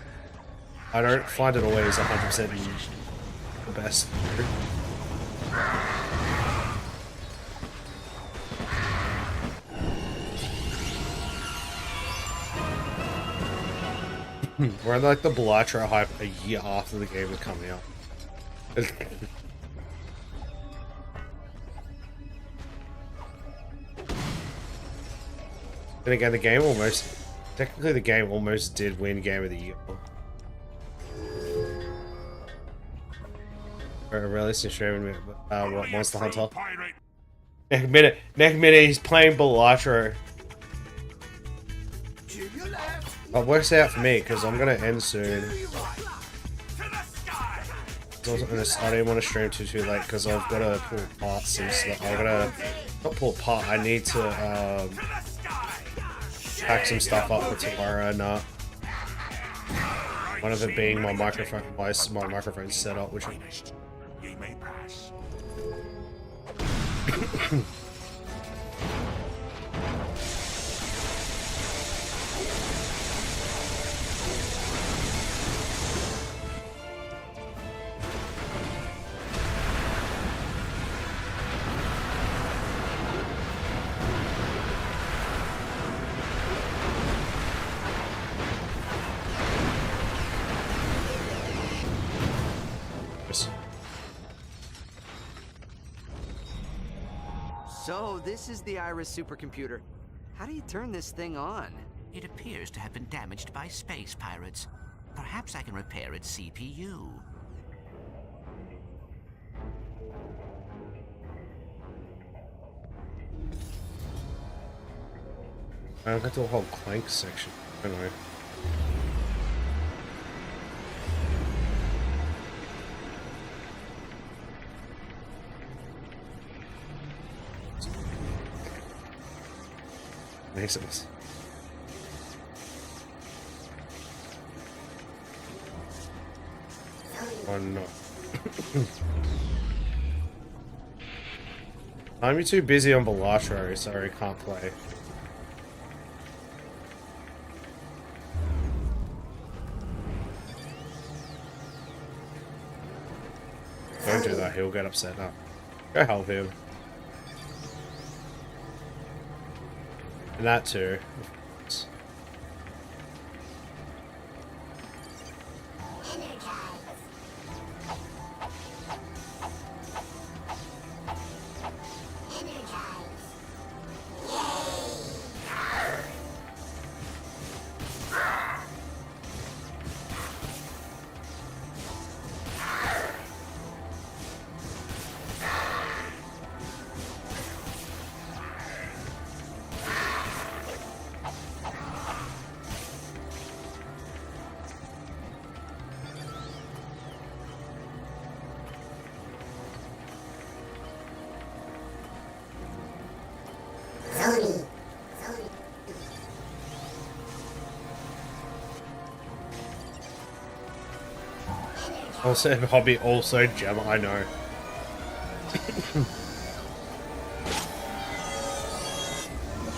I don't find it always 100% the best. We're in like the Bellatrix hype a year after the game is coming out. And again, technically the game almost did win Game of the Year. Or realistic streaming, what, Monster Hunter? Next minute he's playing Bellatrix. It works out for me because I'm gonna end soon. I didn't want to stream too late because I've got to pull apart some stuff. I'm gonna not pull apart. I need to pack some stuff up for tomorrow, and one of it being my microphone, my microphone setup, which. So, this is the Iris supercomputer. How do you turn this thing on? It appears to have been damaged by space pirates. Perhaps I can repair its CPU. I don't got the whole Clank section. Anyway. Makes sense. Oh no. I'm too busy on Velatro, sorry, can't play. Don't do that, he'll get upset now. Go help him. And that too. Also, hobby, also gem, I know.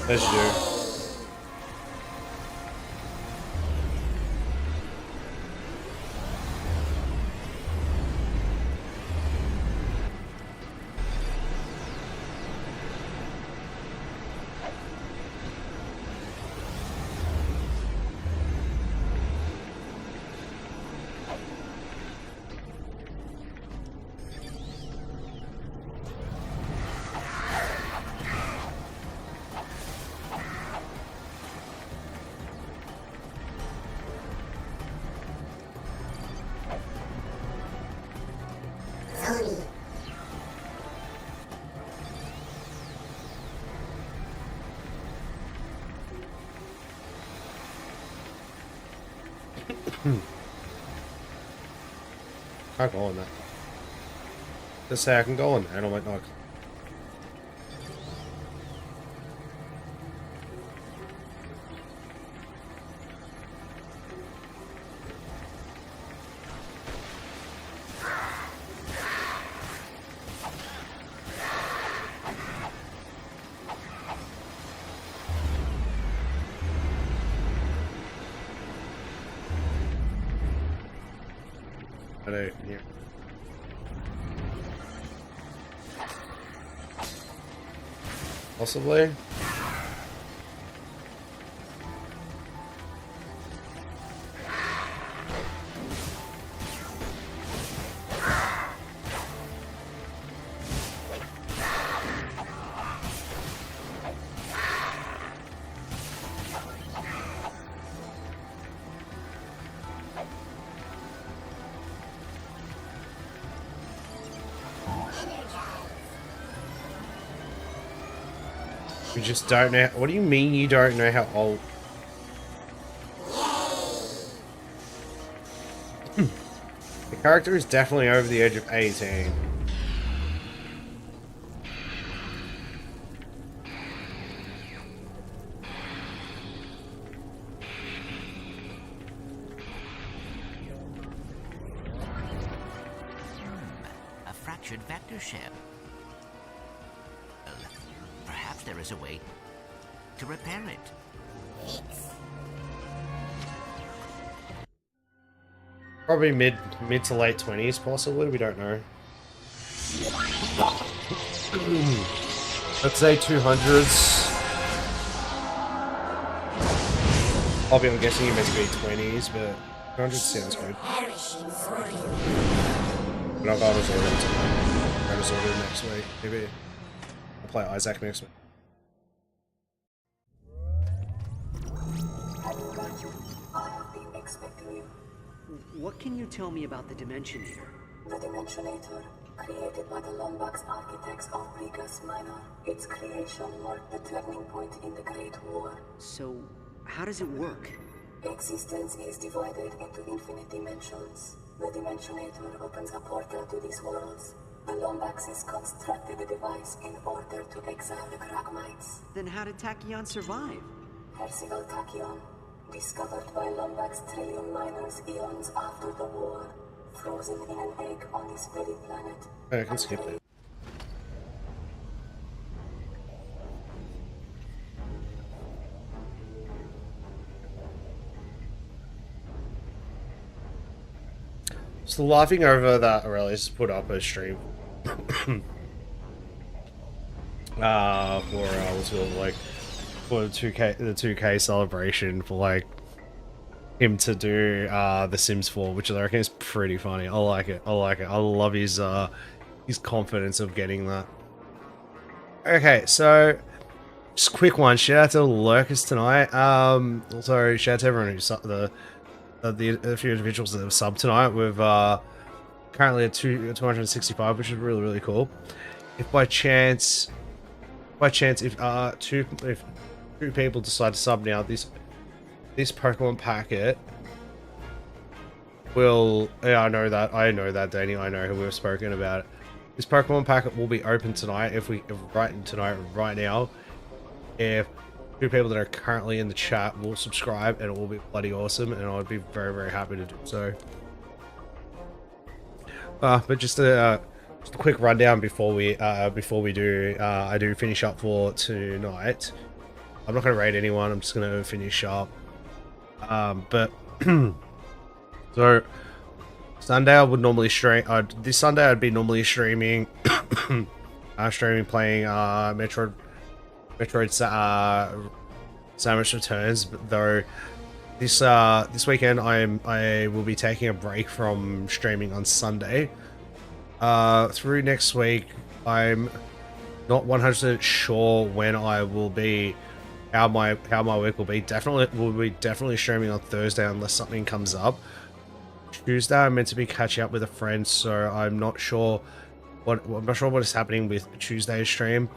As you do. Can't go on that. Just say I can go on there and I'm like, no, I can't. I know, yeah. Possibly. We just don't know. What do you mean you don't know how old? The character is definitely over the age of 18. A fractured vector shell. Perhaps there is a way to repair it. Probably mid to late 20s, possibly. We don't know. Let's say 200s. I'm guessing you meant to be 20s, but 200 sounds good. But I'll go to Zordon tonight. Go to Zordon next week. Maybe I'll play Isaac next week. What can you tell me about the Dimensionator? The Dimensionator, created by the Lombax architects of Rigas Minor. Its creation marked the turning point in the Great War. So, how does it work? Existence is divided into infinite dimensions. The Dimensionator opens a portal to these worlds. The Lombaxes constructed the device in order to exile the Kragmites. Then how did Tachyon survive? Percival Tachyon, discovered by Lombax trillium miners eons after the war. frozen in an egg on this very planet. I can skip it. Still laughing over that Aurelius put up a stream for what's it called, like for the 2K celebration for like him to do The Sims 4, which I reckon is pretty funny. I like it. I like it. I love his confidence of getting that. Okay, so just a quick one. Shout out to the lurkers tonight. Also shout out to everyone who's the few individuals that have subbed tonight. We've currently at 265, which is really, really cool. If by chance if two people decide to sub now, this Pokemon packet will, yeah, I know that Danny, I know who we've spoken about it. This Pokemon packet will be open tonight right now. If two people that are currently in the chat will subscribe, and it will be bloody awesome, and I'd be very, very happy to do so. But just a quick rundown before we do I do finish up for tonight. I'm not going to raid anyone. I'm just going to finish up. But so Sunday I would normally stream. This Sunday I'd be normally streaming, playing Metroid Samus Returns. But though this weekend I will be taking a break from streaming on Sunday. Through next week, I'm not 100% sure when I will be, how my week will be. We'll be definitely streaming on Thursday unless something comes up. Tuesday I'm meant to be catching up with a friend, so I'm not sure what is happening with Tuesday's stream.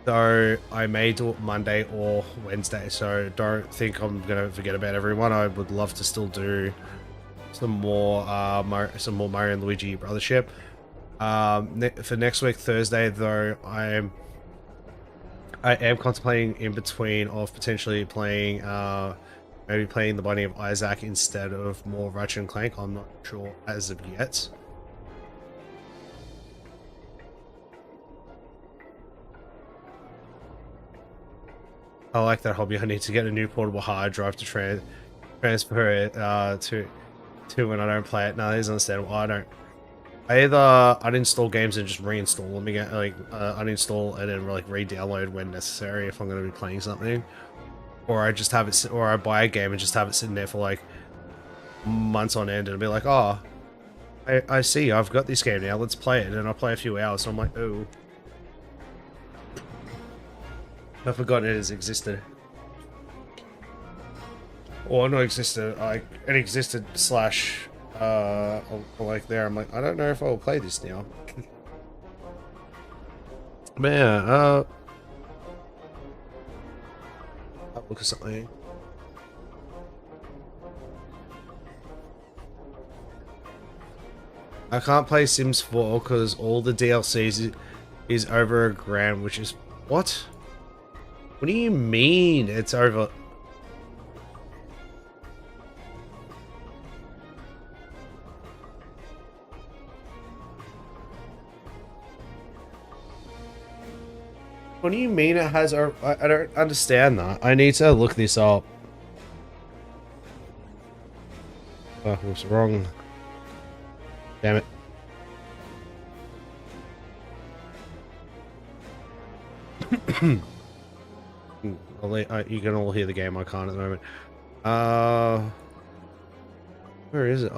So I may do it Monday or Wednesday. So don't think I'm gonna forget about everyone. I would love to still do some more Mario and Luigi Brothership. For next week Thursday though, I am contemplating in between of potentially playing maybe playing the Binding of Isaac instead of more Ratchet and Clank. I'm not sure as of yet. I like that hobby. I need to get a new portable hard drive to transfer it to when I don't play it. No, that is understandable. I either uninstall games and just reinstall them again, like uninstall and then like re-download when necessary if I'm going to be playing something, or I just have it, or I buy a game and just have it sitting there for like months on end and be like, oh, I see, I've got this game now, let's play it, and I play a few hours, so I'm like, oh, I've forgotten it has existed. Or not existed, like it existed slash like there. I'm like, I don't know if I'll play this now. But yeah, I'll look at something. I can't play Sims 4 because all the DLCs is over $1,000, which is what? What do you mean it's over? What do you mean it has a... I don't understand that. I need to look this up. Oh, I was wrong. Damn it. You can all hear the game. I can't at the moment. Where is it?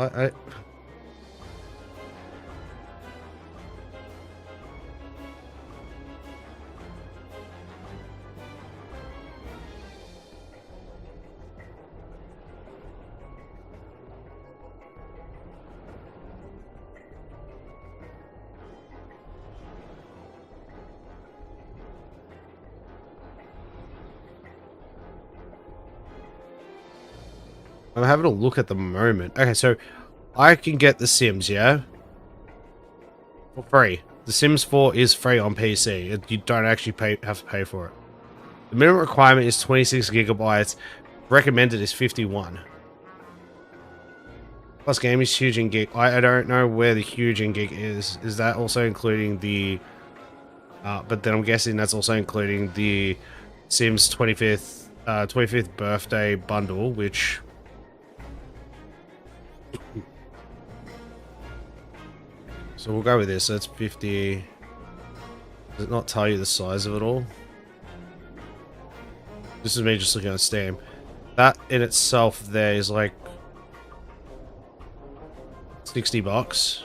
I'm having a look at the moment. Okay, so I can get The Sims, yeah? For free. The Sims 4 is free on PC. You don't actually have to pay for it. The minimum requirement is 26 gigabytes. Recommended is 51. Plus game is huge in gig. I don't know where the huge in gig is. Is that also including the... but then I'm guessing that's also including the Sims 25th birthday bundle, which... So we'll go with this. So it's 50... Does it not tell you the size of it all? This is me just looking at Steam. That in itself there is like... $60.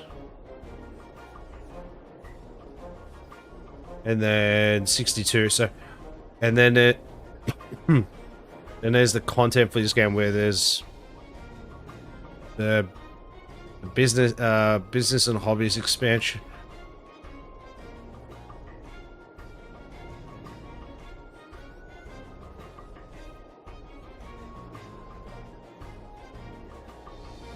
And then 62, so... And then it... Then there's the content for this game where there's... The business and hobbies expansion.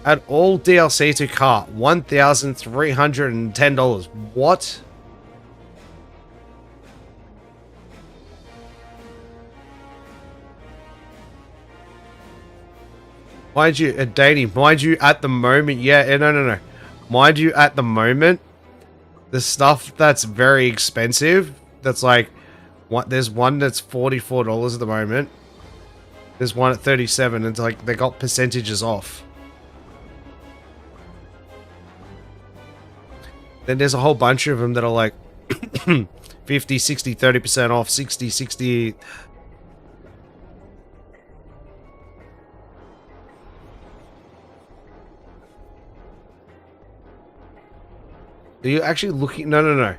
Add all DLC to cart, $1,310. What? Mind you, Danny, mind you at the moment, yeah, no. Mind you at the moment, the stuff that's very expensive, that's like, what? There's one that's $44 at the moment. There's one at 37, and it's like, they got percentages off. Then there's a whole bunch of them that are like 50, 60, 30% off, 60, 60. Are you actually looking? No.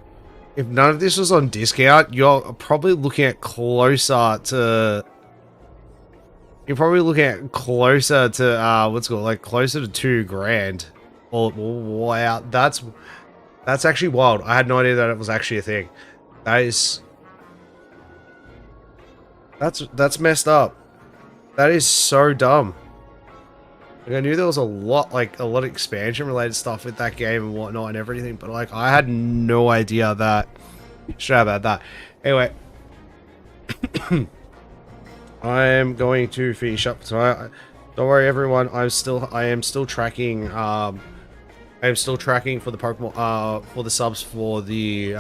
If none of this was on discount, you're probably looking at closer to... You're probably looking at closer to, what's it called? Like closer to $2,000. Oh, wow, that's actually wild. I had no idea that it was actually a thing. That is... That's messed up. That is so dumb. Like, I knew there was a lot of expansion related stuff with that game and whatnot and everything, but like I had no idea that. Straight about that. Anyway, I am going to finish up tonight. Don't worry, everyone. I am still tracking. I am still tracking for the Pokemon. For the subs for the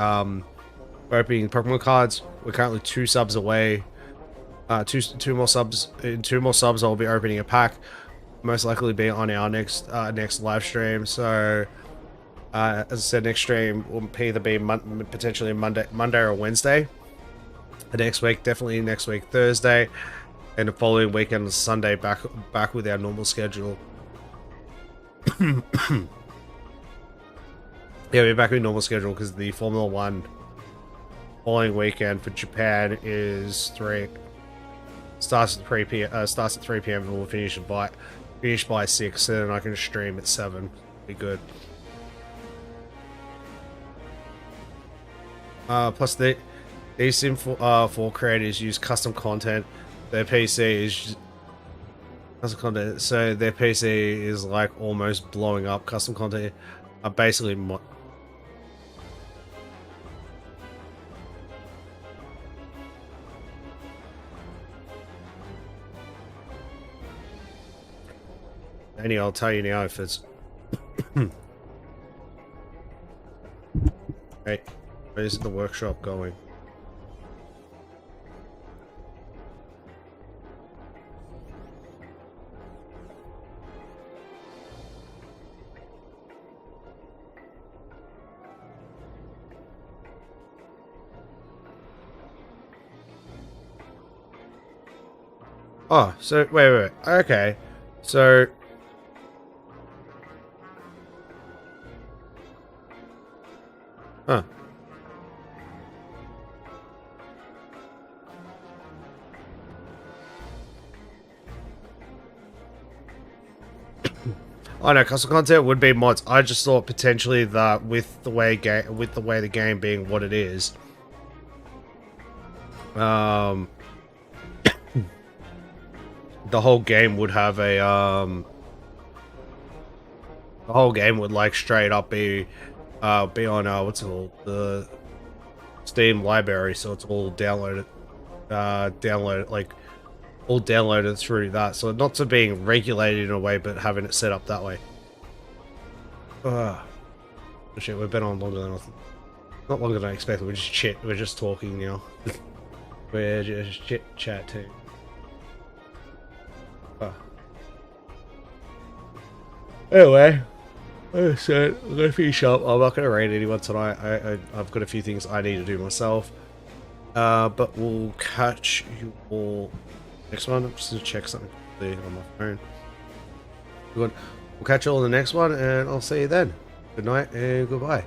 opening Pokemon cards. We're currently 2 subs away. Two more subs. In 2 more subs, I'll be opening a pack. Most likely be on our next live stream. So, as I said, next stream will either be potentially Monday or Wednesday. The next week, definitely next week Thursday, and the following weekend Sunday back with our normal schedule. Yeah, we're back with normal schedule because the Formula 1 following weekend for Japan is starts at 3 p.m. And we'll finish by 6, and then I can stream at 7. Be good. Plus these Sim 4 creators use custom content. Their PC is custom content, so their PC is like almost blowing up. Custom content are basically anyway, I'll tell you now if it's... Hey, where's the workshop going? Oh, so, wait. Okay. So... Huh. I know custom content would be mods. I just thought potentially that with the way the game being what it is, the whole game would have a the whole game would like straight up be on what's it called, the Steam library, so it's all downloaded all downloaded through that, so not to being regulated in a way, but having it set up that way. Shit, we've been on longer than not longer than I expected. We're just chit. We're just talking now. We're just chit-chatting. Anyway, so I'm gonna finish up. I'm not gonna raid anyone tonight. I've got a few things I need to do myself. But we'll catch you all next one. I'm just gonna check something on my phone. We'll catch you all in the next one, and I'll see you then. Good night and goodbye.